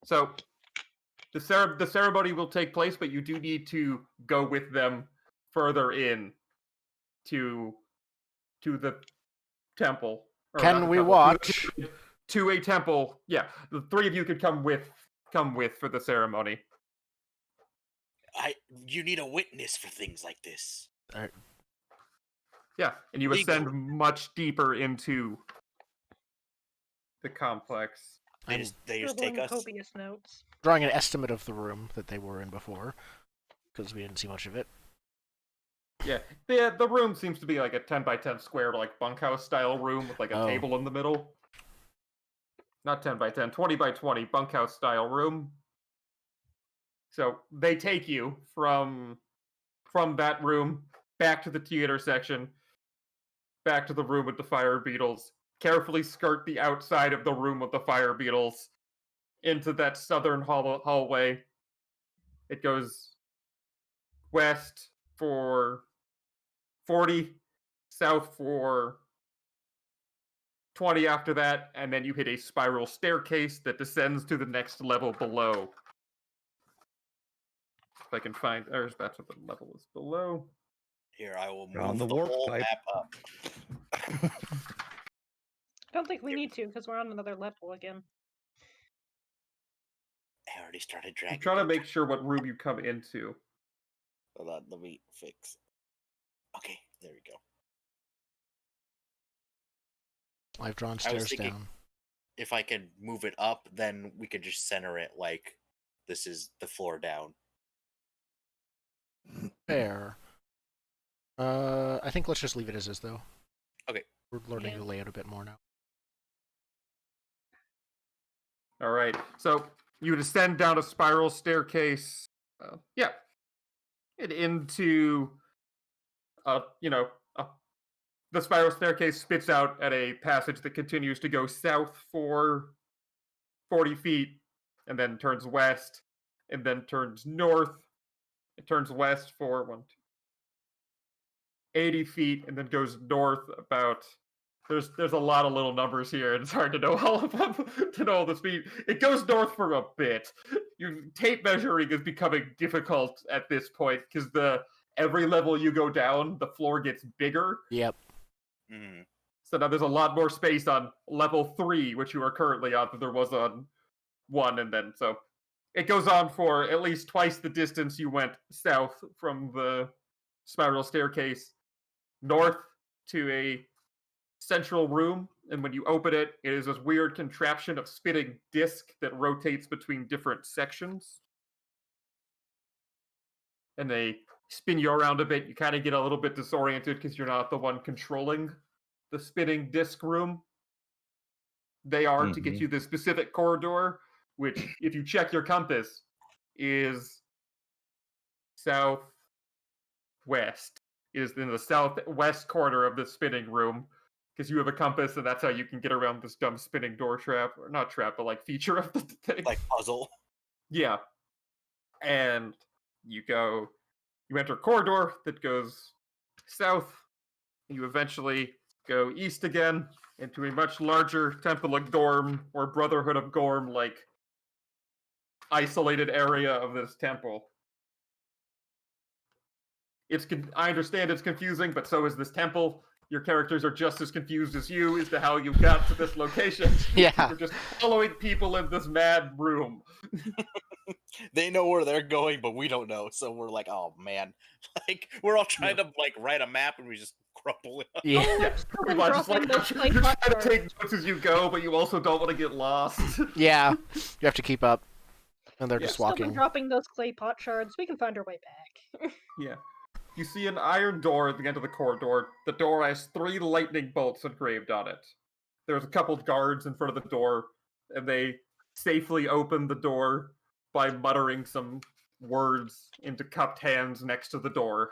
so the ceremony will take place, but you do need to go with them further in to the temple. Can we watch? To a temple? Yeah, the three of you could come with for the ceremony. You need a witness for things like this. Yeah, and you Legal. ascend much deeper into the complex. They just take us. Copious notes. Drawing an estimate of the room that they were in before, because we didn't see much of it. Yeah, the room seems to be like a 10 by 10 square, like bunkhouse style room with like a table in the middle. Not 10 by 10, 20 by 20 bunkhouse style room. So they take you from that room back to the theater section, back to the room with the fire beetles, carefully skirt the outside of the room with the fire beetles into that southern hallway. It goes west for 40, south for 20 after that, and then you hit a spiral staircase that descends to the next level below. If I can find, that's what the level is below. Here, I will move On the the warp whole pipe. map up. I don't think we need to, because we're on another level again. I already started dragging. I'm trying to make sure what room you come into. Hold on, let me fix. Okay, there we go. I've drawn I was stairs thinking, down. if I can move it up, then we could just center it like this is the floor down. Fair. I think let's just leave it as is, though. Okay. We're learning the layout a bit more now. All right, so you descend down a spiral staircase. And into, the spiral staircase spits out at a passage that continues to go south for 40 feet, and then turns west, and then turns north. It turns west for 80 feet, and then goes north about. There's a lot of little numbers here, and it's hard to know all of them, to know the speed. It goes north for a bit. Tape measuring is becoming difficult at this point because every level you go down, the floor gets bigger. Yep. Mm-hmm. So now there's a lot more space on level 3, which you are currently on, than there was on 1, and then so it goes on for at least twice the distance you went south from the spiral staircase, north to a central room, and when you open it, it is this weird contraption of spinning disc that rotates between different sections. And they spin you around a bit. You kind of get a little bit disoriented because you're not the one controlling the spinning disc room. they are to get you the specific corridor, which, if you check your compass, is southwest. Is in the southwest corner of the spinning room, because you have a compass, and that's how you can get around this dumb spinning door trap, or not trap, but like feature of the thing. Like puzzle. Yeah. And you enter a corridor that goes south. You eventually go east again into a much larger Temple of Gorm or Brotherhood of Gorm like isolated area of this temple. I understand it's confusing, but so is this temple. Your characters are just as confused as you as to how you got to this location. Yeah. You're just following people in this mad room. They know where they're going, but we don't know. So we're like, oh man, like we're all trying to like write a map, and we just crumple it. Yeah. Yeah, pretty much. It's like, you're trying to take notes as you go, but you also don't want to get lost. Yeah. You have to keep up. And they're Yeah. just Still been walking. dropping those clay pot shards. We can find our way back. Yeah. You see an iron door at the end of the corridor. The door has 3 lightning bolts engraved on it. There's a couple guards in front of the door, and they safely open the door by muttering some words into cupped hands next to the door.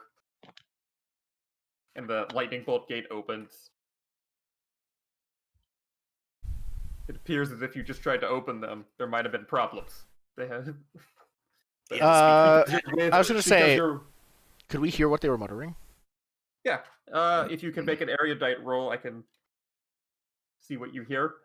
And the lightning bolt gate opens. It appears as if you just tried to open them. There might have been problems. They had... I was going to say, could we hear what they were muttering? Yeah. If you can make an erudite roll, I can see what you hear.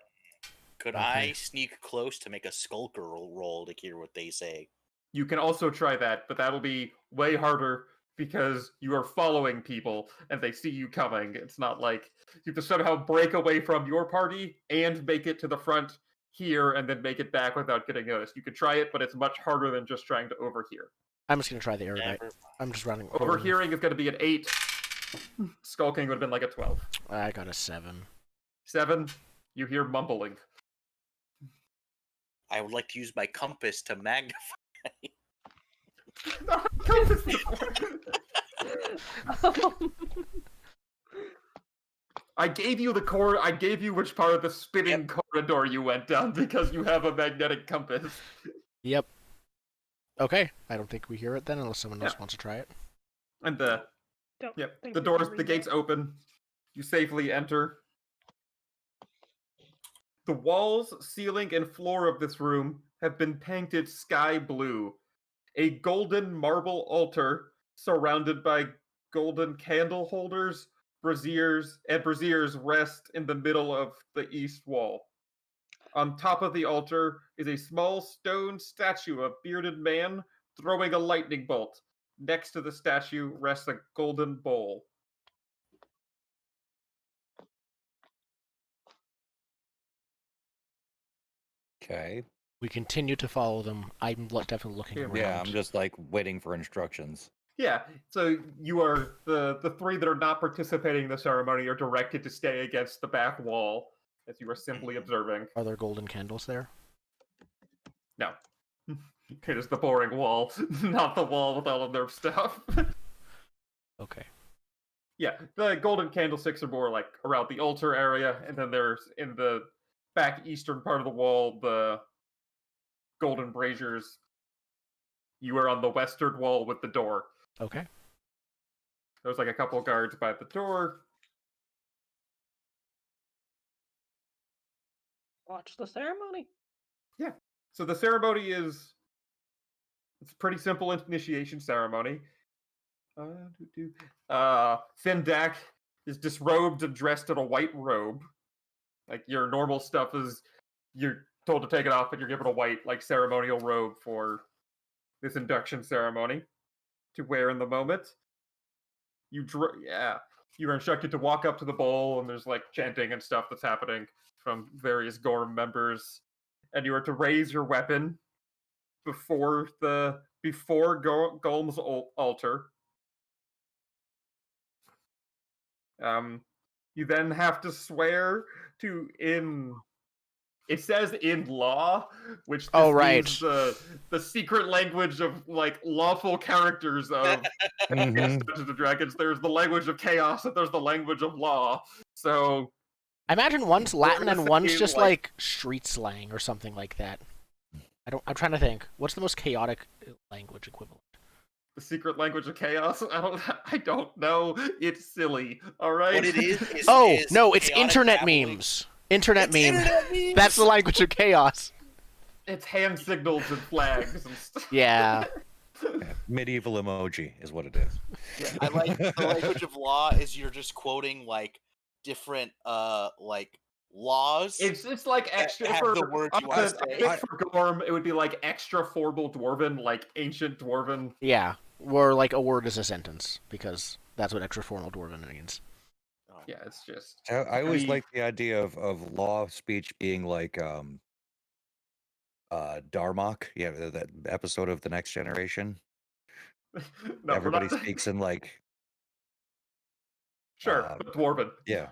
Could I sneak close to make a skulker roll to hear what they say? You can also try that, but that'll be way harder because you are following people and they see you coming. It's not like you have to somehow break away from your party and make it to the front here and then make it back without getting noticed. You could try it, but it's much harder than just trying to overhear. I'm just going to try the erudite. I'm just running. Overhearing is going to be an 8. Skulking would have been like a 12. I got a 7. 7, you hear mumbling. I would like to use my compass to magnify. I gave you I gave you which part of the spinning corridor you went down because you have a magnetic compass. Yep. Okay. I don't think we hear it then, unless someone else wants to try it. And Don't think the we doors, can the read gates it. open. You safely enter. The walls, ceiling, and floor of this room have been painted sky blue. A golden marble altar surrounded by golden candle holders, braziers rest in the middle of the east wall. On top of the altar is a small stone statue of a bearded man throwing a lightning bolt. Next to the statue rests a golden bowl. Okay. We continue to follow them. I'm definitely looking around. Yeah, I'm just like waiting for instructions. Yeah, so you are the 3 that are not participating in the ceremony are directed to stay against the back wall as you are simply observing. Are there golden candles there? No. It is the boring wall, not the wall with all of their stuff. Okay. Yeah, the golden candlesticks are more like around the altar area, and then there's in the back eastern part of the wall, the golden braziers. You are on the western wall with the door. Okay. There's like a couple guards by the door. Watch the ceremony. Yeah. So the ceremony it's a pretty simple initiation ceremony. Findak is disrobed and dressed in a white robe. Like your normal stuff is you're told to take it off, but you're given a white like ceremonial robe for this induction ceremony to wear in the moment. You're instructed to walk up to the bowl, and there's like chanting and stuff that's happening from various Gorm members, and you are to raise your weapon before Golm's altar. You then have to swear to it says in law, which is the secret language of like lawful characters of Dungeons and Dragons. There's the language of chaos and there's the language of law. So I imagine one's Latin gonna and one's say, just like- like street slang or something like that. I'm trying to think. What's the most chaotic language equivalent? The secret language of chaos. I don't know. It's silly. All right. What it is Oh is no, it's chaotic internet babbling. memes. Internet It's meme. internet memes! That's the language of chaos. It's hand signals and flags and stuff. Yeah. Yeah, medieval emoji is what it is. I like the language of law is you're just quoting like different like laws. It's like extra have for the words you wanna I say. think for Gorm, it would be like extra formal dwarven, like ancient dwarven. Yeah. Or like a word is a sentence, because that's what extra formal dwarven means. Yeah, it's just. I always We- like the idea of law speech being like Darmok. Yeah, that episode of The Next Generation. No, Everybody we're not... speaks in like Sure, but dwarven. yeah.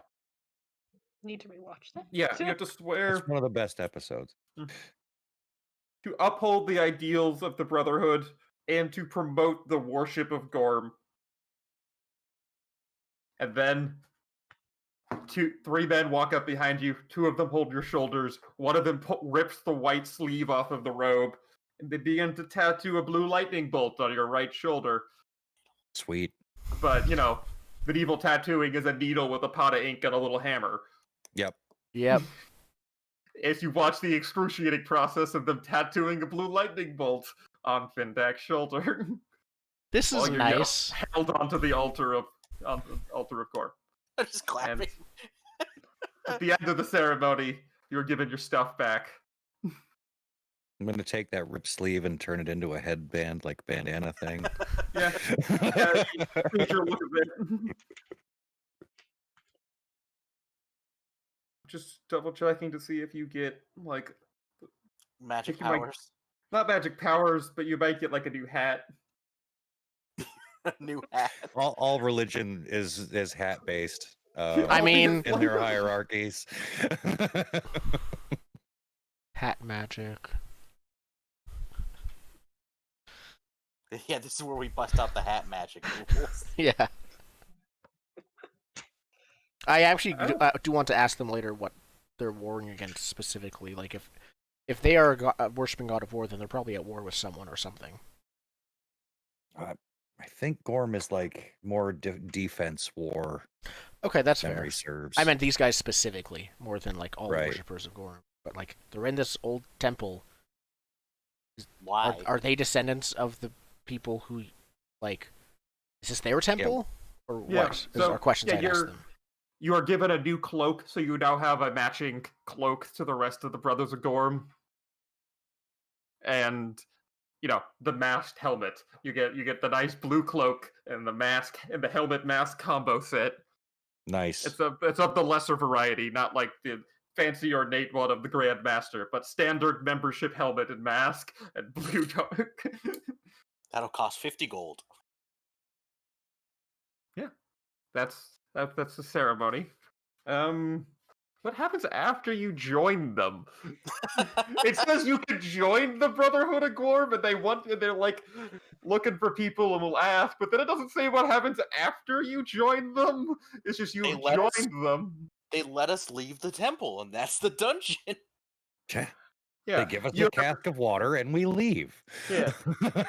Need to rewatch that. Yeah, you have to swear It's one of the best episodes. to uphold the ideals of the Brotherhood and to promote the worship of Gorm. And then three men walk up behind you. Two of them hold your shoulders. One of them rips the white sleeve off of the robe, and they begin to tattoo a blue lightning bolt on your right shoulder. Sweet. But, you know, medieval tattooing is a needle with a pot of ink and a little hammer. Yep. Yep. As you watch the excruciating process of them tattooing a blue lightning bolt on Findak's shoulder. This is while you're nice. held onto the altar of Gorm. I'm just clapping. At the end of the ceremony, you're given your stuff back. I'm gonna take that rip sleeve and turn it into a headband, like bandana thing. Yeah. Creature look of it. Just double checking to see if you get like Magic think you might- powers. not magic powers, but you might get like a new hat. New hat. all religion is hat based. I mean- in their hierarchies. Hat magic. Yeah, this is where we bust out the hat magic rules. Yeah. I actually do want to ask them later what they're warring against specifically. Like, if they are worshipping God of War, then they're probably at war with someone or something. I think Gorm is like more defense war. Okay, that's Memory fair. serves. I meant these guys specifically, more than like all Right. worshippers of Gorm. But like, they're in this old temple. Why? Are they descendants of the people who, like, is this their temple or Yeah, what? so, Are questions yeah, I'd ask them. You are given a new cloak, so you now have a matching cloak to the rest of the Brothers of Gorm. And you know, the masked helmet. You get the nice blue cloak and the mask and the helmet mask combo set. Nice. It's of the lesser variety, not like the fancy ornate one of the Grand Master, but standard membership helmet and mask and blue dark. That'll cost 50 gold. That's the ceremony. What happens after you join them? It says you can join the Brotherhood of Gorm, and they're like looking for people and will ask, but then it doesn't say what happens after you join them. It's just you They have let us- joined them. They let us leave the temple, and that's the dungeon. Yeah. Yeah, They give us you a cask of water and we leave. Yeah.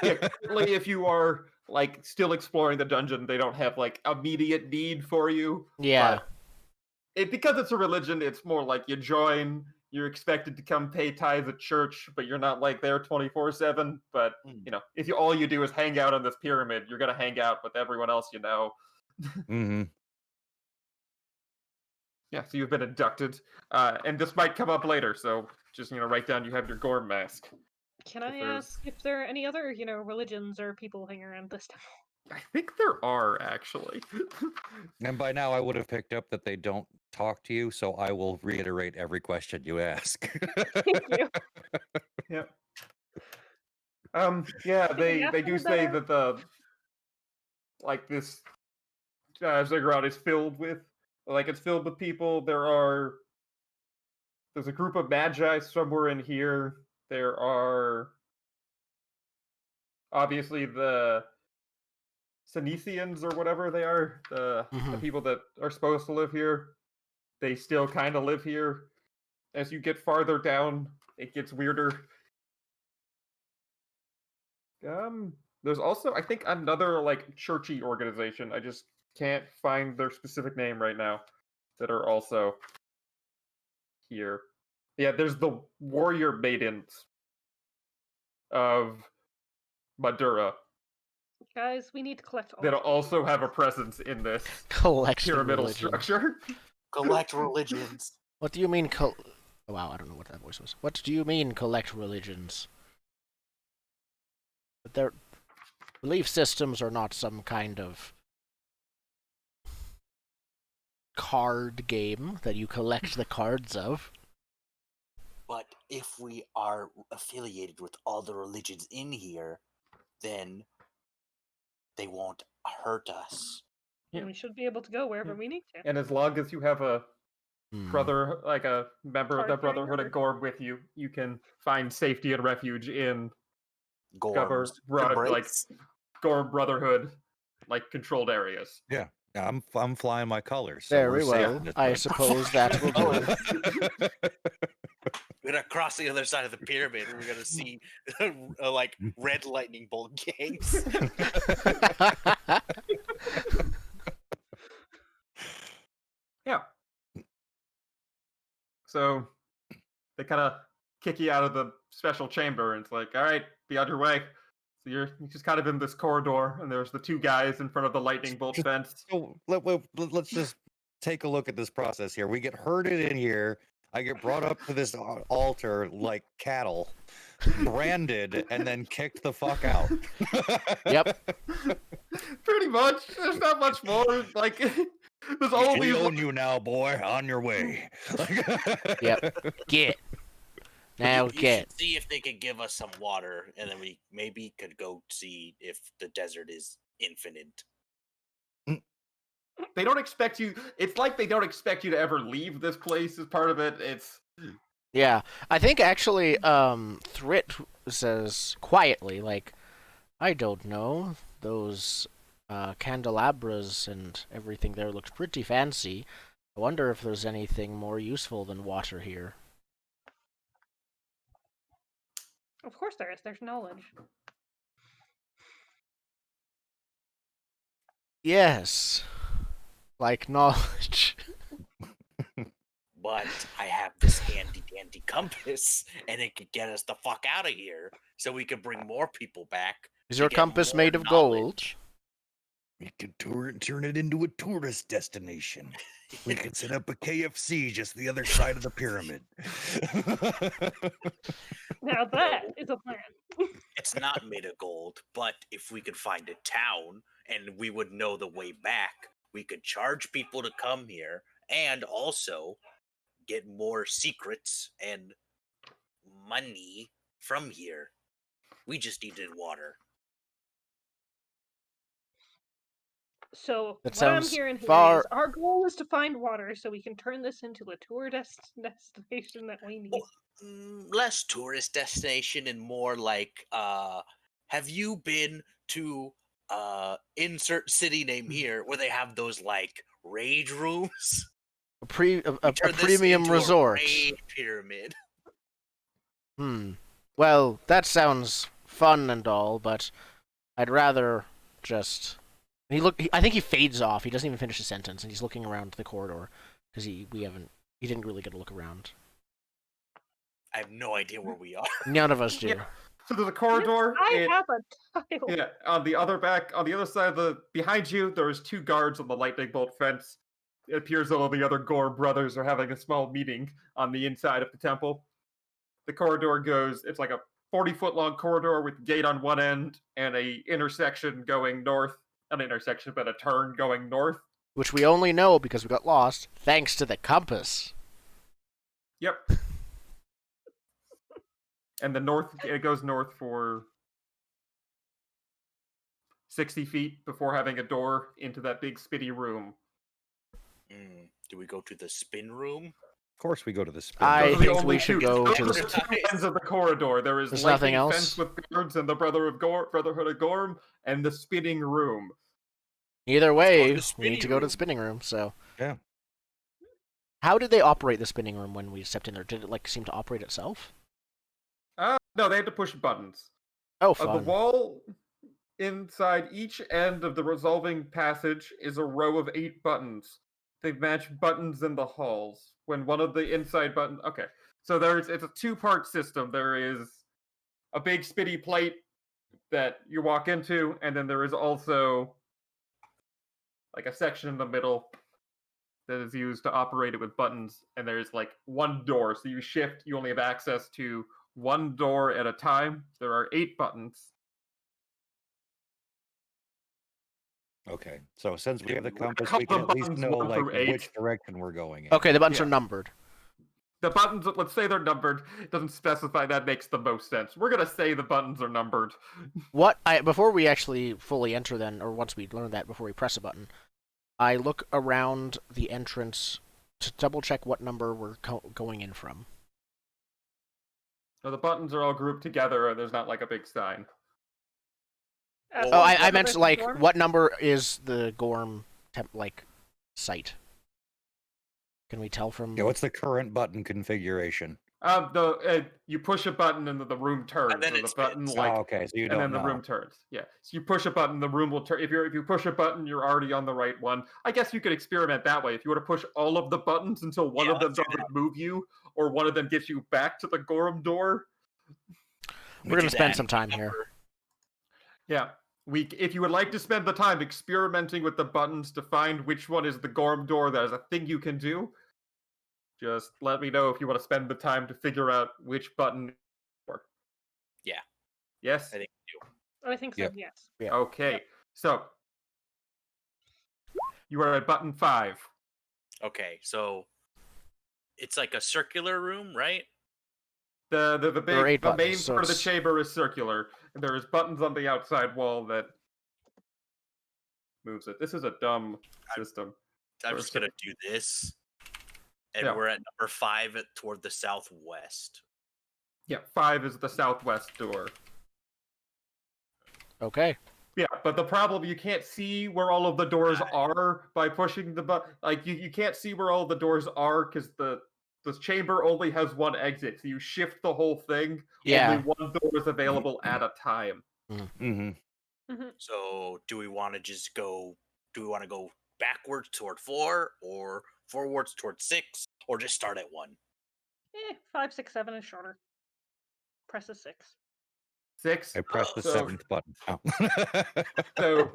yeah, currently, if you are like still exploring the dungeon, they don't have like immediate need for you. Yeah. But because it's a religion, it's more like you join. You're expected to come pay tithes at church, but you're not like there 24/7. But you know, if all you do is hang out on this pyramid, you're gonna hang out with everyone else you know. Mm-hmm. Yeah, so you've been inducted, and this might come up later. So just write down you have your Gorm mask. Can If I there's- ask if there are any other, religions or people hanging around this temple? I think there are actually. And by now I would have picked up that they don't talk to you, so I will reiterate every question you ask. Thank you. Yeah, Can we they ask do them say better? that the this ziggurat is filled with it's filled with people. There's a group of magi somewhere in here. There are obviously the Senesians or whatever they are, the Mhm. people that are supposed to live here. they still kind of live here. As you get farther down, it gets weirder. There's also, I think, another like churchy organization. I just can't find their specific name right now. That are also here. Yeah, there's the warrior maidens of Madura Guys, we need to collect all that of also have a presence in this Collection pyramidal religion. structure. Collect religions. What do you mean oh, wow, I don't know what that voice was. What do you mean collect religions? But their belief systems are not some kind of card game that you collect the cards of. But if we are affiliated with all the religions in here, then they won't hurt us. And we should be able to go wherever we need to. And as long as you have a brother, like a member of the Card carrier? Brotherhood of Gorm with you, you can find safety and refuge in Gorms. like Gorm Brotherhood, like controlled areas. Yeah, I'm flying my colors. So Very we're safe well. in this I place. suppose that will do. We're gonna cross the other side of the pyramid. And we're gonna see like red lightning bolt gangs. Yeah. So they kind of kick you out of the special chamber, and it's like, all right, be on your way. So you're just kind of in this corridor, and there's the two guys in front of the lightning bolt fence. So let's just take a look at this process here. We get herded in here. I get brought up to this altar like cattle, branded, and then kicked the fuck out. Yep. Pretty much. There's not much more. Like, there's We only own you now, boy. On your way. Yep. Get. Now You get. should see if they could give us some water, and then we maybe could go see if the desert is infinite. They don't expect you. It's like they don't expect you to ever leave this place as part of it. It's Yeah. I think actually, Thrit says quietly, like, I don't know. Those candelabras and everything there looked pretty fancy. I wonder if there's anything more useful than water here. Of course there is. There's knowledge. Yes. Like knowledge. But I have this handy dandy compass, and it could get us the fuck out of here, so we could bring more people back. Is to your get compass more made of gold? knowledge. We could turn it into a tourist destination. We could set up a KFC just the other side of the pyramid. Now that is a plan. It's not made of gold, but if we could find a town and we would know the way back, we could charge people to come here and also get more secrets and money from here. We just needed water. So That what I'm sounds hearing here far- is our goal is to find water so we can turn this into a tour destination that we need. Less tourist destination and more like, have you been to insert city name here where they have those like rage rooms? A Turn this premium into a resort. rage pyramid. Well, that sounds fun and all, but I'd rather just. I think he fades off. He doesn't even finish his sentence, and he's looking around the corridor because he didn't really get a look around. I have no idea where we are. None of us do. Yeah. So there's a corridor. I have a tile. Yeah, on the other side of the behind you, there's two guards on the lightning bolt fence. It appears that all the other Gore brothers are having a small meeting on the inside of the temple. The corridor goes. It's like a 40-foot long corridor with a gate on one end and a intersection going north. Not an intersection, but a turn going north. Which we only know because we got lost thanks to the compass. Yep. And it goes north for 60 feet before having a door into that big spitty room. Do we go to the spin room? Of course, we go to the spin. I Those are the think only we should two- go those to are the. the two ends of the corridor. There is There's lightning nothing else? fence with guards and the Brotherhood of Gorm, and the spinning room. Either way, the we need to go to the spinning spinning room. So Yeah. How did they operate the spinning room when we stepped in there? Did it like seem to operate itself? No, they had to push buttons. Oh, The fun. wall inside each end of the resolving passage is a row of 8 buttons. They match buttons in the halls. When one of the inside buttons... Okay, so it's a 2-part system. There is a big spinny plate that you walk into, and then there is also like a section in the middle that is used to operate it with buttons, and there's like one door. So you shift, you only have access to one door at a time. There are 8 buttons. Okay, so since we have the compass, Call we can the at least buttons know 1 like through 8. which direction we're going in. Okay, the buttons Yeah. are numbered. The buttons, let's say they're numbered. It doesn't specify. That makes the most sense. We're gonna say the buttons are numbered. Before we actually fully enter, then, or once we learn that, before we press a button, I look around the entrance to double check what number we're going in from. So the buttons are all grouped together, and there's not like a big sign. As Oh, long I as meant there's a like dorm? what number is the Gorm site? Can we tell from? Yeah, what's the current button configuration? You push a button and the room turns. And then so it the button spins. like, Oh, okay, so you and don't then know. the room turns. Yeah, so you push a button, the room will turn. If you push a button, you're already on the right one. I guess you could experiment that way. If you were to push all of the buttons until one Yeah, of them let's do doesn't move you, or one of them gets you back to the Gorham door. We're gonna spend some time here. Yeah. If you would like to spend the time experimenting with the buttons to find which one is the Gorham door, that is a thing you can do. Just let me know if you want to spend the time to figure out which button. Yeah. Yes? I think I think so. Yep. Yes. Yeah. Okay. Yep. So you are at button 5. Okay, so it's like a circular room, right? The There are 8 main buttons, so part of the it's- chamber is circular, and there is buttons on the outside wall that moves it. This is a dumb system. I'm Or just gonna so- do this, and Yeah. we're at number 5 toward the southwest. Yeah, 5 is the southwest door. Okay. Yeah, but the problem, you can't see where all of the doors are by pushing the button. Like, you can't see where all the doors are because the chamber only has one exit. So you shift the whole thing. Yeah. Only one door is available at a time. Mm-hmm. So, do we want to just go? Do we want to go backwards toward 4, or forwards toward 6, or just start at 1? 5, 6, 7 is shorter. Press a 6. 6. I pressed the So- 7th button. Oh. So,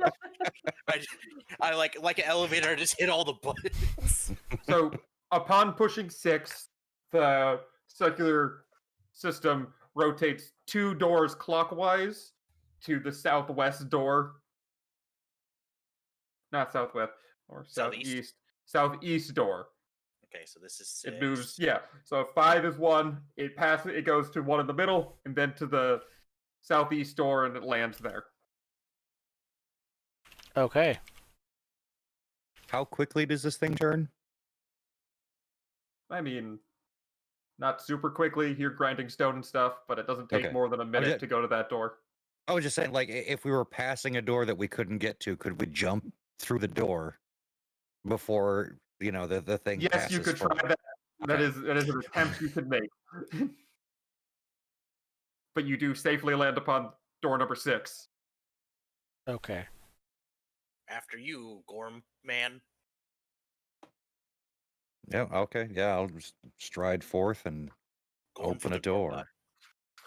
I like an elevator. I just hit all the buttons. so upon pushing 6, the circular system rotates 2 doors clockwise to the southwest door. Not southwest, or Southeast. southeast door. Okay, so this is 6. It moves, yeah. So if 5 is 1, it goes to 1 in the middle, and then to the southeast door, and it lands there. Okay. How quickly does this thing turn? I mean, not super quickly. You're grinding stone and stuff, but it doesn't take Okay. more than a minute just- to go to that door. I was just saying, like, if we were passing a door that we couldn't get to, could we jump through the door before, the thing Yes, passes you could try forward? that. That Okay. is an attempt you could make. But you do safely land upon door number 6. Okay. After you, Gorm man. Yeah, okay. Yeah, I'll just stride forth and Gorm for open a the Gorm door. bot.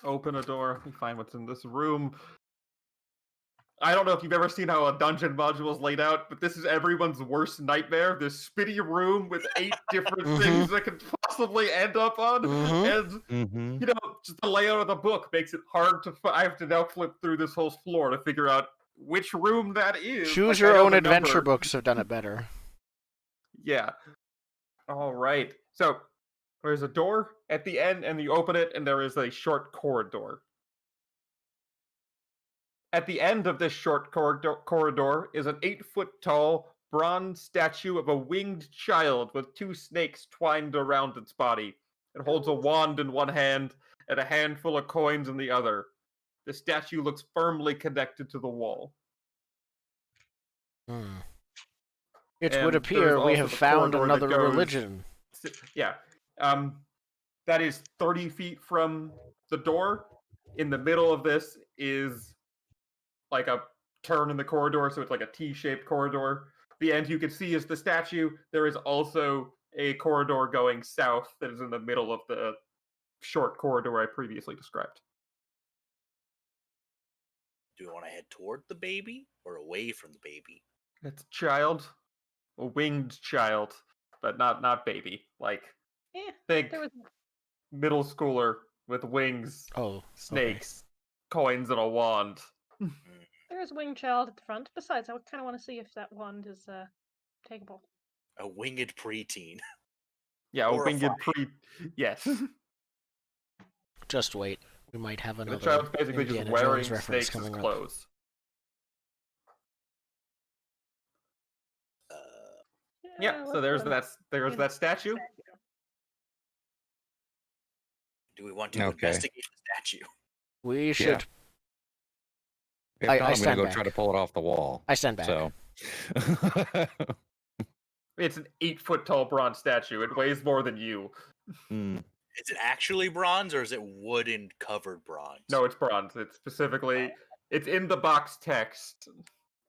Open a door. Let me find what's in this room. I don't know if you've ever seen how a dungeon module is laid out, but this is everyone's worst nightmare. This spitty room with 8 different things that could possibly end up on. Mhm. And, Mm-hmm. just the layout of the book makes it hard to I have to now flip through this whole floor to figure out which room that is. Choose Like, I your know own the adventure number. books have done it better. Yeah. All right. So there's a door at the end, and you open it, and there is a short corridor. At the end of this short corridor is an 8-foot-tall bronze statue of a winged child with 2 snakes twined around its body. It holds a wand in one hand and a handful of coins in the other. The statue looks firmly connected to the wall. It And would there's appear we also have the found corridor that another goes- religion. Yeah. That is 30 feet from the door. In the middle of this is like a turn in the corridor, so it's like a T-shaped corridor. The end you can see is the statue. There is also a corridor going south that is in the middle of the short corridor I previously described. Do we want to head toward the baby or away from the baby? It's a child, a winged child, but not baby. Like, Yeah, think there was middle schooler with wings, Oh, okay. snakes, coins, and a wand. there's a winged child at the front. Besides, I kind of want to see if that wand is takeable. A winged preteen. Yeah, a Horrifying. winged pre. Yes. Just wait. We might have The another child's basically Indiana just wearing Jones reference snakes as coming up. clothes. Yeah, so there's that statue. Do we want to Okay. investigate the statue? We should. If I not, I'm stand gonna go try back. to pull it off the wall. I stand back. So. It's an 8-foot tall bronze statue. It weighs more than you. Hmm. Is it actually bronze or is it wooden covered bronze? No, it's bronze. It's specifically, it's in the box text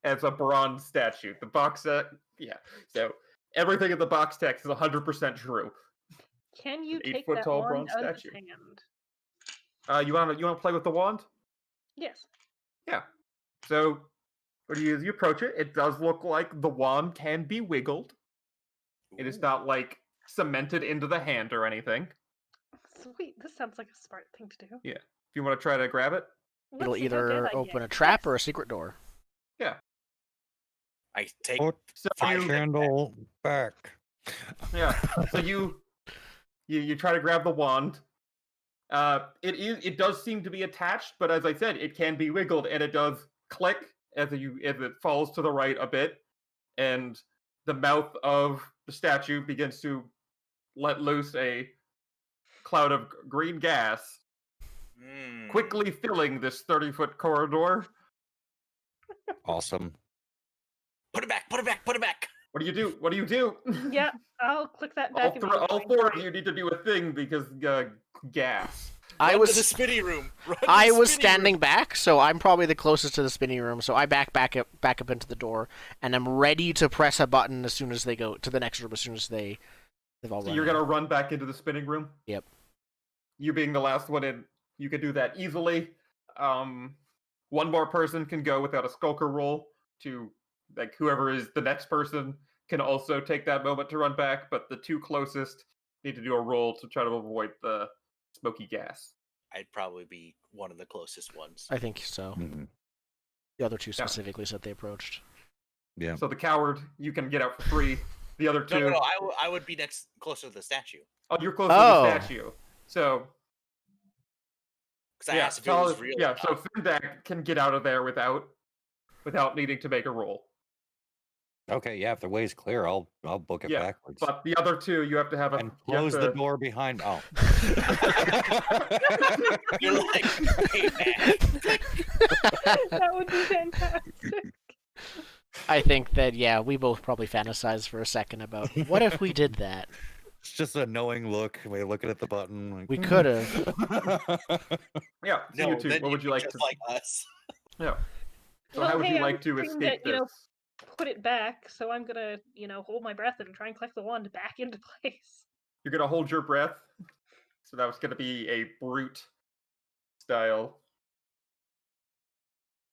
as a bronze statue. The box set, yeah. So everything in the box text is 100% true. Can you An take 8-foot that tall wand bronze out of his statue. hand? You wanna play with the wand? Yes. Yeah. So as you approach it, it does look like the wand can be wiggled. It is Ooh. not like cemented into the hand or anything. Sweet. This sounds like a smart thing to do. Yeah. If you want to try to grab it, It'll Let's see how good either I open get. a trap Yes. or a secret door. yeah. I take Put So the you, candle back. yeah. So you try to grab the wand. It does seem to be attached, but as I said, it can be wiggled and it does click as it falls to the right a bit, and the mouth of the statue begins to let loose a cloud of green gas, quickly filling this 30-foot corridor. Awesome. Put it back, put it back, put it back. What do you do? What do you do? Yeah, I'll click that all, back. all four of you need to do a thing because gas. I Run was to the spinning room. Run to I the was spinning standing room. back, so I'm probably the closest to the spinning room. So I back up into the door, and I'm ready to press a button as soon as they go to the next room. As soon as they've all So run. you're out. gonna run back into the spinning room? Yep. You being the last one in, you can do that easily. One more person can go without a skulker roll to, like, whoever is the next person can also take that moment to run back, but the two closest need to do a roll to try to avoid the smoky gas. I'd probably be one of the closest ones. I think so. Mhm. The other two specifically said they approached. Yeah. So the coward, you can get out for free. The other two, No, I would be next closer to the statue. oh, you're close to Oh. the statue. So Because I yeah, asked if it was real. yeah. or So not. Findak can get out of there without needing to make a roll. Okay, yeah, if the way's clear, I'll book it Yeah, backwards. But the other two, you have to have a And you have close the to- door behind. Oh. You're like, hey man. That would be fantastic. I think that we both probably fantasized for a second about what if we did that. It's just a knowing look. We looking at the button. Like, We could have. Yeah, so No, you two, then what would you like just to? like us. Yeah. So Well, how would hey, you I like was to thinking escape that, this? put it back, so I'm gonna, hold my breath and try and collect the wand back into place. You're gonna hold your breath. So that was gonna be a brute style.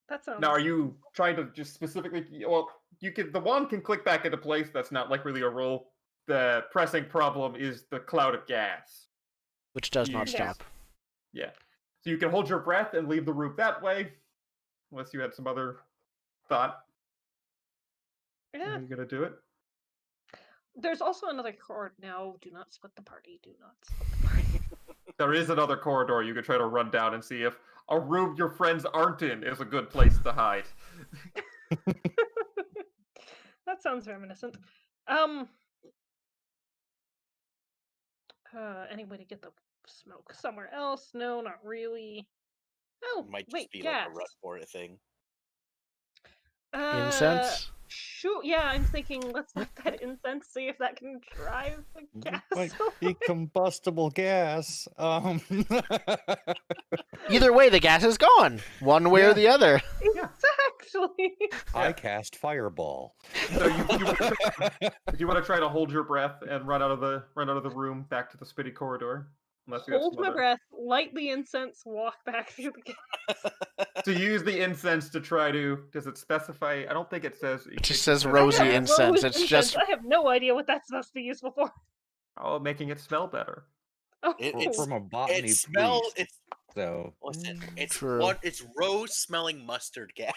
That sounds. Now, are you trying to just specifically? Well, the wand can click back into place. That's not like really a roll. The pressing problem is the cloud of gas. Which does not Yeah. stop. Yeah. So you can hold your breath and leave the room that way, unless you had some other thought. Yeah. Are you gonna do it? There's also another chord. No, do not split the party. Do not split the party. There is another corridor you could try to run down and see if a room your friends aren't in is a good place to hide. That sounds reminiscent. Any way to get the smoke somewhere else? No, not really. Oh, Might just wait, be gas. like a run for it thing. Uh, Incense? Shoot, yeah, I'm thinking let's light that incense, see if that can drive the gas. Might be combustible gas. Either way, the gas is gone. One way or Yeah. the other. Exactly. I cast fireball. So you want to try to hold your breath and run out of the room back to the spitty corridor? Unless you have Hold some my other... breath, light the incense, walk back through the gas. To use the incense to try to... Does it specify? I don't think it says... It just says I rosy have incense. rose It's incense. just I have no idea what that's supposed to be useful for. Oh, making it smell better. Oh, It's From a botany it smell. priest. It's So listen. It's True. what it's rose smelling mustard gas.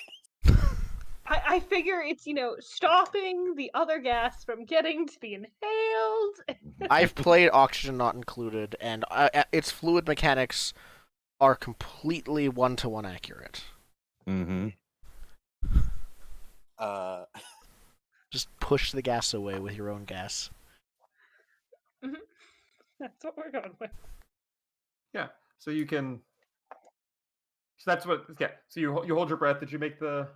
I figure it's, stopping the other gas from getting to be inhaled. I've played Oxygen Not Included, and its fluid mechanics are completely one-to-one accurate. Mm-hmm. Just push the gas away with your own gas. That's what we're going with. Yeah. So you can... So that's what... Yeah. So you hold your breath. Did you make the...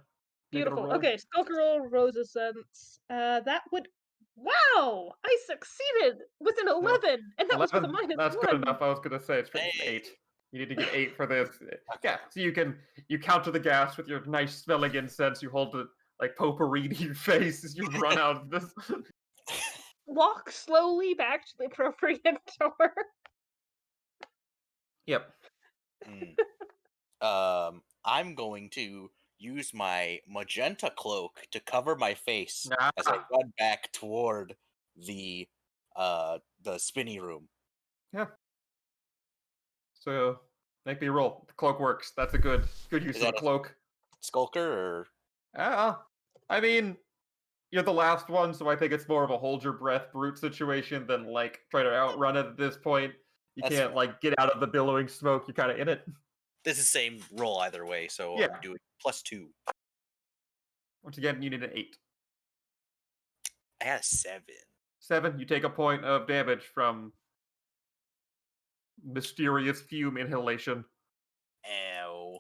make it a Beautiful. roll? Okay, Skulker roll, rose essence. That would... Wow! I succeeded with an 11, and that was with a 11, minus that's 1. good enough. I was going to say it's Hey. 8. You need to get 8 for this. Yeah, so you counter the gas with your nice smelling incense. You hold it like potpourri to your face as you run out of this. Walk slowly back to the appropriate door. Yep. I'm going to use my magenta cloak to cover my face as I Ah. run back toward the spinny room. Yeah. So make me a roll. The cloak works. That's a good use Is of the that a- cloak. Skulker or I mean, you're the last one, so I think it's more of a hold your breath brute situation than like try to outrun it at this point. You That's can't like get out of the billowing smoke. You're kind of in it. this is the same roll either way, so Yeah. I'm doing +2. Once again, you need an 8. I had a 7. 7, you take a point of damage from mysterious fume inhalation. Ow.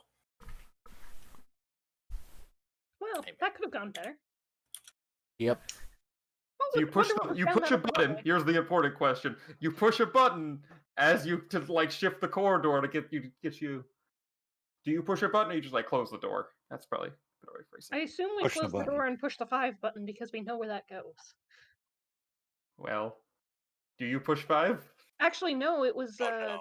Well, Amen. that could have gone better. Yep. Oh, So you I push wonder what you found push that a out the button. hallway. Here's the important question: you push a button as you to like shift the corridor to get you. Do you push a button or you just like close the door? That's probably a better way of phrasing I it. assume we Push the close the button. door and push the 5 button because we know where that goes. Well, do you push 5? Actually, no, it was Oh no.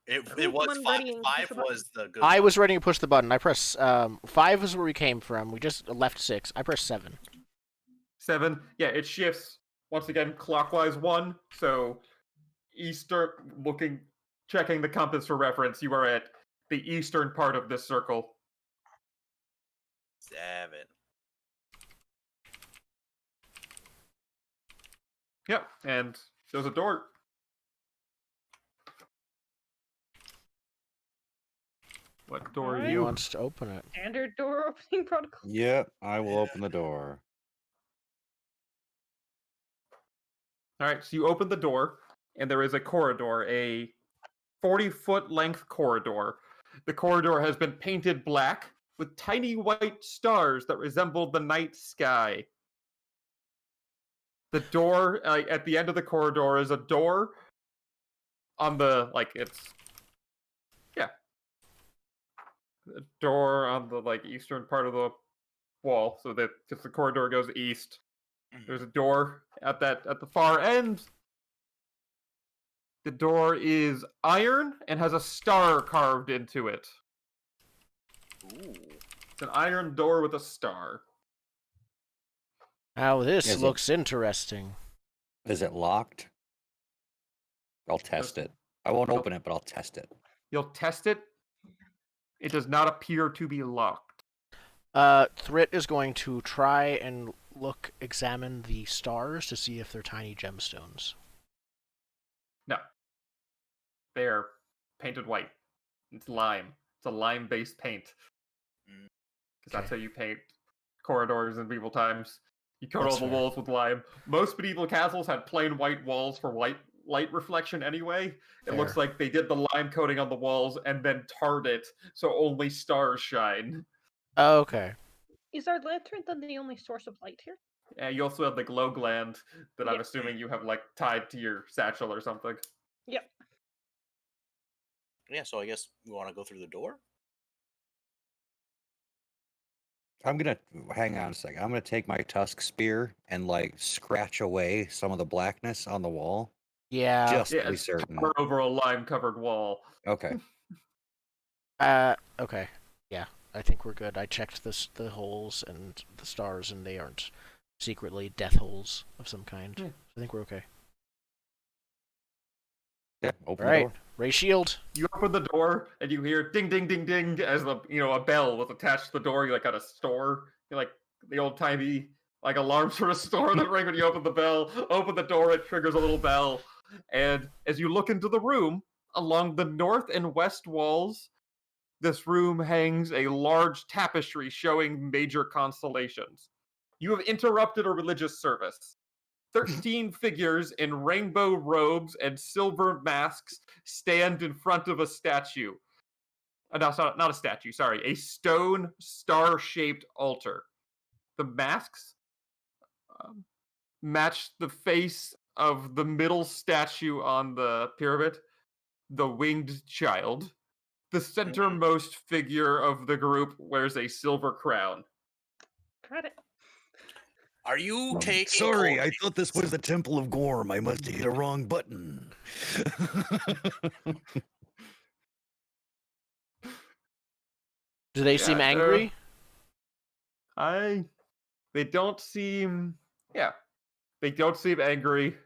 It Who's was the one 5. readying to push 5 the button? was the good. I was ready to push the button. I press 5 is where we came from. We just left 6. I pressed 7. 7. Yeah, it shifts once again clockwise 1. So eastern, checking the compass for reference. You are at the eastern part of this circle. 7. Yep, and there's a door. What door are Alright. Who you? wants to open it? Standard door opening protocol. Yep, I will open the door. All right, so you open the door, and there is a corridor, a 40-foot length corridor. The corridor has been painted black with tiny white stars that resemble the night sky. The door at the end of the corridor is a door on the a door on the eastern part of the wall, so that just the corridor goes east. There's a door at the far end. The door is iron and has a star carved into it. Ooh. It's an iron door with a star. Now this Is it- looks interesting. Is it locked? I'll test it. I won't Nope. open it, but I'll test it. You'll test it. It does not appear to be locked. Thrit is going to try and examine the stars to see if they're tiny gemstones. No. They're painted white. It's lime. It's a lime-based paint. Mm. Because that's how Okay. you paint corridors in medieval times. You coat That's all the fair. walls with lime. Most medieval castles had plain white walls for light reflection anyway. It looks Fair. like they did the lime coating on the walls and then tarred it so only stars shine. Oh, okay. Is our lantern then the only source of light here? You also have the glow gland that I'm Yeah. assuming you have like tied to your satchel or something. Yep. Yeah, so I guess we want to go through the door. I'm gonna hang on a second. I'm gonna take my tusk spear and like scratch away some of the blackness on the wall, Yeah. just to Yeah, be it's certain. over a lime-covered wall. Okay. Okay. Yeah, I think we're good. I checked the holes and the stars, and they aren't secretly death holes of some kind. Yeah. I think we're okay. Yeah. Open All the right, door. Ray Shield. You open the door and you hear ding, ding, ding, ding as the a bell was attached to the door. You like at a store, you like the old timey like alarms for a store that ring when you open the bell. Open the door, it triggers a little bell, and as you look into the room, along the north and west walls, this room hangs a large tapestry showing major constellations. You have interrupted a religious service. 13 figures in rainbow robes and silver masks stand in front of a statue. No, not a statue, sorry. A stone star-shaped altar. The masks match the face of the middle statue on the pyramid, the winged child. The centermost figure of the group wears a silver crown. Got it. Are you taking? Sorry, I coordinates? thought this was the Temple of Gorm. I must have hit a wrong button. Do they seem Yeah, angry? They don't seem... Yeah. They don't seem angry.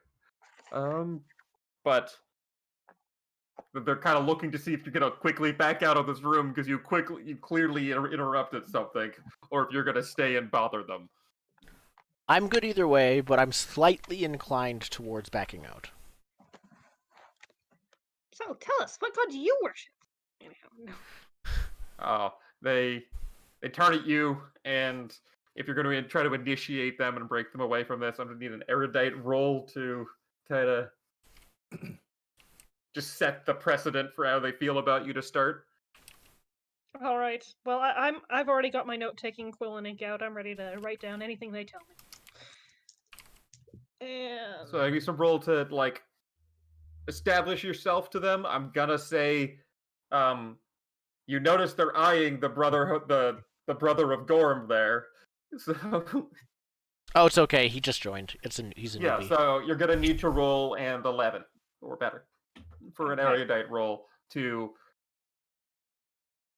But they're kind of looking to see if you're gonna quickly back out of this room because you clearly interrupted something, or if you're gonna stay and bother them. I'm good either way, but I'm slightly inclined towards backing out. So tell us, what god do you worship? Anyhow, no. They turn at you, and if you're going to try to initiate them and break them away from this, I'm going to need an erudite roll to kind of just set the precedent for how they feel about you to start. All right. Well, I've already got my note-taking quill and ink out. I'm ready to write down anything they tell me. And So I need some roll to like establish yourself to them. I'm gonna say, you notice they're eyeing the brother of Gorm there. So Oh, it's okay. He just joined. He's a yeah, newbie. so you're gonna need to roll an 11 or better for an Okay. erudite roll to.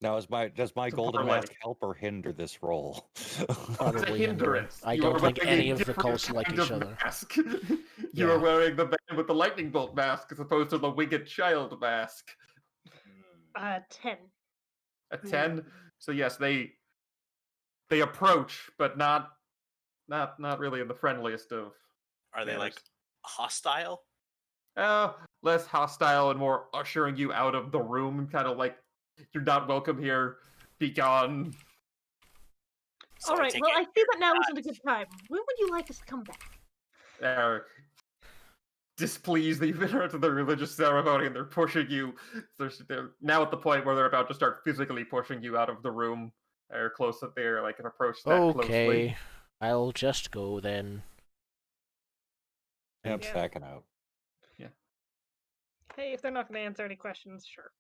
Now, does my It's a golden parlay. mask help or hinder this roll? It's a Probably hindrance. I You don't are think wearing a any of the different cults like kind each of other. Mask. You Yeah. are wearing the band with the lightning bolt mask as opposed to the winged child mask. 10. A 10. So yes, they approach, but not really in the friendliest of. Are they like manners. hostile? Less hostile and more ushering you out of the room, kind of like you're not welcome here. Be gone. So All right. take Well, it I see that now isn't a good time. When would you like us to come back? Displeased that you've interrupted the religious ceremony and they're pushing you. They're now at the point where they're about to start physically pushing you out of the room. They're close up there, like an approach that closely. Okay, I'll just go then. Yep, Yeah. backing out. Hey, if they're not going to answer any questions, sure.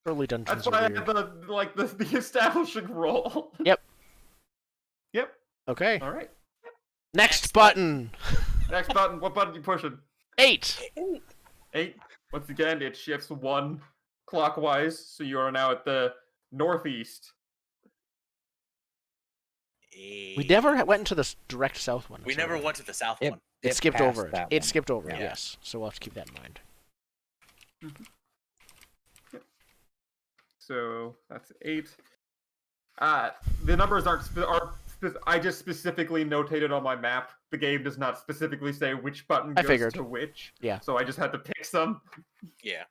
Early dungeons That's why I are had weird. the establishing roll. Yep. Yep. Okay. All right. Next button. Next button. What button are you pushing? 8. 8. Once again, it shifts 1 clockwise, so you are now at the northeast. We never went into the direct south one. We so never went to the south It- one. It skipped passed over it. that It one. skipped over it. Yeah. Yes. So we'll have to keep that in mind. So that's 8. The numbers I just specifically notated on my map. The game does not specifically say which button I goes figured. to which. Yeah. So I just had to pick some. Yeah.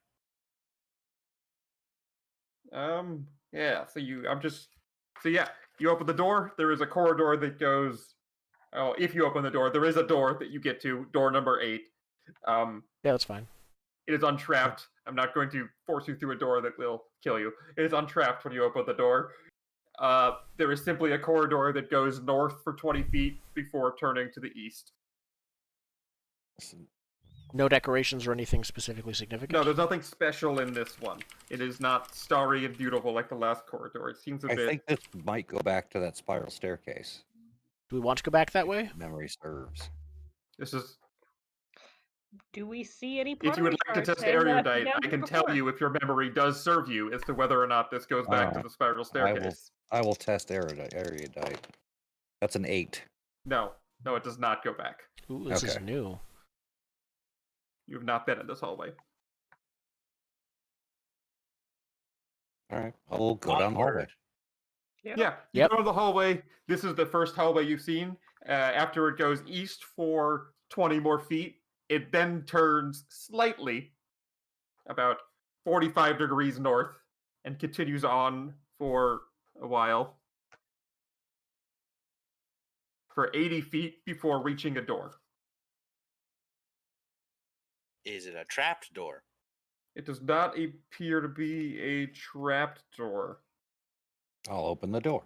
Yeah. So you open the door. There is a corridor that goes. Oh, if you open the door, there is a door that you get to. Door number 8. Yeah, that's fine. It is untrapped. I'm not going to force you through a door that will kill you. It is untrapped when you open the door. there is simply a corridor that goes north for 20 feet before turning to the east. No decorations or anything specifically significant? No, there's nothing special in this one. It is not starry and beautiful like the last corridor. It seems a I bit... think this might go back to that spiral staircase. Do we want to go back that way? Memory serves. This is... Do we see any If you pottery would like to shards test saying that erudite, down I here can tell before? you if your memory does serve you as to whether or not this goes back to the spiral staircase. I will test erudite. That's an 8. No, it does not go back. Ooh, this is Okay. new. You have not been in this hallway. All right, I'll go down the hallway. Onward. Yeah, you Yep. go to the hallway. This is the first hallway you've seen. After it goes east for 20 more feet, it then turns slightly, about 45 degrees north, and continues on for a while. For 80 feet before reaching a door. Is it a trapped door? It does not appear to be a trapped door. I'll open the door.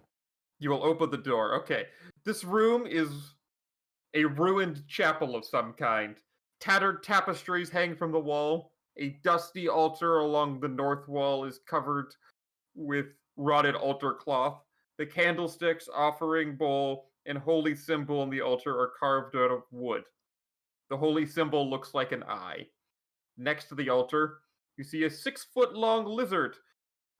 You will open the door. Okay. This room is a ruined chapel of some kind. Tattered tapestries hang from the wall. A dusty altar along the north wall is covered with rotted altar cloth. The candlesticks, offering bowl, and holy symbol on the altar are carved out of wood. The holy symbol looks like an eye. Next to the altar, you see a 6-foot-long lizard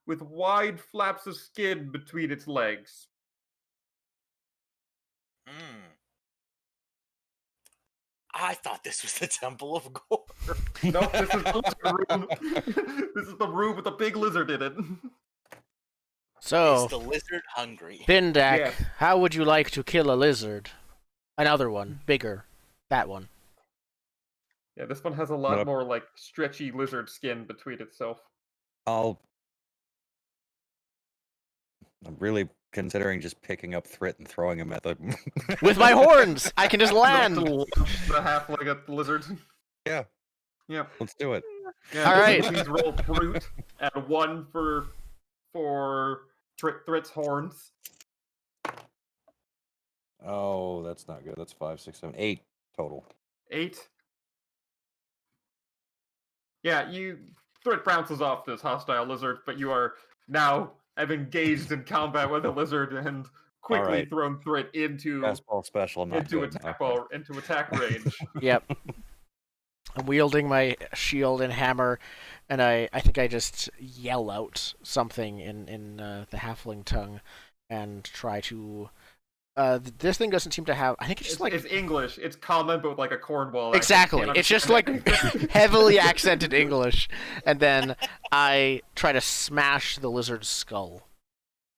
with wide flaps of skin between its legs. I thought this was the Temple of Gore. Nope, this is the lizard room. This is the room with the big lizard in it. So, Is the lizard hungry? Bindak, Yes. how would you like to kill a lizard? Another one, bigger. That one. Yeah, this one has a lot more like stretchy lizard skin between itself. I'm really considering just picking up Thrit and throwing him at the. With my horns! I can just land! The halfling at the lizard. Yeah, Yeah. let's do it. Yeah, All right. Please roll brute and 1 for Thrit's horns. Oh, that's not good. That's 5, 6, 7, 8 total. 8. Yeah, Thrit bounces off this hostile lizard, but you are now have engaged in combat with the lizard and quickly Alright. thrown Thrit into Fastball special, not good. into attack range. Yep. I'm wielding my shield and hammer, and I think I just yell out something in the halfling tongue and try to... this thing doesn't seem to have... I think it's just like... It's English. It's common, but with like a Cornwall accent. Exactly. Can't It's just understand like it. heavily accented English. And then I try to smash the lizard's skull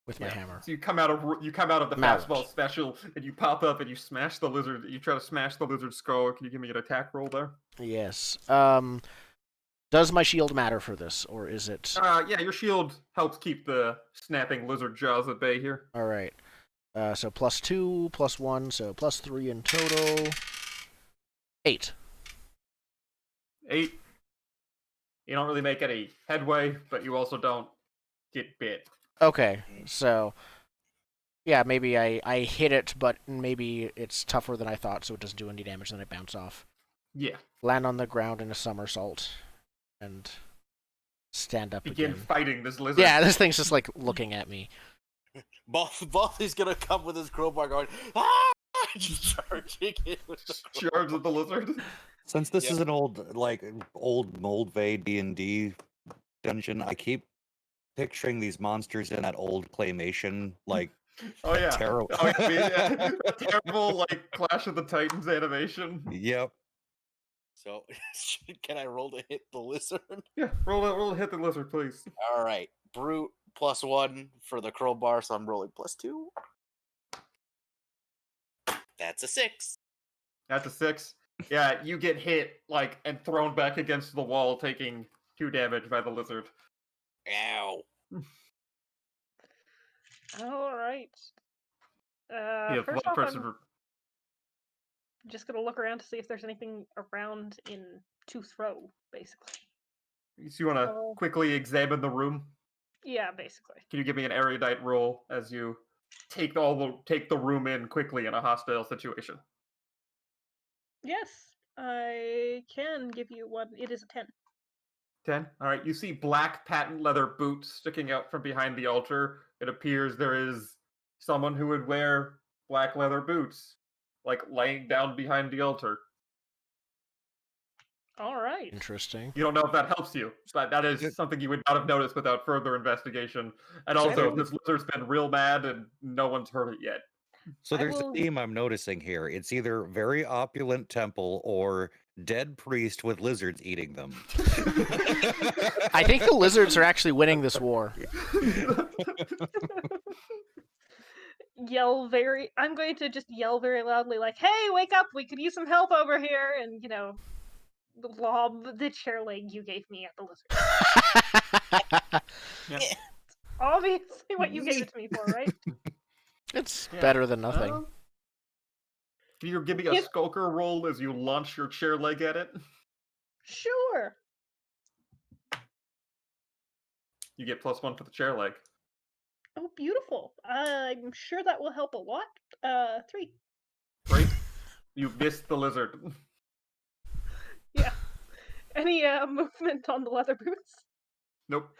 with my hammer. So you come out of the Mallet. fastball special, and you pop up and you smash the lizard. You try to smash the lizard's skull. Can you give me an attack roll there? Yes. Does my shield matter for this, or is it... Yeah, your shield helps keep the snapping lizard jaws at bay here. All right. So +2, +1, so +3 in total. 8. 8. You don't really make any headway, but you also don't get bit. Okay, so... Yeah, maybe I hit it, but maybe it's tougher than I thought, so it doesn't do any damage, then I bounce off. Yeah. Land on the ground in a somersault, and stand up Begin again. fighting this lizard. Yeah, this thing's just, like, looking at me. Baldy's gonna come with his crowbar going, ah! Just charging it with the crowbar. Charge at the lizard. Since this Yep. is an old Moldvay D&D dungeon, I keep picturing these monsters in that old claymation, like, Oh yeah. terrible. Oh, yeah. Terrible, like Clash of the Titans animation. Yep. So, can I roll to hit the lizard? Yeah, roll to hit the lizard, please. All right, brute +1 for the crowbar, so I'm rolling +2. That's a 6. That's a 6. Yeah, you get hit like and thrown back against the wall, taking 2 damage by the lizard. Ow. All right. Yeah, First one off, person. I'm just gonna look around to see if there's anything around to throw, basically. So you want to Oh. quickly examine the room? Yeah, basically. Can you give me an erudite roll as you take the room in quickly in a hostile situation? Yes, I can give you one. It is a 10. 10. All right. You see black patent leather boots sticking out from behind the altar. It appears there is someone who would wear black leather boots, like laying down behind the altar. All right. Interesting. You don't know if that helps you, but that is something you would not have noticed without further investigation. And also, this lizard's been real mad and no one's heard it yet. So there's a theme I'm noticing here. It's either very opulent temple or dead priest with lizards eating them. I think the lizards are actually winning this war. I'm going to just yell very loudly, like, "Hey, wake up! We could use some help over here!" And, lob the chair leg you gave me at the lizard. Yeah. Obviously what you gave it to me for, right? It's better than nothing. Can you give me a skulker roll as you launch your chair leg at it? Sure. You get +1 for the chair leg. Oh, beautiful. I'm sure that will help a lot. 3. Great. You missed the lizard. Yeah. Any movement on the leather boots? Nope.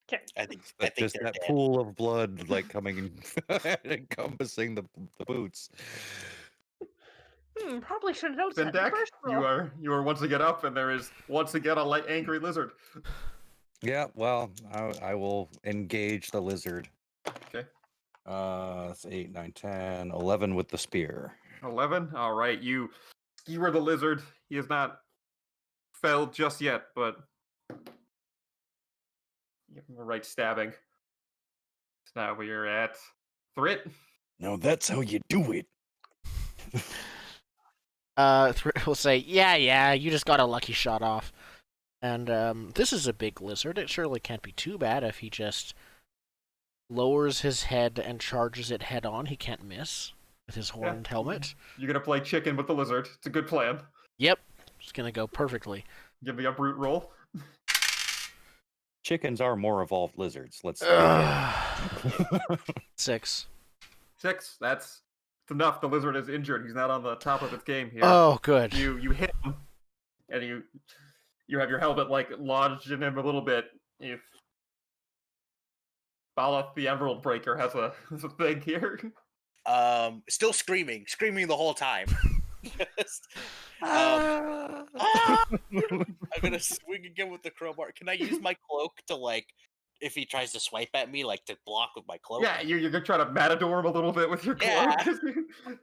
Okay. I think Just they're that dead. pool of blood like coming and encompassing the boots. Probably should have noticed that in the Bendak, first roll. you are once again up, and there is once again a angry lizard. Yeah, well, I will engage the lizard. Okay. That's 8, 9, 10, 11 with the spear. 11? All right, you skewer the lizard. He has not felled just yet, but give him the right stabbing. So now we are at Thrit. No, that's how you do it. Thrit will say, yeah, you just got a lucky shot off. And this is a big lizard. It surely can't be too bad if he just lowers his head and charges it head on. He can't miss with his horned helmet. You're going to play chicken with the lizard. It's a good plan. Yep. It's going to go perfectly. Give me a brute roll. Chickens are more evolved lizards. Let's 6. 6. That's enough. The lizard is injured. He's not on the top of its game here. Oh, good. You hit him, and you have your helmet lodged in him a little bit. If Balak the Emerald Breaker has a thing here. Still screaming the whole time. I'm gonna swing again with the crowbar. Can I use my cloak to if he tries to swipe at me, to block with my cloak? Yeah, you're gonna try to matador him a little bit with your cloak. Yeah.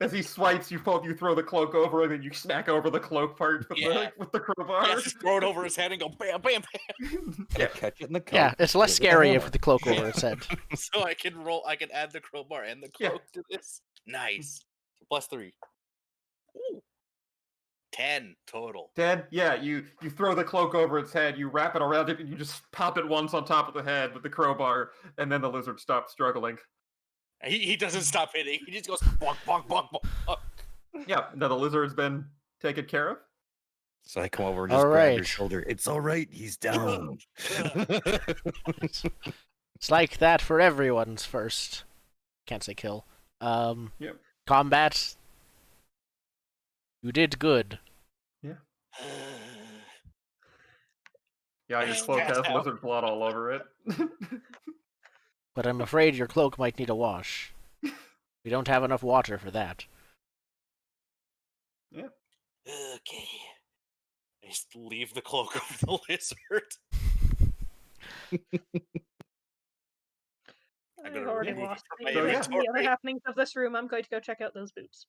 As he swipes, you throw the cloak over, and then you smack over the cloak part with the crowbar. Yeah, just throw it over his head and go bam, bam, bam. Yeah, catch it in the coat. Yeah, it's less scary if the cloak over its head. So I can add the crowbar and the cloak to this. Nice. +3. Ooh. 10 total. 10? Yeah, you throw the cloak over its head, you wrap it around it, and you just pop it once on top of the head with the crowbar, and then the lizard stops struggling. He doesn't stop hitting. He just goes bonk, bonk, bonk, bonk. Yeah, now the lizard's been taken care of. So I come over and just grab your shoulder. It's all right. He's down. It's like that for everyone's first. Can't say kill. Yep. Combat. You did good. Yeah. Yeah, your cloak has lizard blood all over it. But I'm afraid your cloak might need a wash. We don't have enough water for that. Yeah. Okay. I just leave the cloak over the lizard. I've already lost my the inventory. other happenings of this room. I'm going to go check out those boots.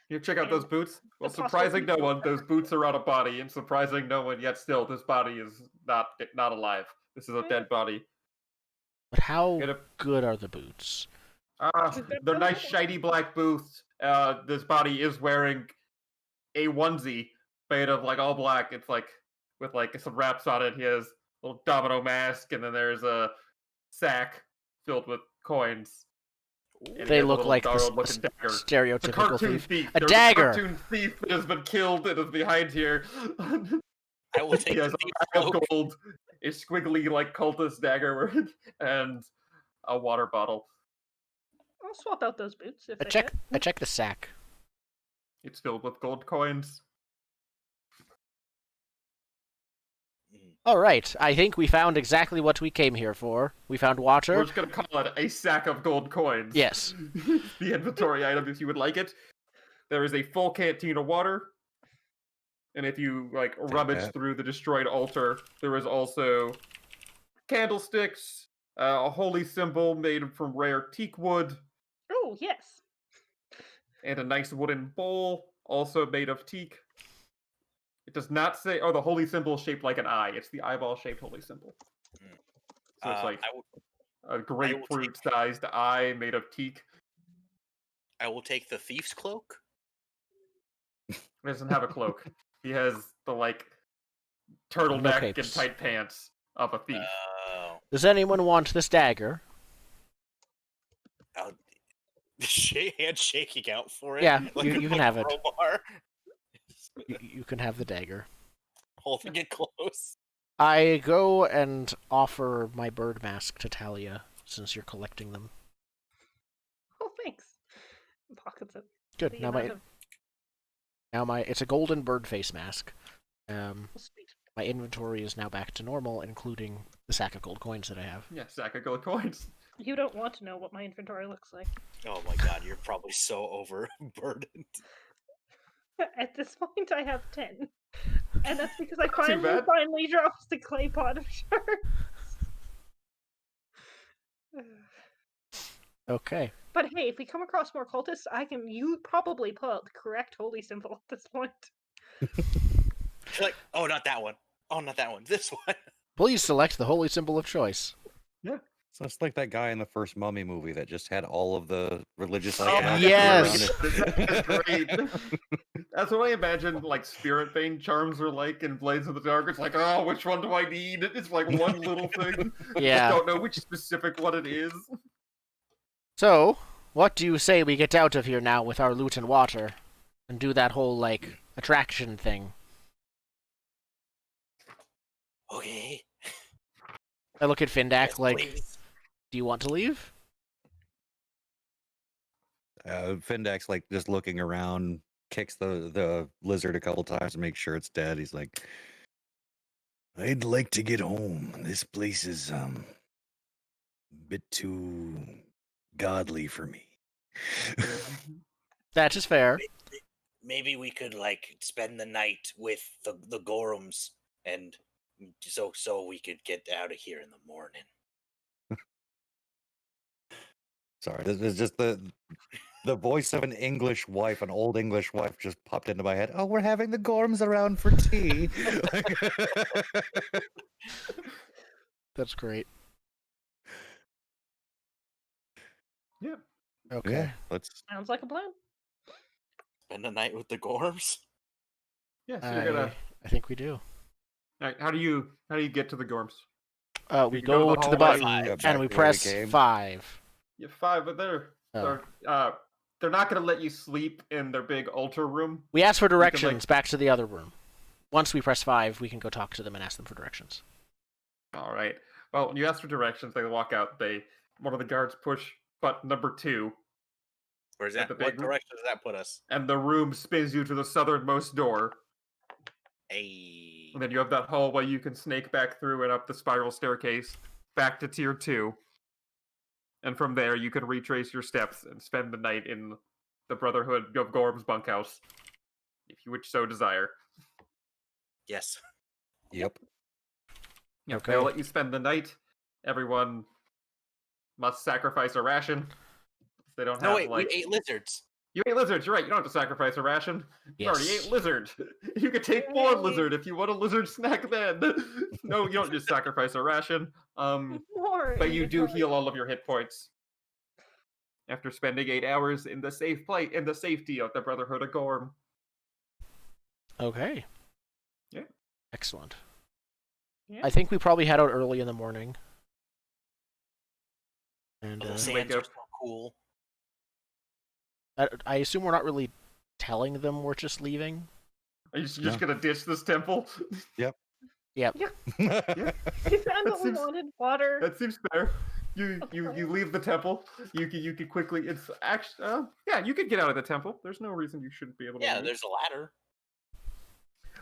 You check out those boots? Well, the possible surprising no people. one, those boots are on a body, and surprising no one, yet still, this body is not alive. This is a dead body. But how good are the boots? They're nice, shiny black boots. This body is wearing a onesie made of all black. It's with some wraps on it. He has a little domino mask, and then there's a sack filled with coins. And They look like the stereotypical thief. A dagger! A cartoon thief that has been killed and is behind here. I will take He has the a thief's bag of cloak. gold, a squiggly like cultist dagger, and a water bottle. I'll swap out those boots if I they check. fit. I check the sack. It's filled with gold coins. All right. I think we found exactly what we came here for. We found We're water. just gonna call it a sack of gold coins. Yes. The inventory item, if you would like it. There is a full canteen of water, and if you like rummage that. through the destroyed altar, there is also candlesticks, a holy symbol made from rare teak wood, Oh, yes. and a nice wooden bowl, also made of teak. It does not say. Oh, the holy symbol is shaped like an eye. It's the eyeball-shaped holy symbol. So it's like a grapefruit-sized eye made of teak. I will take the thief's cloak. He doesn't have a cloak. He has the like No turtleneck and capes. tight pants of a thief. Oh. Does anyone want this dagger? Hand shaking out for it. Yeah, like you can have it. crowbar. You can have the dagger. Holding it close. I go and offer my bird mask to Talia, since you're collecting them. Oh, thanks. Pockets it. Good. The Now amount of- it's a golden bird face mask. Oh, sweet. My inventory is now back to normal, including the sack of gold coins that I have. Yeah, sack of gold coins. You don't want to know what my inventory looks like. Oh my god, you're probably so overburdened. At this point, I have 10. And that's because I too bad. finally dropped the clay pot of shards. Okay. But hey, if we come across more cultists, you probably pull out the correct holy symbol at this point. You're like, oh, not that one. Oh, not that one. This one. Please select the holy symbol of choice. So it's like that guy in the first Mummy movie that just had all of the religious Oh, iconography yes. around it. That's great. That's what I imagine like spirit bane charms are like in Blades of the Dark. It's like, oh, which one do I need? It's like one little thing. Yeah. I don't know which specific one it is. So, what do you say we get out of here now with our loot and water? And do that whole, like, attraction thing? Okay. I look at Findak Yes, like, please. do you want to leave? Findak's like just looking around, kicks the lizard a couple times to make sure it's dead. He's like, I'd like to get home. This place is a bit too godly for me. That is fair. Maybe we could like spend the night with the Gorums, and so we could get out of here in the morning. Sorry, this is just the voice of an English wife, an old English wife, just popped into my head. Oh, we're having the Gorms around for tea. That's great. Yeah. Okay. Yeah, let's. Sounds like a plan. Spend the night with the Gorms. Yeah, so you're gonna. I think we do. All right, how do you get to the Gorms? We You can go go to to the the hallway. button Yeah, back and we the way we press came. 5. Yeah, 5, but Oh. they're not gonna let you sleep in their big altar room. We ask for like- directions back to the other room. Once we press 5, we can go talk to them and ask them for directions. All right. Well, when you ask for directions, they walk out. One of the guards push button number 2, Where's At that? the What big room? direction does that put us? and the room spins you to the southernmost door. Hey. And then you have that hallway you can snake back through and up the spiral staircase back to tier 2. And from there, you can retrace your steps and spend the night in the Brotherhood of Gorm's bunkhouse, if you would so desire. Yes. Yep. Okay. They'll let you spend the night. Everyone must sacrifice a ration. They don't No, have wait. like We ate lizards. you ate lizards. You're right. You don't have to sacrifice a ration. You already Yes. ate lizard. You could take more Yay. lizard if you want a lizard snack. Then no, you don't just sacrifice a ration. More. But you do inventory. heal all of your hit points after spending 8 hours in the safety of the Brotherhood of Gorm. Okay. Yeah. Excellent. Yeah. I think we probably head out early in the morning. And The wake sands are up. so cool. I assume we're not really telling them we're just leaving. Are you just No. gonna ditch this temple? Yep. We found That what we seems- wanted. Water. That seems fair. You leave the temple. You can quickly. It's actually yeah. You could get out of the temple. There's no reason you shouldn't be able to. Yeah, leave. there's a ladder.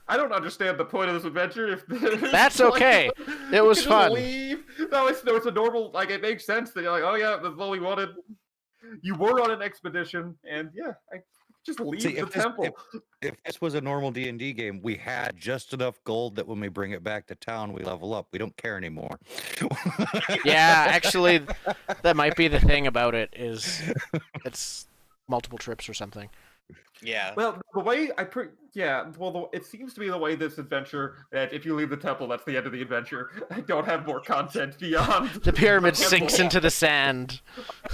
I don't understand the point of this adventure. If That's okay. It was you can just fun. Leave. No, it's a normal. Like it makes sense that you're like, oh yeah, that's all we wanted. You were on an expedition, and yeah, I just leave See, the if this- temple. If this was a normal D&D game, we had just enough gold that when we bring it back to town, we level up. We don't care anymore. Yeah, actually, that might be the thing about it is it's multiple trips or something. Yeah. Well, the way it seems to be the way this adventure that if you leave the temple, that's the end of the adventure. I don't have more content beyond The pyramid temple. sinks into the sand.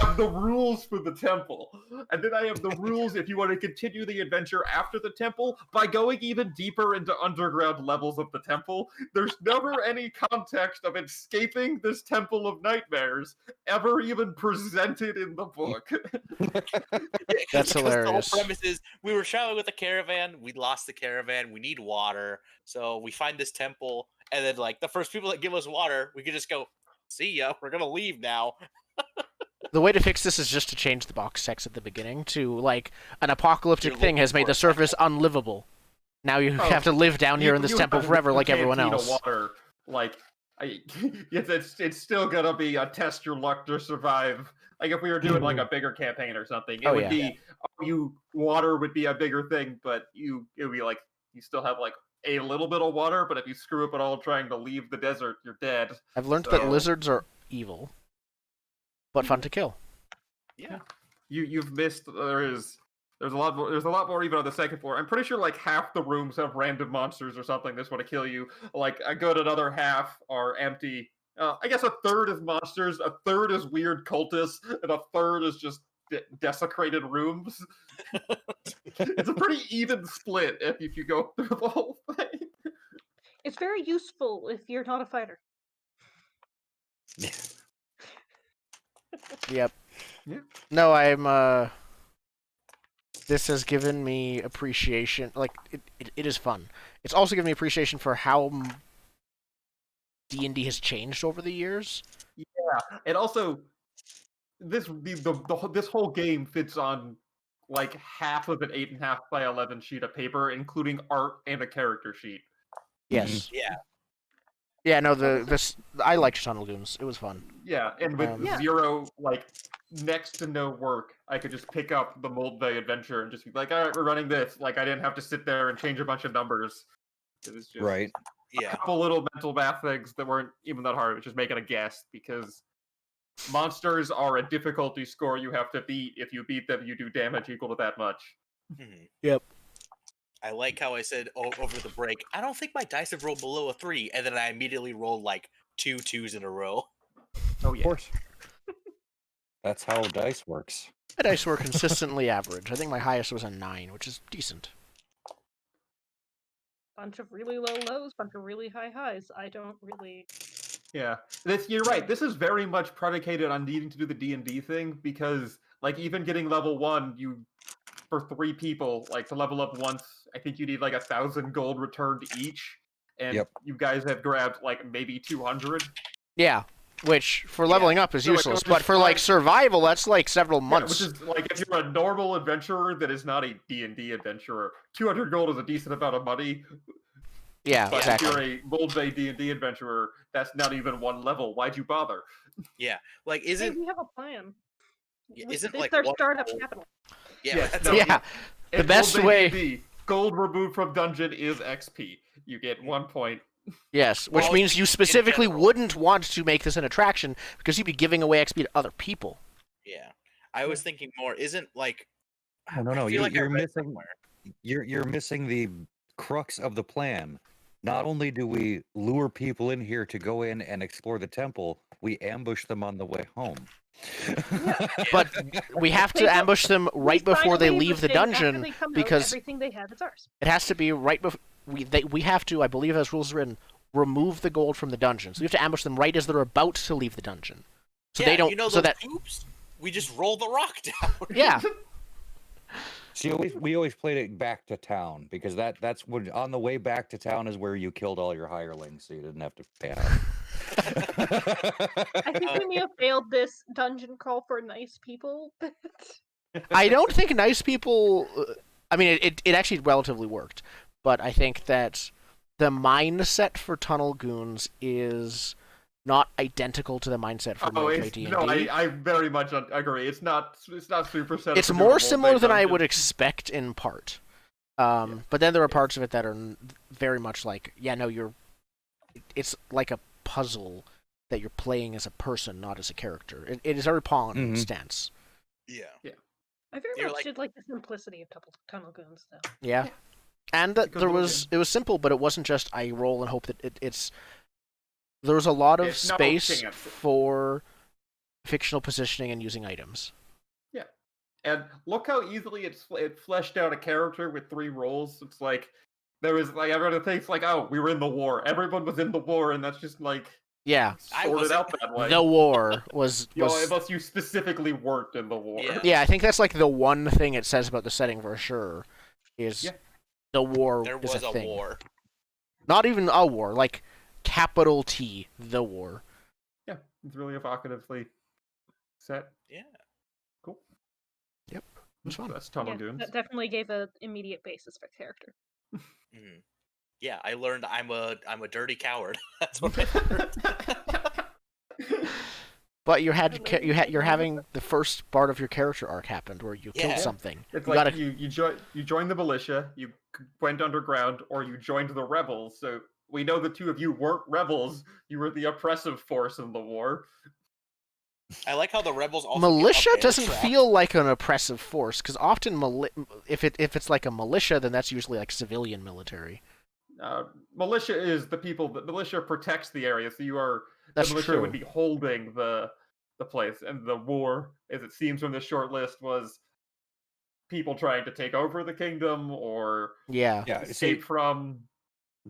I have the rules for the temple, and then I have the rules if you want to continue the adventure after the temple by going even deeper into underground levels of the temple. There's never any context of escaping this temple of nightmares ever even presented in the book. That's Because hilarious. The whole premise is we were traveling with a caravan, we lost the caravan, we need water, so we find this temple, and then like the first people that give us water, we could just go, see ya, we're gonna leave now. The way to fix this is just to change the box text at the beginning to like an apocalyptic You're thing has looking made for the a surface unlivable. Now you Oh, have to live down here in this You temple have forever the like everyone canteen of else. Water, like, it's still gonna be a test your luck to survive. Like if we were doing like a bigger campaign or something, it Oh, would yeah. be water would be a bigger thing, but it would be like you still have like a little bit of water, but if you screw up at all trying to leave the desert, you're dead. I've learned that So- lizards are evil, but fun to kill. Yeah. You've missed. There's a lot more even on the second floor. I'm pretty sure like half the rooms have random monsters or something that's want to kill you. Like a good another half are empty. I guess a third is monsters, a third is weird cultists, and a third is just desecrated rooms. It's a pretty even split if you go through the whole thing. It's very useful if you're not a fighter. Yep. Yeah. No, I'm this has given me appreciation. Like it is fun. It's also given me appreciation for how D&D has changed over the years. Yeah, and also this whole game fits on like half of an 8.5 by 11 sheet of paper, including art and a character sheet. Yes. Yeah. Yeah. No. I liked Tunnel Goons. It was fun. Yeah, and with Yeah. zero, like, next to no work, I could just pick up the Mold Bay adventure and just be like, all right, we're running this. Like, I didn't have to sit there and change a bunch of numbers. It was just Right. a Yeah. couple little mental math things that weren't even that hard. It was just making a guess, because monsters are a difficulty score you have to beat. If you beat them, you do damage equal to that much. Mhm. Yep. I like how I said over the break, I don't think my dice have rolled below a 3, and then I immediately rolled like 2 2s in a row. Oh, Of yeah. course. That's how dice works. My dice were consistently average. I think my highest was a 9, which is decent. Bunch of really low lows, bunch of really high highs. I don't really. Yeah, you're right. This is very much predicated on needing to do the D&D thing, because, like, even getting level 1, for 3 people, like, to level up once, I think you need, like, 1,000 gold returned each, and Yep. you guys have grabbed, like, maybe 200. Yeah. Which for leveling up is So, like, useless, it was but just for like fine. survival, that's like several Yeah, months. which is, like, if you're a normal adventurer that is not a D&D adventurer, 200 gold is a decent amount of money, Yeah, but exactly. if you're a Mold Bay D&D adventurer, that's not even one level. Why'd you bother? Like, Hey, isn't we have a plan. isn't It's like their one startup gold- capital. Yeah, Yes, that's no, Yeah. The In best Mold Bay way- D&D, gold removed from dungeon is XP. You get 1 point. Yes, which Well, means you in specifically general. wouldn't want to make this an attraction because you'd be giving away XP to other people. Yeah. I was thinking more, isn't like No, I feel you're, like I you're read missing. somewhere. You're missing the crux of the plan. Not only do we lure people in here to go in and explore the temple, we ambush them on the way home. But we have to They ambush them right We sign before a they waiver leave the saying after dungeon they come out, because everything they have is ours. it has to be right before we have to, I believe, as rules are written, remove the gold from the dungeon. So we have to ambush them right as they're about to leave the dungeon, so yeah, they don't. you know so those that tubes? We just roll the rock down. yeah, See, we always played it back to town because that's when on the way back to town is where you killed all your hirelings, so you didn't have to pay out. I think we may have failed this dungeon crawl for nice people, but I don't think nice people. I mean, it actually relatively worked, but I think that the mindset for Tunnel Goons is not identical to the mindset for military D&D. No, I very much agree. It's not super set. It's more similar than I would expect in part. But then there are parts of it that are very much like, yeah, no, it's like a puzzle that you're playing as a person, not as a character. It is a very pawn stance. Yeah. I very You're much like- did like the simplicity of Tunnel Goons, though. Yeah. And that Because it was simple, but it wasn't just I roll and hope that it's. There was a lot of It's no space chance. for fictional positioning and using items. And look how easily it fleshed out a character with 3 roles. It's like there was like everyone thinks like, oh, we were in the war. Everyone was in the war, and that's just like Yeah, I sorted wasn't. out that way. the war was. You know, unless you specifically weren't in the war. Yeah. Yeah, I think that's like the one thing it says about the setting for sure is Yeah. the war There is was a thing. war. Not even a war, like capital T, the war. Yeah, it's really evocatively set. Yeah. Cool. Yep, it was fun. That's Tunnel Yeah, Goons. that definitely gave an immediate basis for character. Mhm. Yeah, I learned I'm a dirty coward. That's what I learned. But you're having the first part of your character arc happened where you killed Yeah. something. It's You like gotta- you joined the militia, you went underground, or you joined the rebels. So we know the 2 of you weren't rebels. You were the oppressive force in the war. I like how the rebels also militia get a bear doesn't trap. feel like an oppressive force because often if it's like a militia, then that's usually like civilian military. Militia is the people. The militia protects the area, so you are. That's the militia true. would be holding the place, and the war, as it seems from the short list, was people trying to take over the kingdom or Yeah. Yeah, escape from.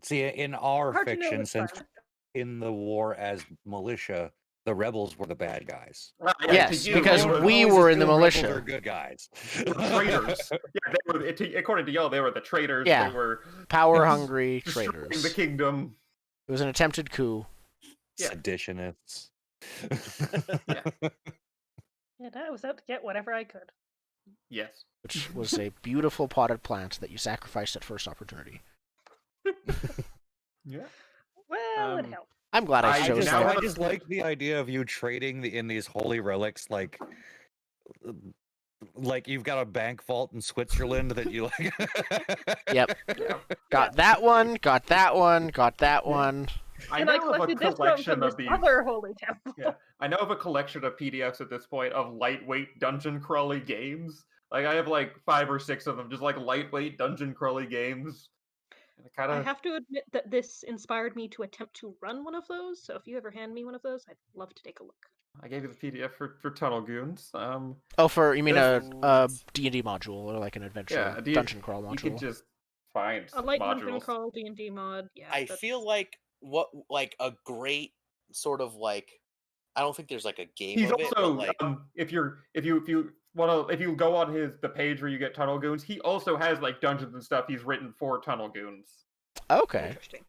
see, in our Hard to know fiction, which since one. in the war as militia, the rebels were the bad guys. Yes, to you, because they were- we Always were in the assume rebels militia. are good guys. they were traitors. Yeah, they were. According to y'all, they were the traitors. Yeah. They were Power hungry destroying traitors. the kingdom. It was an attempted coup. Yeah. Seditionists. Yeah, I was out to get whatever I could. Yes. Which was a beautiful potted plant that you sacrificed at first opportunity. Yeah. Well, it Um, helped. I'm glad I I chose now that. have I a- just like the idea of you trading in these holy relics, like you've got a bank vault in Switzerland that you like. Yep. Yeah. Got that one, got that one, got that one. I And now I have a collected this one collection from this of these. other holy temple. Yeah, I now have a collection of PDFs at this point of lightweight dungeon crawly games. Like I have like 5 or 6 of them, just like lightweight dungeon crawly games. And it kind I of have to admit that this inspired me to attempt to run one of those, so if you ever hand me one of those, I'd love to take a look. I gave you the PDF for Tunnel Goons. Oh, you mean a This- D&D module or like an adventure Yeah, dungeon crawl you could module? just find A light dungeon modules. crawl D&D mod, yeah. I that's- feel like a great sort of like I don't think there's like a game He's of it, but also like if you go on the page where you get Tunnel Goons, he also has like dungeons and stuff he's written for Tunnel Goons. Okay. Interesting.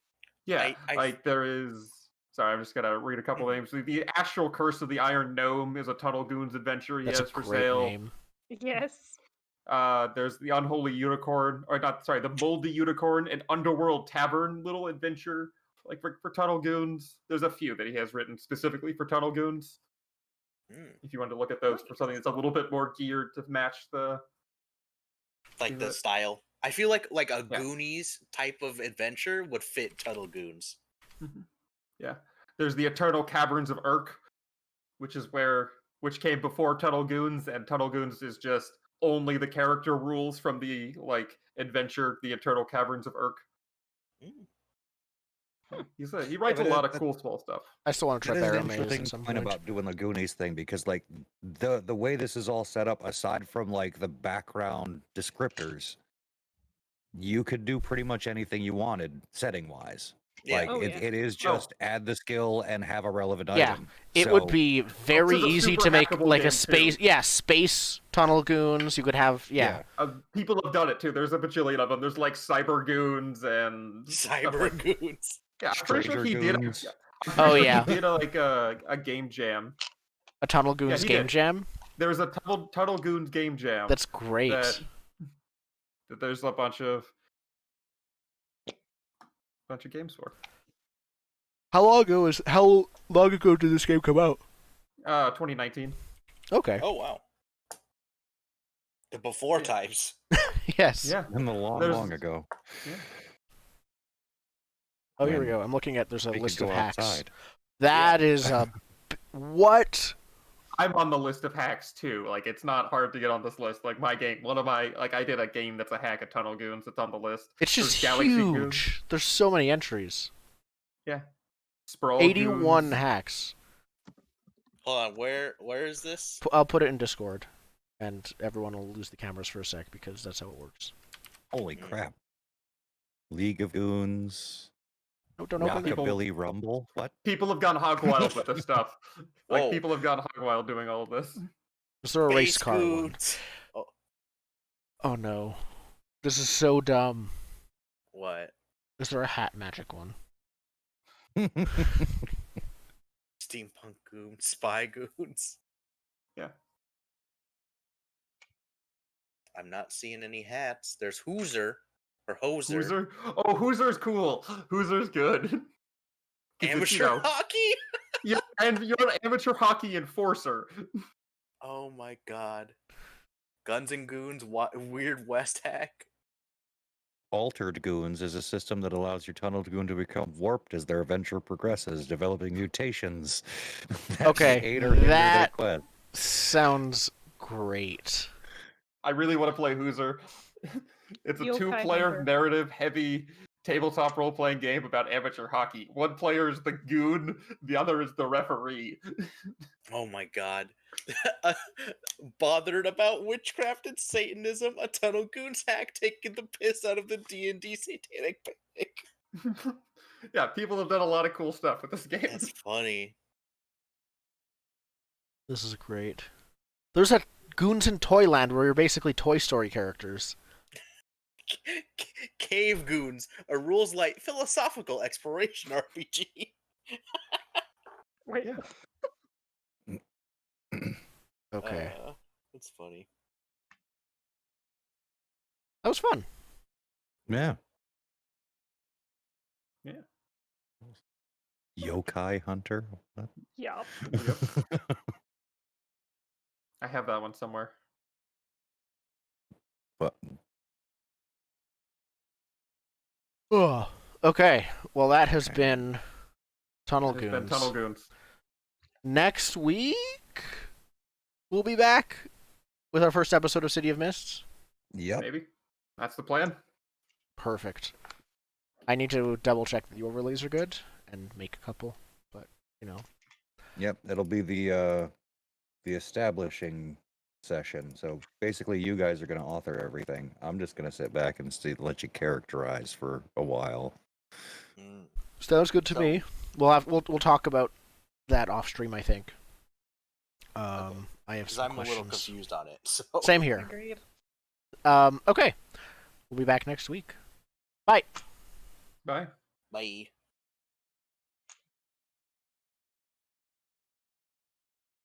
Yeah, I- like there is. Sorry, I'm just gonna read a couple names. The Astral Curse of the Iron Gnome is a Tunnel Goons adventure he That's a has for great sale. name. Yes. There's the Unholy Unicorn, or not, sorry, the Moldy Unicorn, an Underworld Tavern little adventure, like for Tunnel Goons. There's a few that he has written specifically for Tunnel Goons. mm, If you want to look at those for something that's a little bit more geared to match the. like the it- style. I feel like a Yeah. Goonies type of adventure would fit Tunnel Goons. Yeah, there's the Eternal Caverns of Urk, which came before Tunnel Goons, and Tunnel Goons is just only the character rules from the adventure, the Eternal Caverns of Urk. Mm. He writes a but lot of that- cool small stuff. I still want to That try is Barrow an Maze interesting at some point point. about doing the Goonies thing because, like, the way this is all set up, aside from like the background descriptors, you could do pretty much anything you wanted setting wise. Yeah. Like Oh, it, yeah. it is just add the skill and have a relevant Yeah, item. it would be very This is a easy super to make hackable like game, a space, too. space tunnel goons. You could have, People have done it too. There's a bajillion of them. There's like cyber goons and stuff Cyber like. goons. Yeah, I'm pretty sure Stranger he did. Goons. I'm Oh, pretty sure yeah. he did a game jam. a tunnel goons he game did. jam. There was a Tunnel Goons game jam. That's great. That there's a bunch of games for. How long ago did this game come out? 2019. Okay. Oh wow. The before Yeah. times. Yes. Yeah. And long There's- long ago. Yeah. Oh, here we When go. I'm looking at. There's a we could list go of hacks. outside. That is a what? I'm on the list of hacks too. Like it's not hard to get on this list. Like my game, I did a game that's a hack of Tunnel Goons. It's on the list. It's There's just Galaxy huge. Goons. There's so many entries. Yeah. Sprawl 81 Goons. hacks. Hold on, where is this? I'll put it in Discord, and everyone will lose the cameras for a sec because that's how it works. Holy crap. League of Goons. No, don't open it. Rockabilly Rumble. What? People have gone hog wild with this stuff. Like Whoa. people have gone hog wild doing all of this. Is there a race Space car one? goons. Oh, Oh no. This is so dumb. what? Is there a hat magic one? Steampunk goons, spy goons. Yeah. I'm not seeing any hats. There's Hooser or Hoser. Hooser. Oh, Hooser's cool. Hooser's good. 'Cause it's, Amateur hockey. yeah, and you're an amateur hockey enforcer. Oh my god. Guns and Goons, Weird West hack. Altered Goons is a system that allows your tunnel goon to become warped as their adventure progresses, developing mutations. that Okay, aid or hinder their that- quest. Sounds great. I really want to play Hooser. It's a Yokai two-player Hunter. narrative-heavy tabletop role-playing game about amateur hockey. One player is the goon, the other is the referee. Oh my god. Bothered about witchcraft and Satanism, a Tunnel Goons hack taking the piss out of the D&D satanic panic. Yeah, people have done a lot of cool stuff with this game. That's funny. This is great. There's a Goons in Toyland where you're basically Toy Story characters. Cave Goons, a rules light philosophical exploration RPG. Wait. Yeah. Okay. That's funny. That was fun. Yeah. Yeah. Yokai Hunter. What? Yeah. I have that one somewhere. What? Ugh. Okay. Well, that has been Tunnel There's Goons. been Tunnel Goons. Next week, we'll be back with our first episode of City of Mists. Yep. Maybe. That's the plan. Perfect. I need to double check that the overlays are good and make a couple, but you know. Yep. It'll be the establishing session. So basically, you guys are going to author everything. I'm just going to sit back and let you characterize for a while. Mm. Sounds good to me. We'll talk about that off stream, I think. I have Because some I'm a little questions. confused on it. So. Same here. Agreed. Okay. We'll be back next week. Bye. Bye. Bye.